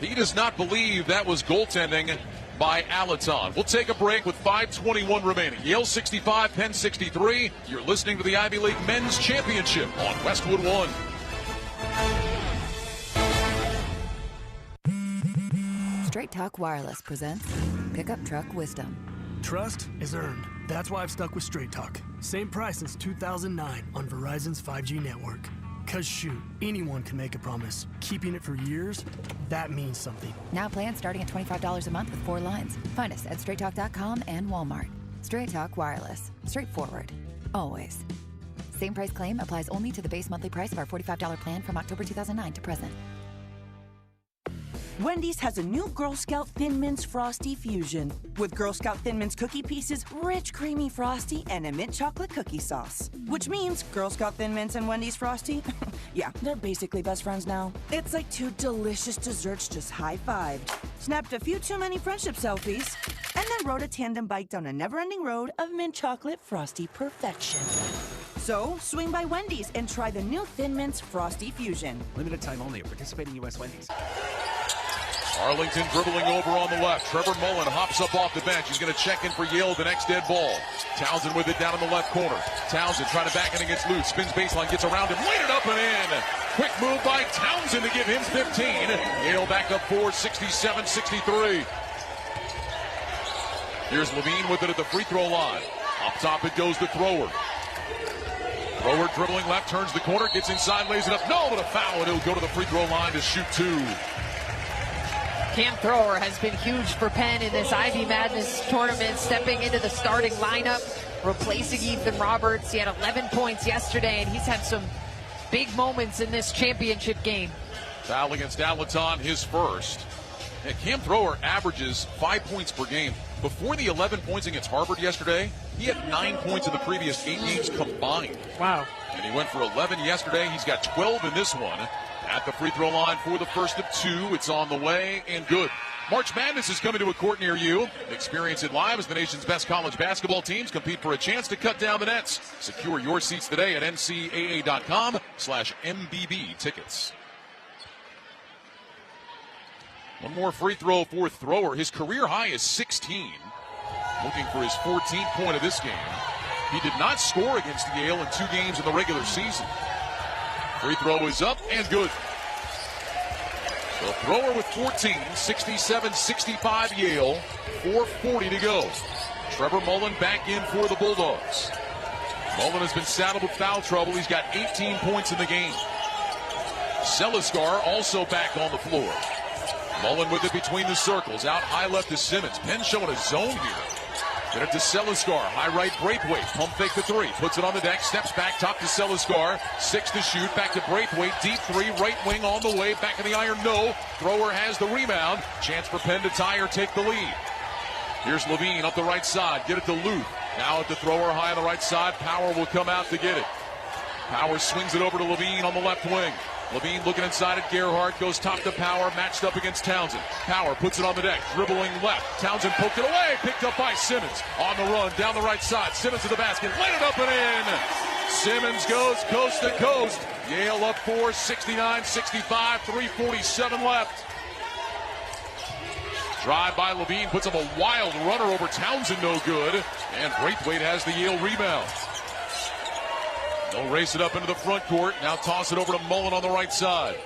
He does not believe that was goaltending by Alaton. We'll take a break with 5:21 remaining. Yale 65, Penn 63. You're listening to the Ivy League Men's Championship on Westwood One. Straight Talk Wireless presents Pickup Truck Wisdom. Trust is earned. That's why I've stuck with Straight Talk. Same price since 2009 on Verizon's 5G network. Cause shoot, anyone can make a promise. Keeping it for years, that means something. Now plans starting at $25 a month with 4 lines. Find us at straighttalk.com and Walmart. Straight Talk Wireless. Straightforward. Always. Same price claim applies only to the base monthly price of our $45 plan from October 2009 to present. Wendy's has a new Girl Scout Thin Mints Frosty Fusion with Girl Scout Thin Mints cookie pieces, rich creamy frosty, and a mint chocolate cookie sauce. Which means Girl Scout Thin Mints and Wendy's Frosty, yeah, they're basically best friends now. It's like 2 delicious desserts just high-fived, snapped a few too many friendship selfies, and then rode a tandem bike down a never-ending road of mint chocolate frosty perfection. So, swing by Wendy's and try the new Thin Mints Frosty Fusion. Limited time only at participating U.S. Wendy's. Arlington dribbling over on the left. Trevor Mullen hops up off the bench. He's going to check in for Yale the next dead ball. Townsend with it down in the left corner. Townsend trying to back it against Lute. Spins baseline, gets around him, laid it up and in. Quick move by Townsend to give him 15. Yale back up 4, 67-63. Here's Levine with it at the free throw line. Up top it goes to Thrower. Thrower dribbling left, turns the corner, gets inside, lays it up. No, but a foul, and he'll go to the free throw line to shoot 2. Cam Thrower has been huge for Penn in this Ivy Madness tournament, stepping into the starting lineup, replacing Ethan Roberts. He had 11 points yesterday, and he's had some big moments in this championship game. Foul against Alaton, his first. And Cam Thrower averages 5 points per game. Before the 11 points against Harvard yesterday, he had 9 points in the previous 8 games combined. Wow. And he went for 11 yesterday. He's got 12 in this one. At the free throw line for the first of 2. It's on the way and good. March Madness is coming to a court near you. Experience it live as the nation's best college basketball teams compete for a chance to cut down the nets. Secure your seats today at ncaa.com/MBB tickets. One more free throw for Thrower. His career high is 16. Looking for his 14th point of this game. He did not score against Yale in 2 games in the regular season. Free throw is up and good. So Thrower with 14, 67-65 Yale, 4:40 to go. Trevor Mullen back in for the Bulldogs. Mullen has been saddled with foul trouble. He's got 18 points in the game. Seliskar also back on the floor. Mullen with it between the circles. Out high left to Simmons. Penn showing a zone here. Get it to Seliskar. High right, Braithwaite. Pump fake to 3. Puts it on the deck. Steps back top to Seliskar. 6 to shoot. Back to Braithwaite. Deep 3. Right wing on the way. Back in the iron. No. Thrower has the rebound. Chance for Penn to tie or take the lead. Here's Levine up the right side. Get it to Lute. Now at the Thrower high on the right side. Power will come out to get it. Power swings it over to Levine on the left wing. Levine looking inside at Gerhardt, goes top to Power, matched up against Townsend. Power puts it on the deck, dribbling left. Townsend poked it away, picked up by Simmons. On the run, down the right side. Simmons to the basket, laid it up and in. Simmons goes coast to coast. Yale up 4, 69-65, 3:47 left. Drive by Levine, puts up a wild runner over Townsend, no good. And Braithwaite has the Yale rebound. They'll race it up into the front court. Now toss it over to Mullen on the right side.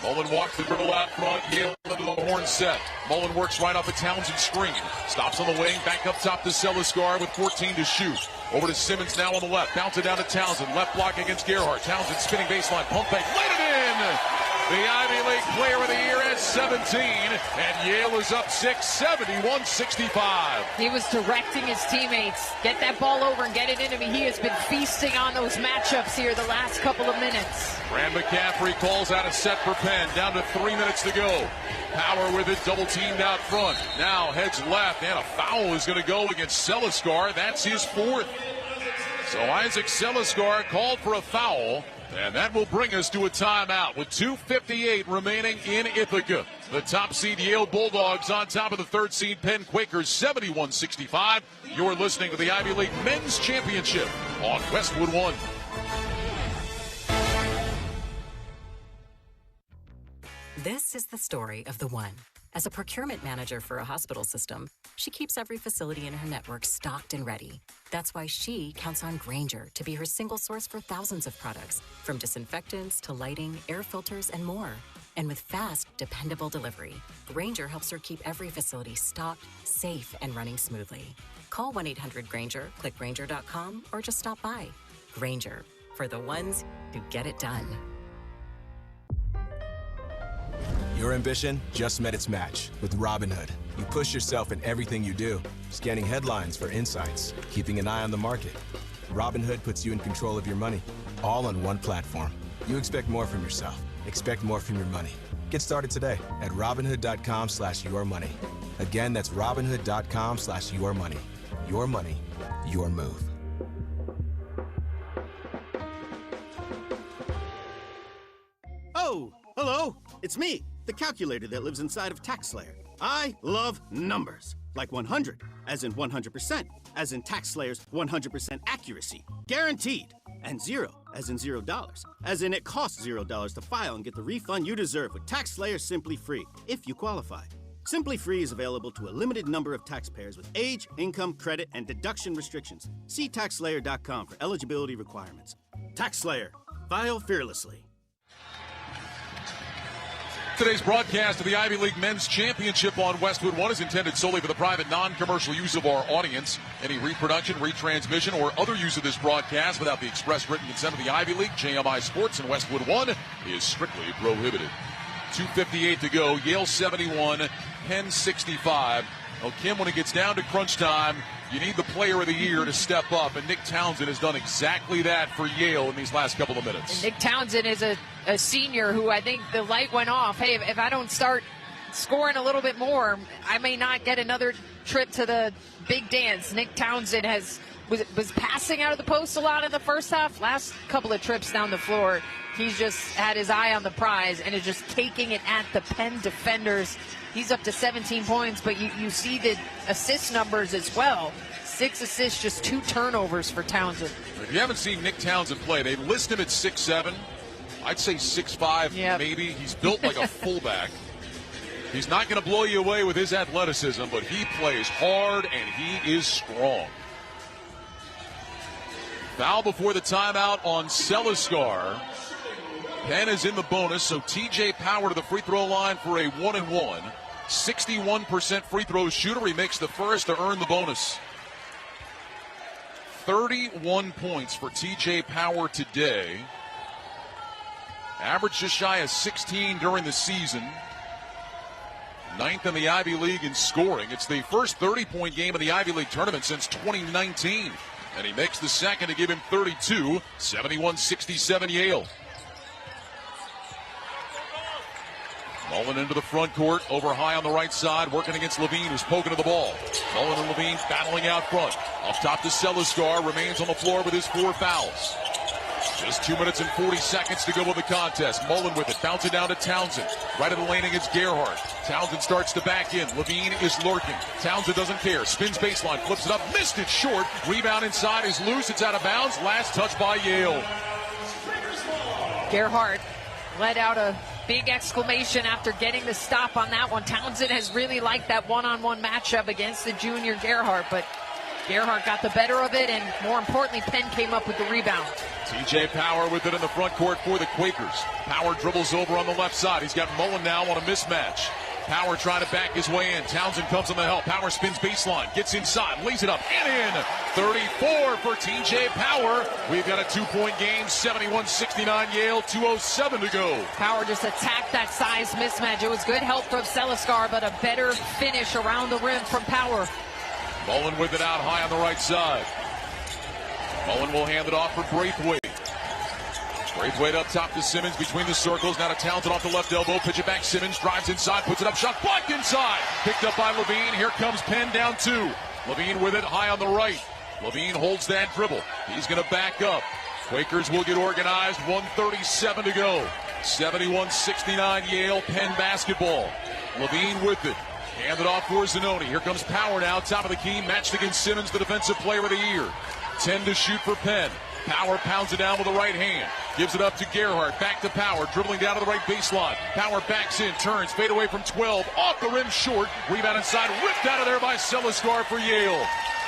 Mullen walks the dribble out front. Yale into the horn set. Mullen works right off a Townsend screen. Stops on the wing. Back up top to Seliskar with 14 to shoot. Over to Simmons now on the left. Bounce it down to Townsend. Left block against Gerhardt. Townsend spinning baseline. Pump fake. Laid it in. the Ivy League Player of the Year at 17, and Yale is up 6, 71-65. He was directing his teammates. Get that ball over and get it into me. He has been feasting on those matchups here the last couple of minutes. Brand McCaffrey calls out a set for Penn. Down to 3 minutes to go. Power with it, double teamed out front. Now heads left, and a foul is going to go against Seliskar. That's his 4th. So Isaac Seliskar called for a foul, and that will bring us to a timeout with 2:58 remaining in Ithaca. The top seed Yale Bulldogs on top of the 3rd seed Penn Quakers, 71-65. You're listening to the Ivy League Men's Championship on Westwood One. This is the story of the one. As a procurement manager for a hospital system, she keeps every facility in her network stocked and ready. That's why she counts on Grainger to be her single source for thousands of products, from disinfectants to lighting, air filters, and more. And with fast, dependable delivery, Grainger helps her keep every facility stocked, safe, and running smoothly. Call 1-800-GRAINGER, click Grainger.com, or just stop by. Grainger, for the ones who get it done. Your ambition just met its match with Robinhood. You push yourself in everything you do, scanning headlines for insights, keeping an eye on the market. Robinhood puts you in control of your money, all on one platform. You expect more from yourself. Expect more from your money. Get started today at Robinhood.com/yourmoney. Again, that's Robinhood.com/yourmoney. Your money, your move. Oh, hello. It's me, the calculator that lives inside of TaxSlayer. I love numbers. Like 100, as in 100%, as in TaxSlayer's 100% accuracy. Guaranteed. And 0, as in $0, as in it costs $0 to file and get the refund you deserve with TaxSlayer Simply Free, if you qualify. Simply Free is available to a limited number of taxpayers with age, income, credit, and deduction restrictions. See TaxSlayer.com for eligibility requirements. TaxSlayer. File fearlessly. Today's broadcast of the Ivy League Men's Championship on Westwood One is intended solely for the private, non-commercial use of our audience. Any reproduction, retransmission, or other use of this broadcast without the express written consent of the Ivy League, JMI Sports, and Westwood One is strictly prohibited. 2:58 to go. Yale 71, Penn 65. Well, Kim, when it gets down to crunch time, you need the player of the year to step up, and Nick Townsend has done exactly that for Yale in these last couple of minutes. And Nick Townsend is a senior who I think the light went off. Hey, if I don't start scoring a little bit more, I may not get another trip to the big dance. Nick Townsend was passing out of the post a lot in the first half. Last couple of trips down the floor, he's just had his eye on the prize and is just taking it at the Penn defenders. He's up to 17 points, but you see the assist numbers as well. 6 assists, just 2 turnovers for Townsend. If you haven't seen Nick Townsend play, they list him at 6'7". I'd say 6'5", maybe. He's built like a fullback. He's not going to blow you away with his athleticism, but he plays hard and he is strong. Foul before the timeout on Seliskar. Penn is in the bonus, so TJ Power to the free throw line for a 1-and-1. 61% free throw shooter. He makes the first to earn the bonus. 31 points for TJ Power today. Average just shy of 16 during the season. 9th in the Ivy League in scoring. It's the first 30-point game of the Ivy League tournament since 2019. And he makes the second to give him 32. 71-67 Yale. Mullen into the front court, over high on the right side, working against Levine, who's poking to the ball. Mullen and Levine battling out front. Up top to Seliskar, remains on the floor with his 4 fouls. Just 2 minutes and 40 seconds to go with the contest. Mullen with it, bounce it down to Townsend. Right of the lane against Gerhardt. Townsend starts to back in. Levine is lurking. Townsend doesn't care. Spins baseline, flips it up, missed it short. Rebound inside is loose. It's out of bounds. Last touch by Yale. Gerhardt let out a big exclamation after getting the stop on that one. Townsend has really liked that one-on-one matchup against the junior Gerhardt, but Gerhardt got the better of it, and more importantly, Penn came up with the rebound. TJ Power with it in the front court for the Quakers. Power dribbles over on the left side. He's got Mullen now on a mismatch. Power trying to back his way in. Townsend comes on the help. Power spins baseline, gets inside, lays it up and in. 34 for TJ Power. We've got a 2-point game, 71-69 Yale, 2:07 to go. Power just attacked that size mismatch. It was good help from Seliskar, but a better finish around the rim from Power. Mullen with it out high on the right side. Mullen will hand it off for Braithwaite. Braithwaite up top to Simmons between the circles. Now to Townsend off the left elbow. Pitch it back. Simmons drives inside, puts it up. Shot blocked inside. Picked up by Levine. Here comes Penn down 2. Levine with it high on the right. Levine holds that dribble. He's going to back up. Quakers will get organized. 1:37 to go. 71-69 Yale. Penn basketball. Levine with it. Handed off for Zanoni. Here comes Power now. Top of the key. Matched against Simmons, the defensive player of the year. 10 to shoot for Penn. Power pounds it down with the right hand. Gives it up to Gerhardt. Back to Power. Dribbling down to the right baseline. Power backs in. Turns. Fade away from 12. Off the rim short. Rebound inside. Ripped out of there by Seliskar for Yale.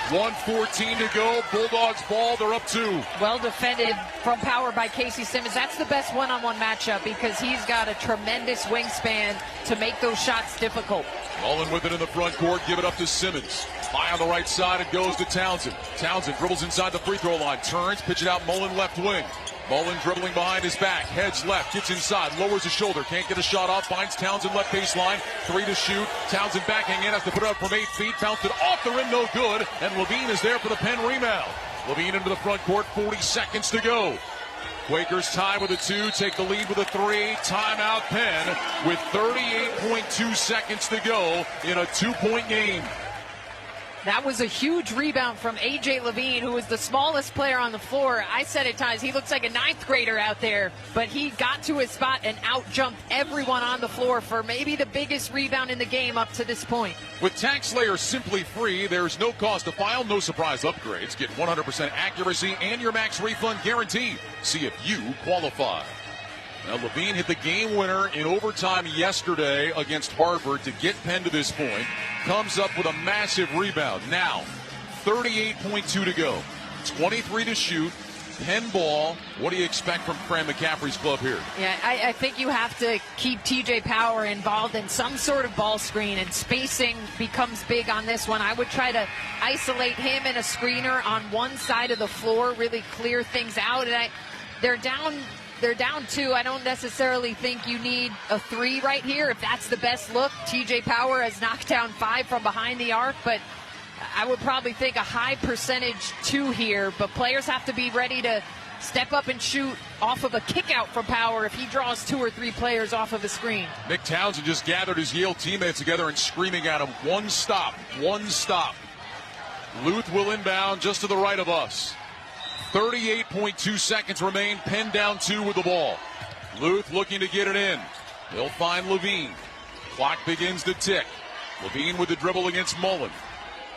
1:14 to go. Bulldogs ball. They're up 2. Well defended from Power by Casey Simmons. That's the best one-on-one matchup because he's got a tremendous wingspan to make those shots difficult. Mullen with it in the front court. Give it up to Simmons. High on the right side. It goes to Townsend. Townsend dribbles inside the free throw line. Turns. Pitch it out. Mullen left wing. Mullen dribbling behind his back. Heads left. Gets inside. Lowers his shoulder. Can't get a shot off. Finds Townsend left baseline. 3 to shoot. Townsend backing in. Has to put it up from 8 feet. Bounced it off the rim. No good. And Levine is there for the Penn rebound. Levine into the front court. 40 seconds to go. Quakers tie with a 2. Take the lead with a 3. Timeout Penn with 38.2 seconds to go in a 2-point game. That was a huge rebound from A.J. Levine, who was the smallest player on the floor. I said at times he looks like a 9th grader out there, but he got to his spot and out-jumped everyone on the floor for maybe the biggest rebound in the game up to this point. With TaxSlayer Simply Free, there's no cost to file, no surprise upgrades. Get 100% accuracy and your max refund guaranteed. See if you qualify. Now, Levine hit the game winner in overtime yesterday against Harvard to get Penn to this point. Comes up with a massive rebound. Now, 38.2 to go. 23 to shoot. Penn ball. What do you expect from Fran McCaffrey's club here? Yeah, I think you have to keep TJ Power involved in some sort of ball screen, and spacing becomes big on this one. I would try to isolate him and a screener on one side of the floor, really clear things out. And they're down 2. I don't necessarily think you need a 3 right here. If that's the best look, TJ Power has knocked down 5 from behind the arc, but I would probably think a high percentage 2 here. But players have to be ready to step up and shoot off of a kick out from Power if he draws 2 or 3 players off of a screen. Nick Townsend just gathered his Yale teammates together and screaming at him, one stop, one stop. Luth will inbound just to the right of us. 38.2 seconds remain. Penn down 2 with the ball. Luth looking to get it in. He'll find Levine. Clock begins to tick. Levine with the dribble against Mullen.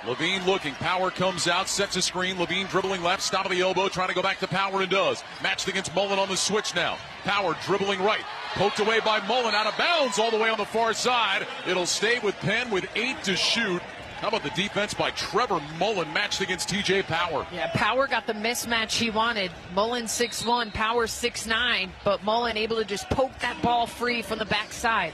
Levine looking. Power comes out, sets a screen. Levine dribbling left, stop of the elbow, trying to go back to Power and does. Matched against Mullen on the switch now. Power dribbling right. Poked away by Mullen, out of bounds all the way on the far side. It'll stay with Penn with 8 to shoot. How about the defense by Trevor Mullen matched against TJ Power? Yeah, Power got the mismatch he wanted. Mullen 6'1", Power 6'9", but Mullen able to just poke that ball free from the backside.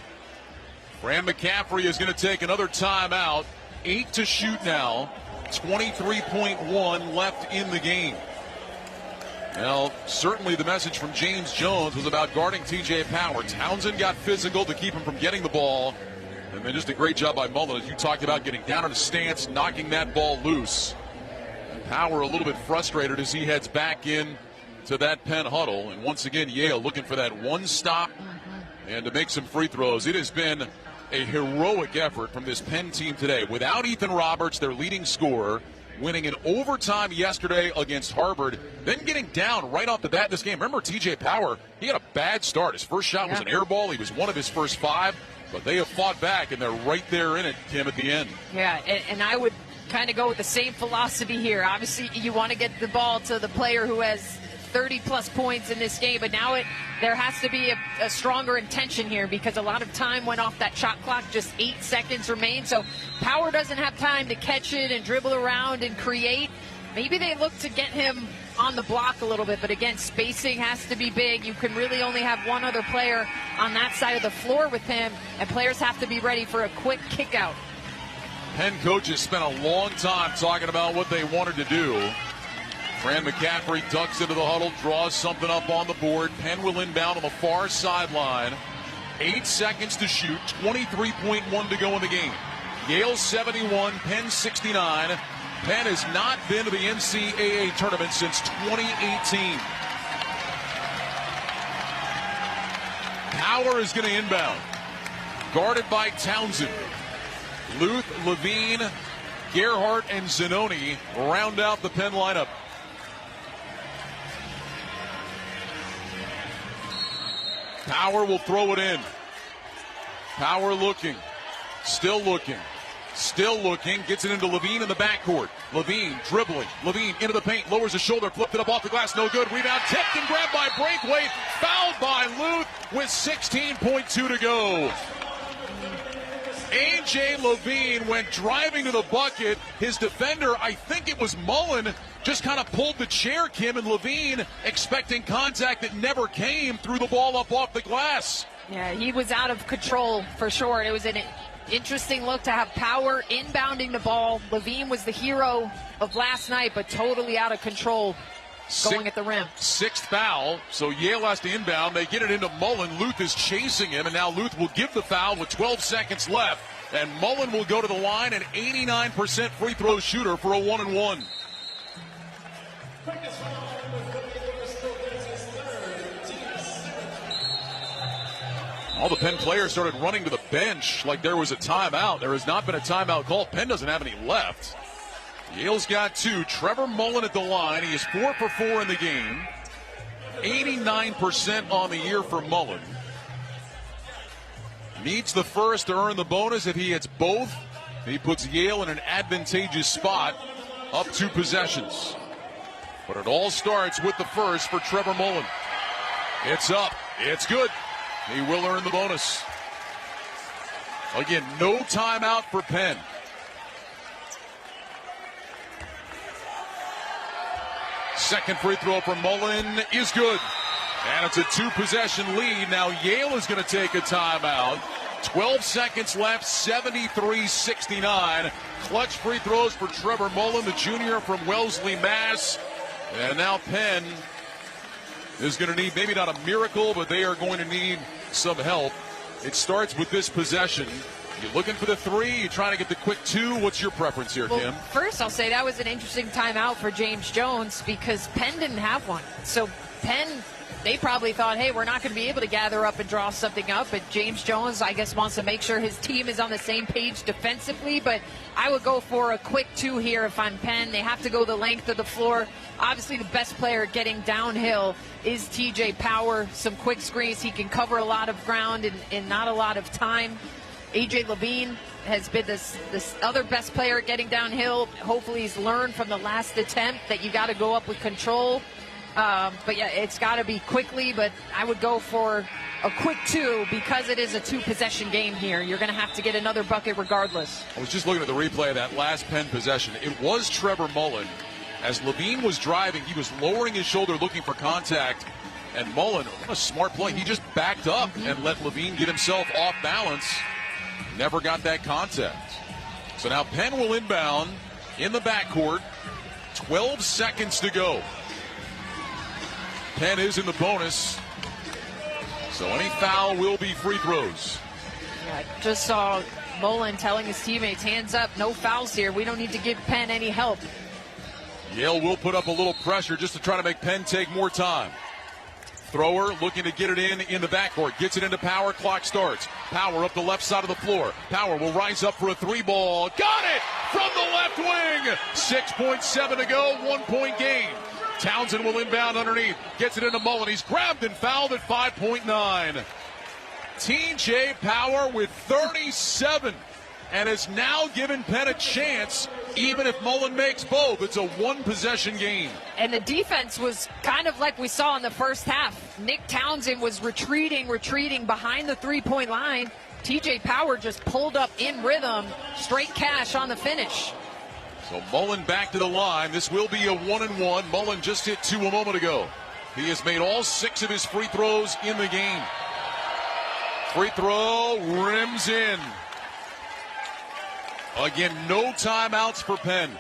Fran McCaffrey is going to take another timeout. 8 to shoot now. 23.1 left in the game. Well, certainly the message from James Jones was about guarding TJ Power. Townsend got physical to keep him from getting the ball. And then just a great job by Mullen, as you talked about, getting down in a stance, knocking that ball loose. Power a little bit frustrated as he heads back in to that Penn huddle. And once again, Yale looking for that one stop and to make some free throws. It has been a heroic effort from this Penn team today. Without Ethan Roberts, their leading scorer, winning in overtime yesterday against Harvard, then getting down right off the bat in this game. Remember TJ Power, he had a bad start. His first shot was an air ball. He was one of his first 5. But they have fought back, and they're right there in it, Kim, at the end. Yeah, and I would kind of go with the same philosophy here. Obviously, you want to get the ball to the player who has 30-plus points in this game, but now there has to be a stronger intention here because a lot of time went off that shot clock. Just 8 seconds remain, so Power doesn't have time to catch it and dribble around and create. Maybe they look to get him on the block a little bit, but again, spacing has to be big. You can really only have one other player on that side of the floor with him, and players have to be ready for a quick kick out. Penn coaches spent a long time talking about what they wanted to do. Fran McCaffrey ducks into the huddle, draws something up on the board. Penn will inbound on the far sideline. 8 seconds to shoot, 23.1 to go in the game. Yale 71, Penn 69. Penn has not been to the NCAA tournament since 2018. Power is going to inbound. Guarded by Townsend. Luth, Levine, Gerhardt, and Zanoni round out the Penn lineup. Power will throw it in. Power looking. Still looking. Still looking. Gets it into Levine in the backcourt. Levine dribbling. Levine into the paint. Lowers his shoulder. Flipped it up off the glass. No good. Rebound tipped and grabbed by Breakaway. Fouled by Luth with 16.2 to go. A.J. Levine went driving to the bucket. His defender, I think it was Mullen, just kind of pulled the chair, Kim, and Levine, expecting contact that never came, threw the ball up off the glass. Yeah, he was out of control for sure. It was an interesting look to have Power inbounding the ball. Levine was the hero of last night, but totally out of control going at the rim. Sixth foul, so Yale has to inbound. They get it into Mullen. Luth is chasing him, and now Luth will give the foul with 12 seconds left. And Mullen will go to the line, an 89% free throw shooter for a 1-and-1. All the Penn players started running to the bench like there was a timeout. There has not been a timeout called. Penn doesn't have any left. Yale's got 2. Trevor Mullen at the line. He is 4 for 4 in the game. 89% on the year for Mullen. Needs the first to earn the bonus. If he hits both, he puts Yale in an advantageous spot, up 2 possessions. But it all starts with the first for Trevor Mullen. It's up. It's good. He will earn the bonus. Again, no timeout for Penn. Second free throw for Mullen is good. And it's a 2-possession lead. Now Yale is going to take a timeout. 12 seconds left, 73-69. Clutch free throws for Trevor Mullen, the junior from Wellesley, Mass. And now Penn is going to need maybe not a miracle, but they are going to need some help. It starts with this possession. You looking for the 3? You trying to get the quick 2? What's your preference here, Kim? First, I'll say that was an interesting timeout for James Jones because Penn didn't have one. So Penn, they probably thought, hey, we're not going to be able to gather up and draw something up. But James Jones, I guess, wants to make sure his team is on the same page defensively. But I would go for a quick 2 here if I'm Penn. They have to go the length of the floor. Obviously, the best player getting downhill is T.J. Power. Some quick screens. He can cover a lot of ground in not a lot of time. A.J. Levine has been this other best player getting downhill. Hopefully he's learned from the last attempt that you got to go up with control. But yeah, it's got to be quickly, but I would go for a quick 2 because it is a 2-possession game here. You're going to have to get another bucket regardless. I was just looking at the replay of that last Penn possession. It was Trevor Mullen. As Levine was driving, he was lowering his shoulder looking for contact. And Mullen, what a smart play. He just backed up and let Levine get himself off balance. Never got that contact. So now Penn will inbound in the backcourt. 12 seconds to go. Penn is in the bonus. So any foul will be free throws. Yeah, I just saw Mullen telling his teammates, hands up, no fouls here. We don't need to give Penn any help. Yale will put up a little pressure just to try to make Penn take more time. Thrower looking to get it in the backcourt. Gets it into Power. Clock starts. Power up the left side of the floor. Power will rise up for a 3-ball. Got it from the left wing. 6.7 to go. 1-point game. Townsend will inbound underneath. Gets it into Mullen. He's grabbed and fouled at 5.9. T.J. Power with 37 and has now given Penn a chance. Even if Mullen makes both, it's a 1-possession game. And the defense was kind of like we saw in the first half. Nick Townsend was retreating behind the 3-point line. T.J. Power just pulled up in rhythm, straight cash on the finish. So Mullen back to the line. This will be a 1-and-1. Mullen just hit 2 a moment ago. He has made all 6 of his free throws in the game. Free throw rims in. Again, no timeouts for Penn.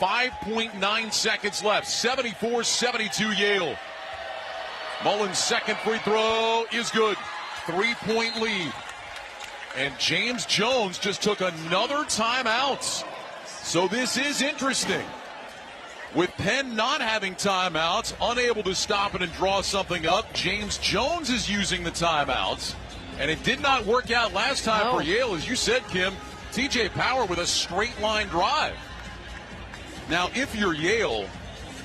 5.9 seconds left. 74-72 Yale. Mullen's second free throw is good. 3-point lead. And James Jones just took another timeout. So this is interesting. With Penn not having timeouts, unable to stop it and draw something up, James Jones is using the timeouts. And it did not work out last time for Yale. As you said, Kim, TJ Power with a straight line drive. Now, if you're Yale,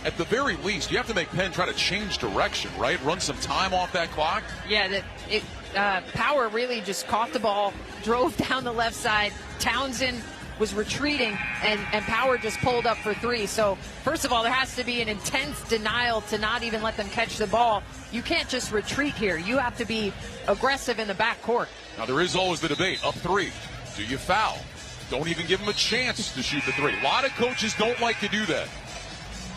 at the very least, you have to make Penn try to change direction, right? Run some time off that clock. Yeah, Power really just caught the ball, drove down the left side. Townsend was retreating, and Power just pulled up for 3. So, first of all, there has to be an intense denial to not even let them catch the ball. You can't just retreat here. You have to be aggressive in the backcourt. Now, there is always the debate. Up 3. Do you foul? Don't even give them a chance to shoot the 3. A lot of coaches don't like to do that.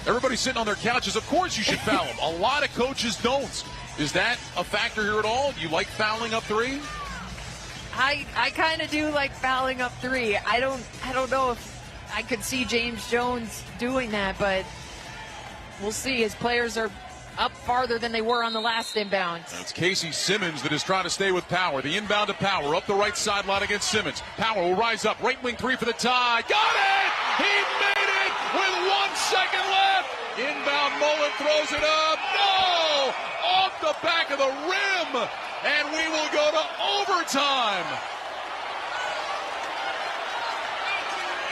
Everybody sitting on their couches, of course you should foul them. A lot of coaches don't. Is that a factor here at all? Do you like fouling up 3? I kind of do like fouling up 3. I don't know if I could see James Jones doing that, but we'll see. His players are up farther than they were on the last inbound. It's Casey Simmons that is trying to stay with Power. The inbound to Power up the right sideline against Simmons. Power will rise up. Right wing 3 for the tie. Got it! He made it with 1 second left. Inbound Mullen throws it up. No! Off the back of the rim. And we will go to overtime.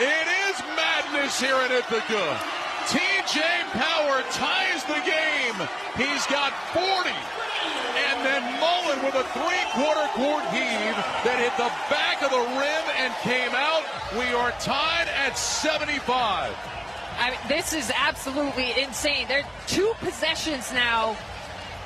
It is madness here in Ithaca. TJ Power ties the game. He's got 40. And then Mullen with a 3/4 court heave that hit the back of the rim and came out. We are tied at 75. I mean, this is absolutely insane. There are 2 possessions now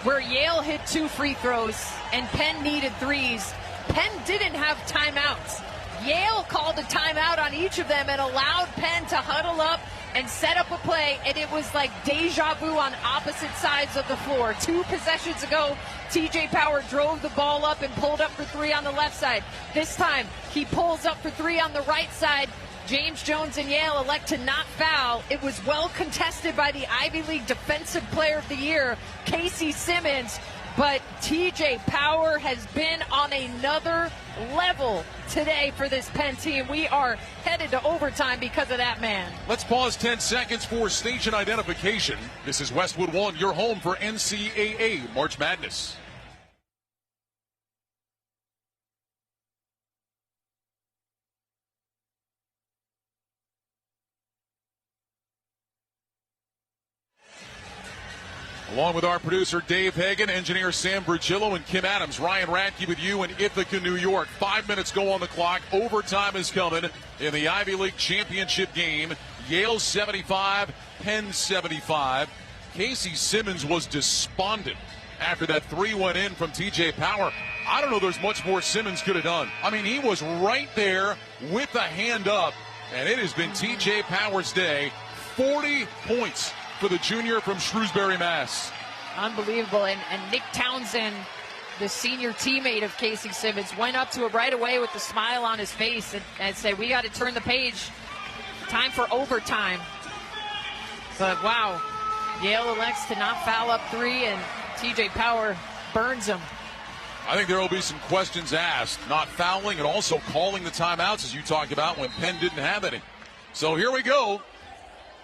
where Yale hit 2 free throws and Penn needed 3s. Penn didn't have timeouts. Yale called a timeout on each of them and allowed Penn to huddle up and set up a play, and it was like deja vu on opposite sides of the floor. 2 possessions ago, TJ Power drove the ball up and pulled up for 3 on the left side. This time, he pulls up for 3 on the right side. James Jones and Yale elect to not foul. It was well contested by the Ivy League Defensive Player of the Year, Casey Simmons. But TJ Power has been on another level today for this Penn team. We are headed to overtime because of that man. Let's pause 10 seconds for station identification. This is Westwood One, your home for NCAA March Madness. Along with our producer Dave Hagan, engineer Sam Brugillo, and Kim Adams, Ryan Radke with you in Ithaca, New York. 5 minutes go on the clock. Overtime is coming in the Ivy League championship game. Yale 75, Penn 75. Casey Simmons was despondent after that 3 went in from TJ Power. I don't know there's much more Simmons could have done. I mean, he was right there with the hand up, and it has been TJ Power's day. 40 points for the junior from Shrewsbury, Mass. Unbelievable. And Nick Townsend, the senior teammate of Casey Simmons, went up to him right away with a smile on his face and said, we got to turn the page. Time for overtime. But wow, Yale elects to not foul up 3, and TJ Power burns him. I think there will be some questions asked, not fouling and also calling the timeouts, as you talked about, when Penn didn't have any. So here we go.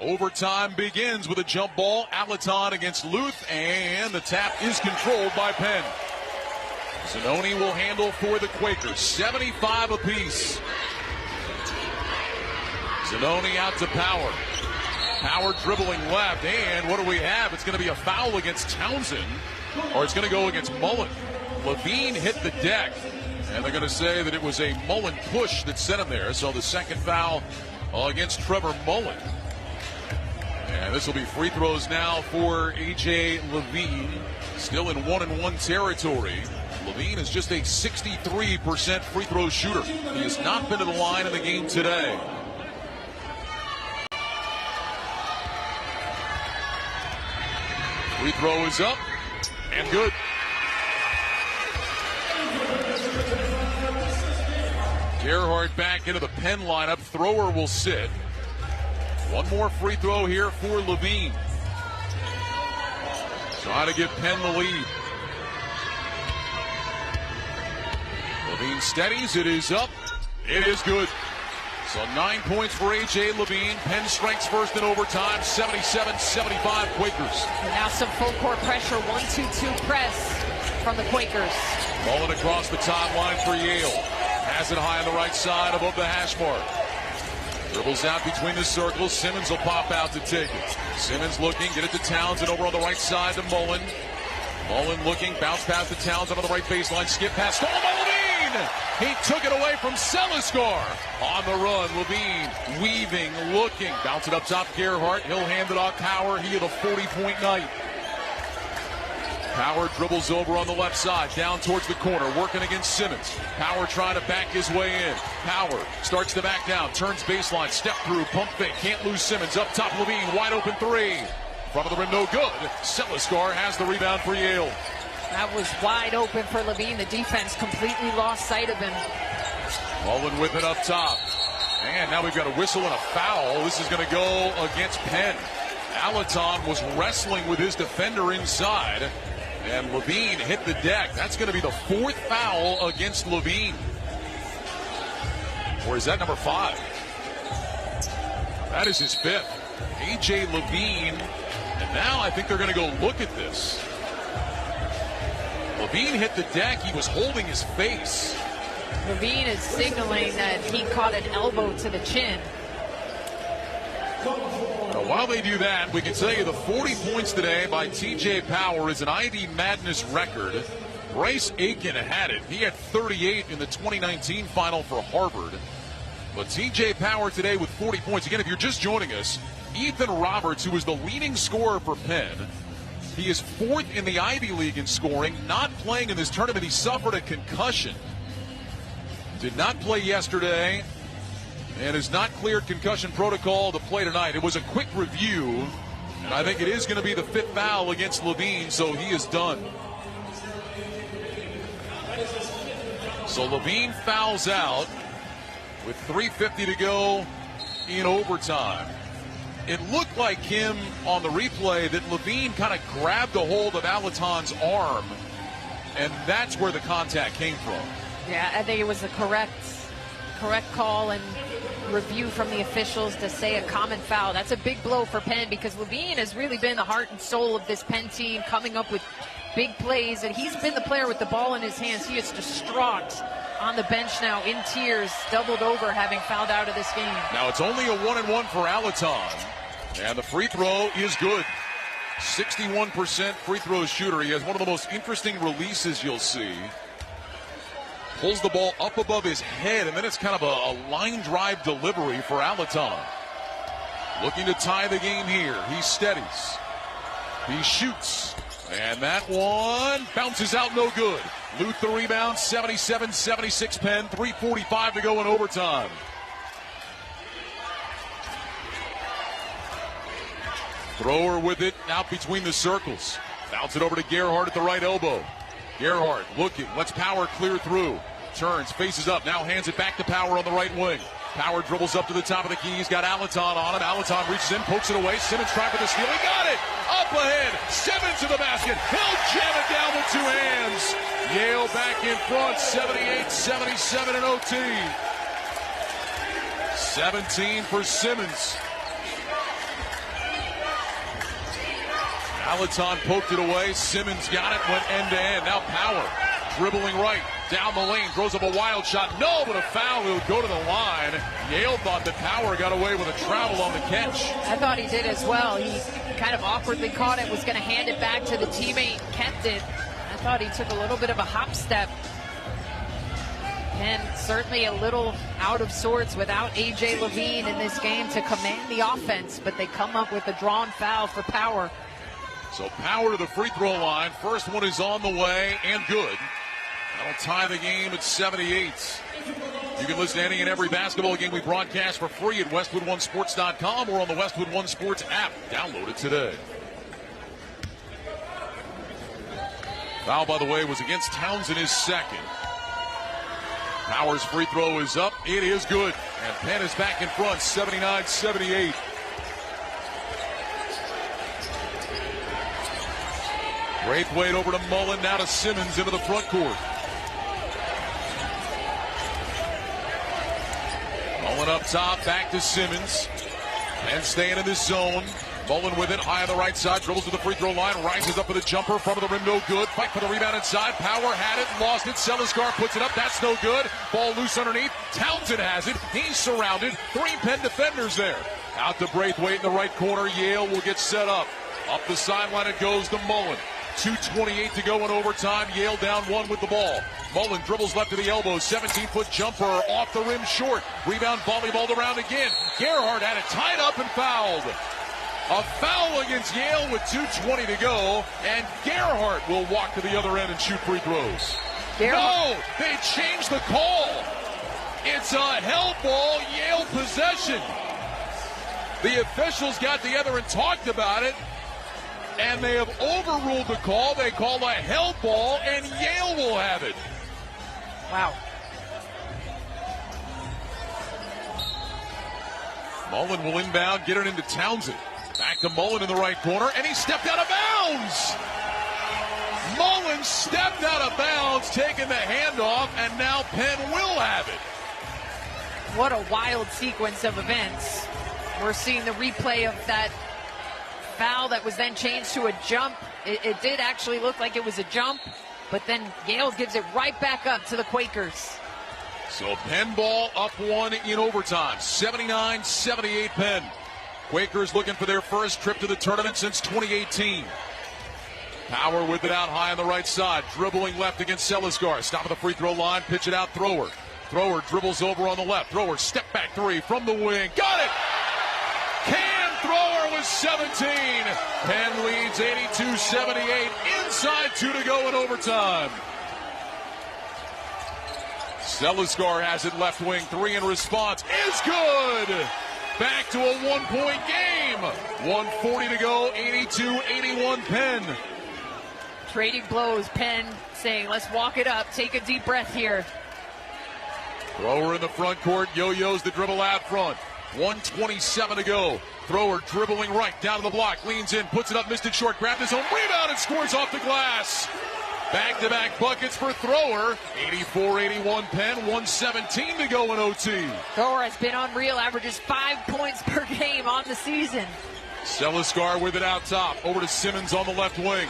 Overtime begins with a jump ball. Alaton against Luth, and the tap is controlled by Penn. Zanoni will handle for the Quakers. 75 apiece. Zanoni out to Power. Power dribbling left, and what do we have? It's going to be a foul against Townsend, or it's going to go against Mullen. Levine hit the deck, and they're going to say that it was a Mullen push that sent him there. So the second foul against Trevor Mullen. And this will be free throws now for A.J. Levine. Still in 1-and-1 territory. Levine is just a 63% free throw shooter. He has not been to the line in the game today. Free throw is up and good. Gerhardt back into the Penn lineup. Thrower will sit. One more free throw here for Levine. Trying to give Penn the lead. Levine steadies. It is up. It is good. So 9 points for A.J. Levine. Penn strikes first in overtime. 77-75 Quakers. And now some full court pressure. 1-2-2 press from the Quakers. Mullen across the timeline for Yale. Has it high on the right side above the hash mark. Dribbles out between the circles. Simmons will pop out to take it. Simmons looking. Get it to Townsend over on the right side to Mullen. Mullen looking. Bounce pass to Townsend on the right baseline. Skip pass. Stolen by Levine. He took it away from Seliskar. On the run. Levine weaving, looking. Bounce it up top. Gerhardt. He'll hand it off Power. He had a 40-point night. Power dribbles over on the left side, down towards the corner, working against Simmons. Power trying to back his way in. Power starts to back down, turns baseline, step through, pump fake, can't lose Simmons. Up top, Levine, wide open three. Front of the rim, no good. Seliskar has the rebound for Yale. That was wide open for Levine. The defense completely lost sight of him. Mullen with it up top. And now we've got a whistle and a foul. This is going to go against Penn. Alaton was wrestling with his defender inside. And Levine hit the deck. That's going to be the fourth foul against Levine. Or is that number 5? That is his 5th. A.J. Levine. And now I think they're going to go look at this. Levine hit the deck. He was holding his face. Levine is signaling that he caught an elbow to the chin. Now, while they do that, we can tell you the 40 points today by T.J. Power is an ID Madness record. Bryce Aiken had it. He had 38 in the 2019 final for Harvard. But T.J. Power today with 40 points. Again, if you're just joining us, Ethan Roberts, who is the leading scorer for Penn, he is 4th in the Ivy League in scoring, not playing in this tournament. He suffered a concussion. Did not play yesterday. And is not cleared concussion protocol to play tonight. It was a quick review, and I think it is going to be the 5th foul against Levine, so he is done. So Levine fouls out with 3:50 to go in overtime. It looked like him on the replay that Levine kind of grabbed a hold of Alaton's arm, and that's where the contact came from. Yeah, I think it was the correct call and review from the officials to say a common foul. That's a big blow for Penn because Levine has really been the heart and soul of this Penn team, coming up with big plays, and he's been the player with the ball in his hands. He is distraught on the bench now, in tears, doubled over, having fouled out of this game. Now it's only a 1-and-1 for Alaton, and the free throw is good. 61% free throw shooter. He has one of the most interesting releases you'll see. Pulls the ball up above his head, and then it's kind of a line drive delivery for Alaton. Looking to tie the game here. He steadies. He shoots. And that one bounces out, no good. Lute the rebound, 77-76 Penn. 3:45 to go in overtime. Thrower with it out between the circles. Bounce it over to Gerhardt at the right elbow. Gerhardt looking, lets Power clear through. Turns, faces up, now hands it back to Power on the right wing. Power dribbles up to the top of the key. He's got Alaton on him. Alaton reaches in, pokes it away. Simmons trying for the steal. He got it! Up ahead. Simmons to the basket. He'll jam it down with 2 hands. Yale back in front, 78-77 in OT. 17 for Simmons. Alaton poked it away. Simmons got it, went end to end. Now Power dribbling right down the lane, throws up a wild shot. No, but a foul. He'll go to the line. Yale thought that Power got away with a travel on the catch. I thought he did as well. He kind of awkwardly caught it, was going to hand it back to the teammate, kept it. I thought he took a little bit of a hop step. And certainly a little out of sorts without A.J. Levine in this game to command the offense, but they come up with a drawn foul for Power. So Power to the free throw line. First one is on the way and good. That'll tie the game at 78. You can listen to any and every basketball game we broadcast for free at WestwoodOneSports.com or on the Westwood One Sports app. Download it today. Foul, by the way, was against Townsend, his second. Powers' free throw is up. It is good. And Penn is back in front, 79-78. Braithwaite over to Mullen, now to Simmons into the front court. Mullen up top, back to Simmons. And staying in this zone. Mullen with it, high on the right side, dribbles to the free throw line, rises up for the jumper, front of the rim, no good. Fight for the rebound inside. Power had it, lost it. Selisgar puts it up, that's no good. Ball loose underneath. Townsend has it. He's surrounded. 3 Penn defenders there. Out to Braithwaite in the right corner. Yale will get set up. Up the sideline it goes to Mullen. 2:28 to go in overtime. Yale down 1 with the ball. Mullen dribbles left to the elbow. 17-foot jumper off the rim short. Rebound volleyballed around again. Gerhardt had it tied up and fouled. A foul against Yale with 2:20 to go. And Gerhardt will walk to the other end and shoot free throws. No, they changed the call. It's a held ball, Yale possession. The officials got together and talked about it. And they have overruled the call. They call a held ball, and Yale will have it. Wow. Mullen will inbound, get it into Townsend. Back to Mullen in the right corner, and he stepped out of bounds. Mullen stepped out of bounds, taking the handoff, and now Penn will have it. What a wild sequence of events. We're seeing the replay of that foul that was then changed to a jump. It did actually look like it was a jump, but then Yale gives it right back up to the Quakers. So Penn ball up 1 in overtime. 79-78 Penn. Quakers looking for their first trip to the tournament since 2018. Power with it out high on the right side. Dribbling left against Selisgar. Stop at the free throw line. Pitch it out. Thrower. Thrower dribbles over on the left. Thrower step back 3 from the wing. Got it! Thrower was 17. Penn leads 82-78. Inside 2 to go in overtime. Selisgar has it left wing. 3 in response is good. Back to a 1-point game. 1:40 to go. 82-81 Penn. Trading blows. Penn saying, let's walk it up. Take a deep breath here. Thrower in the front court. Yo-yos the dribble out front. 1:27 to go. Thrower dribbling right, down to the block, leans in, puts it up, missed it short, grabbed his own rebound and scores off the glass. Back-to-back buckets for Thrower. 84-81 Penn, 1:17 to go in OT. Thrower has been unreal, averages 5 points per game on the season. Selisgar with it out top, over to Simmons on the left wing.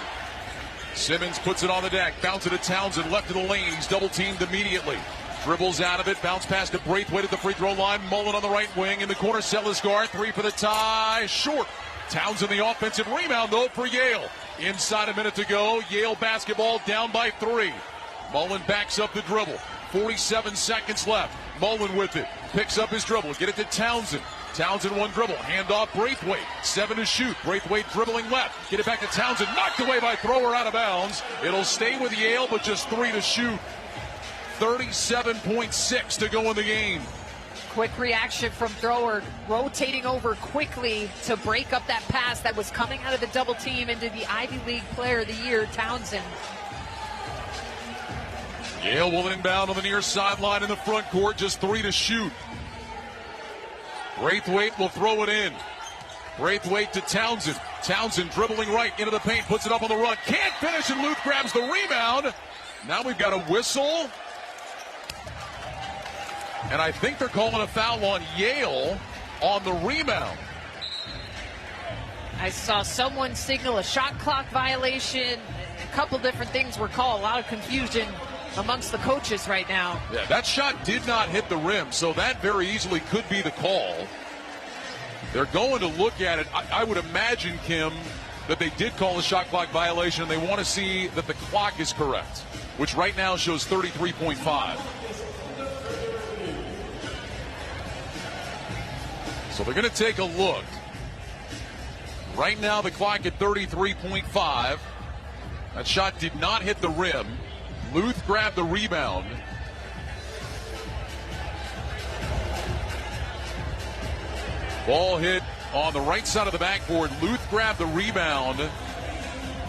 Simmons puts it on the deck, bounce it to Townsend, left to the lane, he's double-teamed immediately. Dribbles out of it, bounce pass to Braithwaite at the free throw line. Mullen on the right wing, in the corner, Selisgar, 3 for the tie, short. Townsend the offensive rebound, though, for Yale. Inside a minute to go, Yale basketball down by 3. Mullen backs up the dribble, 47 seconds left. Mullen with it, picks up his dribble, get it to Townsend. Townsend 1 dribble, handoff Braithwaite, 7 to shoot. Braithwaite dribbling left, get it back to Townsend, knocked away by Thrower out of bounds. It'll stay with Yale, but just 3 to shoot. 37.6 to go in the game. Quick reaction from Thrower, rotating over quickly to break up that pass that was coming out of the double team into the Ivy League Player of the Year, Townsend. Yale will inbound on the near sideline in the front court, just 3 to shoot. Braithwaite will throw it in. Braithwaite to Townsend. Townsend dribbling right into the paint, puts it up on the run. Can't finish, and Luth grabs the rebound. Now we've got a whistle. And I think they're calling a foul on Yale on the rebound. I saw someone signal a shot clock violation. A couple different things were called. A lot of confusion amongst the coaches right now. Yeah, that shot did not hit the rim, so that very easily could be the call. They're going to look at it. I would imagine, Kim, that they did call a shot clock violation, and they want to see that the clock is correct, which right now shows 33.5. So they're going to take a look. Right now the clock at 33.5. That shot did not hit the rim. Luth grabbed the rebound. Ball hit on the right side of the backboard. Luth grabbed the rebound.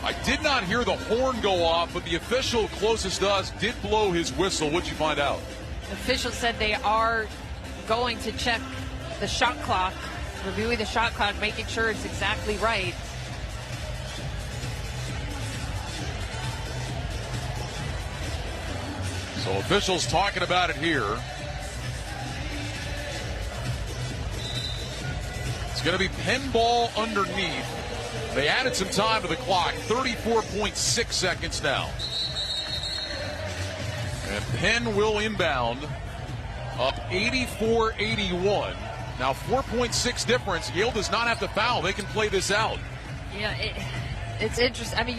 I did not hear the horn go off, but the official closest to us did blow his whistle. What'd you find out? The officials said they are going to check the shot clock, reviewing the shot clock, making sure it's exactly right. So officials talking about it here. It's going to be Penn ball underneath. They added some time to the clock, 34.6 seconds now. And Penn will inbound up 84-81. Now 4.6 difference. Yale does not have to foul. They can play this out. Yeah, it's interesting. I mean,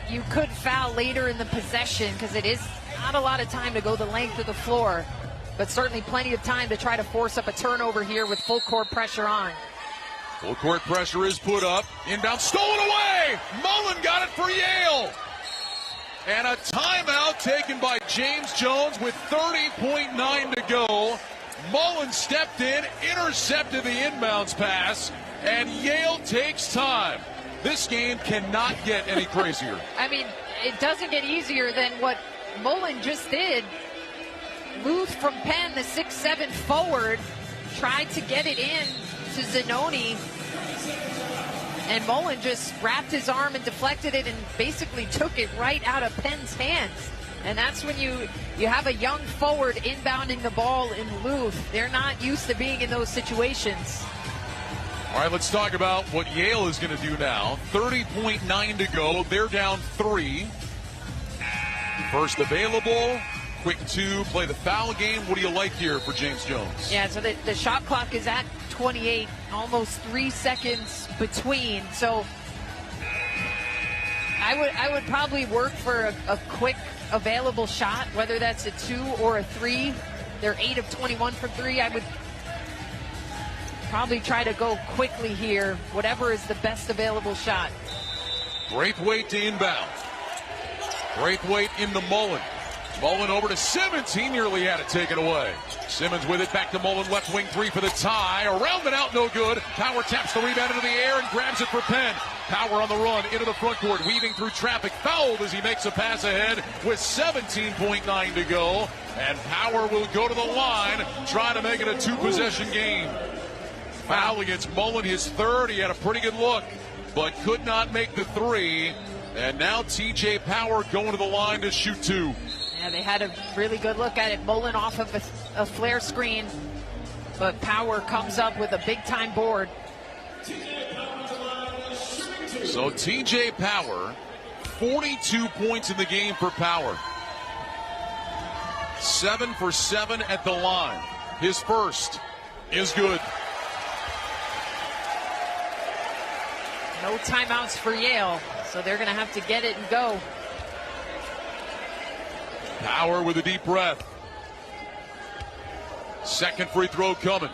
you could foul later in the possession because it is not a lot of time to go the length of the floor, but certainly plenty of time to try to force up a turnover here with full court pressure on. Full court pressure is put up. Inbound stolen away. Mullen got it for Yale. And a timeout taken by James Jones with 30.9 to go. Mullen stepped in, intercepted the inbounds pass, and Yale takes time. This game cannot get any crazier. I mean, it doesn't get easier than what Mullen just did. Luth from Penn, the 6'7" forward, tried to get it in to Zanoni, and Mullen just wrapped his arm and deflected it and basically took it right out of Penn's hands. And that's when you have a young forward inbounding the ball in Luth. They're not used to being in those situations. All right, let's talk about what Yale is going to do now. 30.9 to go. They're down 3. First available. Quick 2, play the foul game. What do you like here for James Jones? Yeah, so the shot clock is at 28, almost 3 seconds between. So I would probably work for a quick available shot, whether that's a 2 or a 3. They're 8 of 21 from 3. I would probably try to go quickly here, whatever is the best available shot. Braithwaite to inbound. Braithwaite into Mullen. Mullen over to Simmons. He nearly had it taken away. Simmons with it back to Mullen. Left wing 3 for the tie. Around and out, no good. Power taps the rebound into the air and grabs it for Penn. Power on the run into the front court. Weaving through traffic. Fouled as he makes a pass ahead with 17.9 to go. And Power will go to the line, trying to make it a 2-possession game. Foul against Mullen, his 3rd. He had a pretty good look, but could not make the 3. And now TJ Power going to the line to shoot 2. Yeah, they had a really good look at it. Mullen off of a flare screen, but Power comes up with a big-time board. So TJ Power, 42 points in the game for Power. 7 for 7 at the line. His first is good. No timeouts for Yale, so they're going to have to get it and go. Power with a deep breath. Second free throw coming.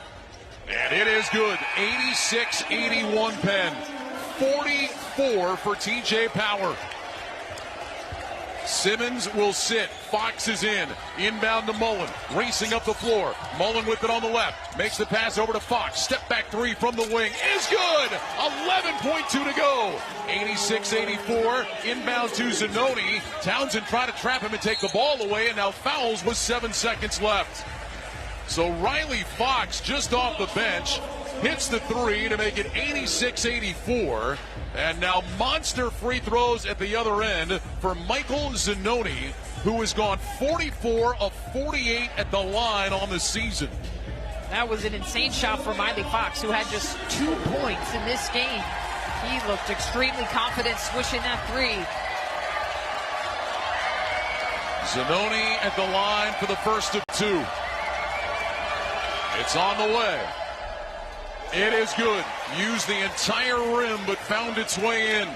And it is good. 86-81 Penn. 44 for TJ Power. Simmons will sit. Fox is in. Inbound to Mullen. Racing up the floor. Mullen with it on the left. Makes the pass over to Fox. Step back 3 from the wing. Is good. 11.2 to go. 86-84. Inbound to Zanoni. Townsend tried to trap him and take the ball away, and now fouls with 7 seconds left. So Riley Fox just off the bench hits the 3 to make it 86-84. And now monster free throws at the other end for Michael Zanoni, who has gone 44 of 48 at the line on the season. That was an insane shot from Riley Fox, who had just 2 points in this game. He looked extremely confident swishing that 3. Zanoni at the line for the first of 2. It's on the way. It is good. Used the entire rim, but found its way in.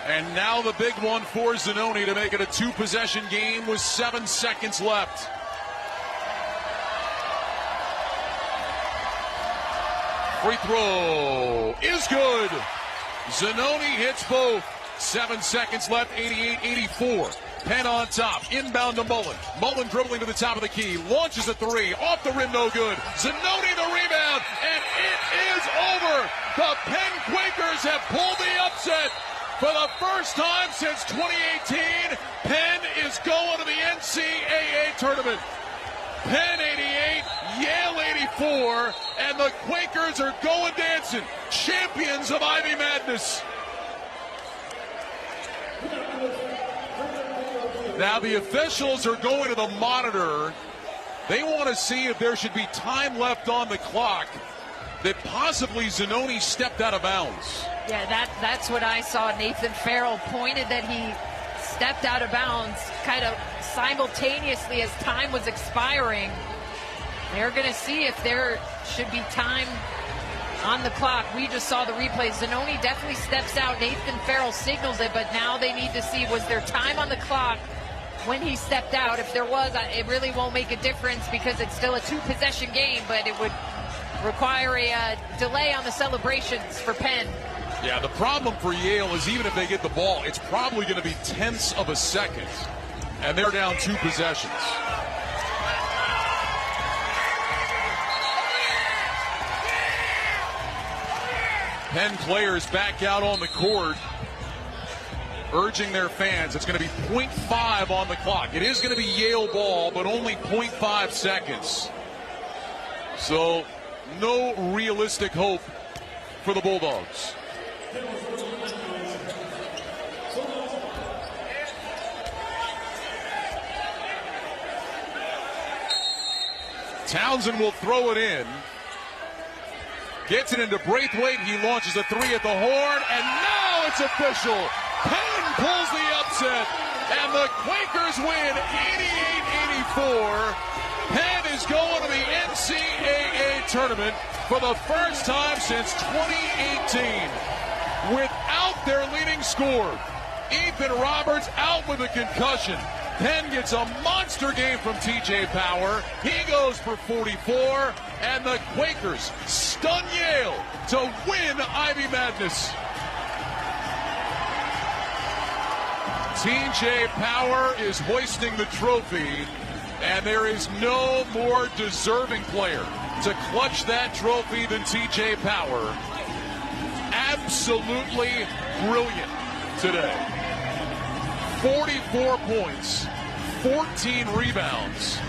And now the big one for Zanoni to make it a 2-possession game with 7 seconds left. Free throw is good. Zanoni hits both. 7 seconds left, 88-84. Penn on top, inbound to Mullen. Mullen dribbling to the top of the key, launches a 3, off the rim, no good. Zanoni the rebound, and it is over. The Penn Quakers have pulled the upset, For the first time since 2018, Penn is going to the NCAA tournament. Penn 88, Yale 84, and the Quakers are going dancing. Champions of Ivy Madness. Now the officials are going to the monitor. They want to see if there should be time left on the clock that possibly Zanoni stepped out of bounds. Yeah, that's what I saw. Nathan Farrell pointed that he stepped out of bounds kind of simultaneously as time was expiring. They're going to see if there should be time on the clock. We just saw the replay. Zanoni definitely steps out. Nathan Farrell signals it, but now they need to see, was there time on the clock when he stepped out? If there was, it really won't make a difference because it's still a two-possession game, but it would require a delay on the celebrations for Penn. Yeah, the problem for Yale is even if they get the ball, it's probably going to be tenths of a second, and they're down two possessions. Penn players back out on the court, urging their fans. It's going to be 0.5 on the clock. It is going to be Yale ball, but only 0.5 seconds. So no realistic hope for the Bulldogs. Townsend will throw it in. Gets it into Braithwaite. He launches a three at the horn, and now it's official. Penn pulls the upset, and the Quakers win 88-84. Penn is going to the NCAA tournament for the first time since 2018 without their leading scorer. Ethan Roberts out with a concussion. Penn gets a monster game from TJ Power. He goes for 44, and the Quakers stun Yale to win Ivy Madness. TJ Power is hoisting the trophy, and there is no more deserving player to clutch that trophy than TJ Power. Absolutely brilliant today. 44 points, 14 rebounds,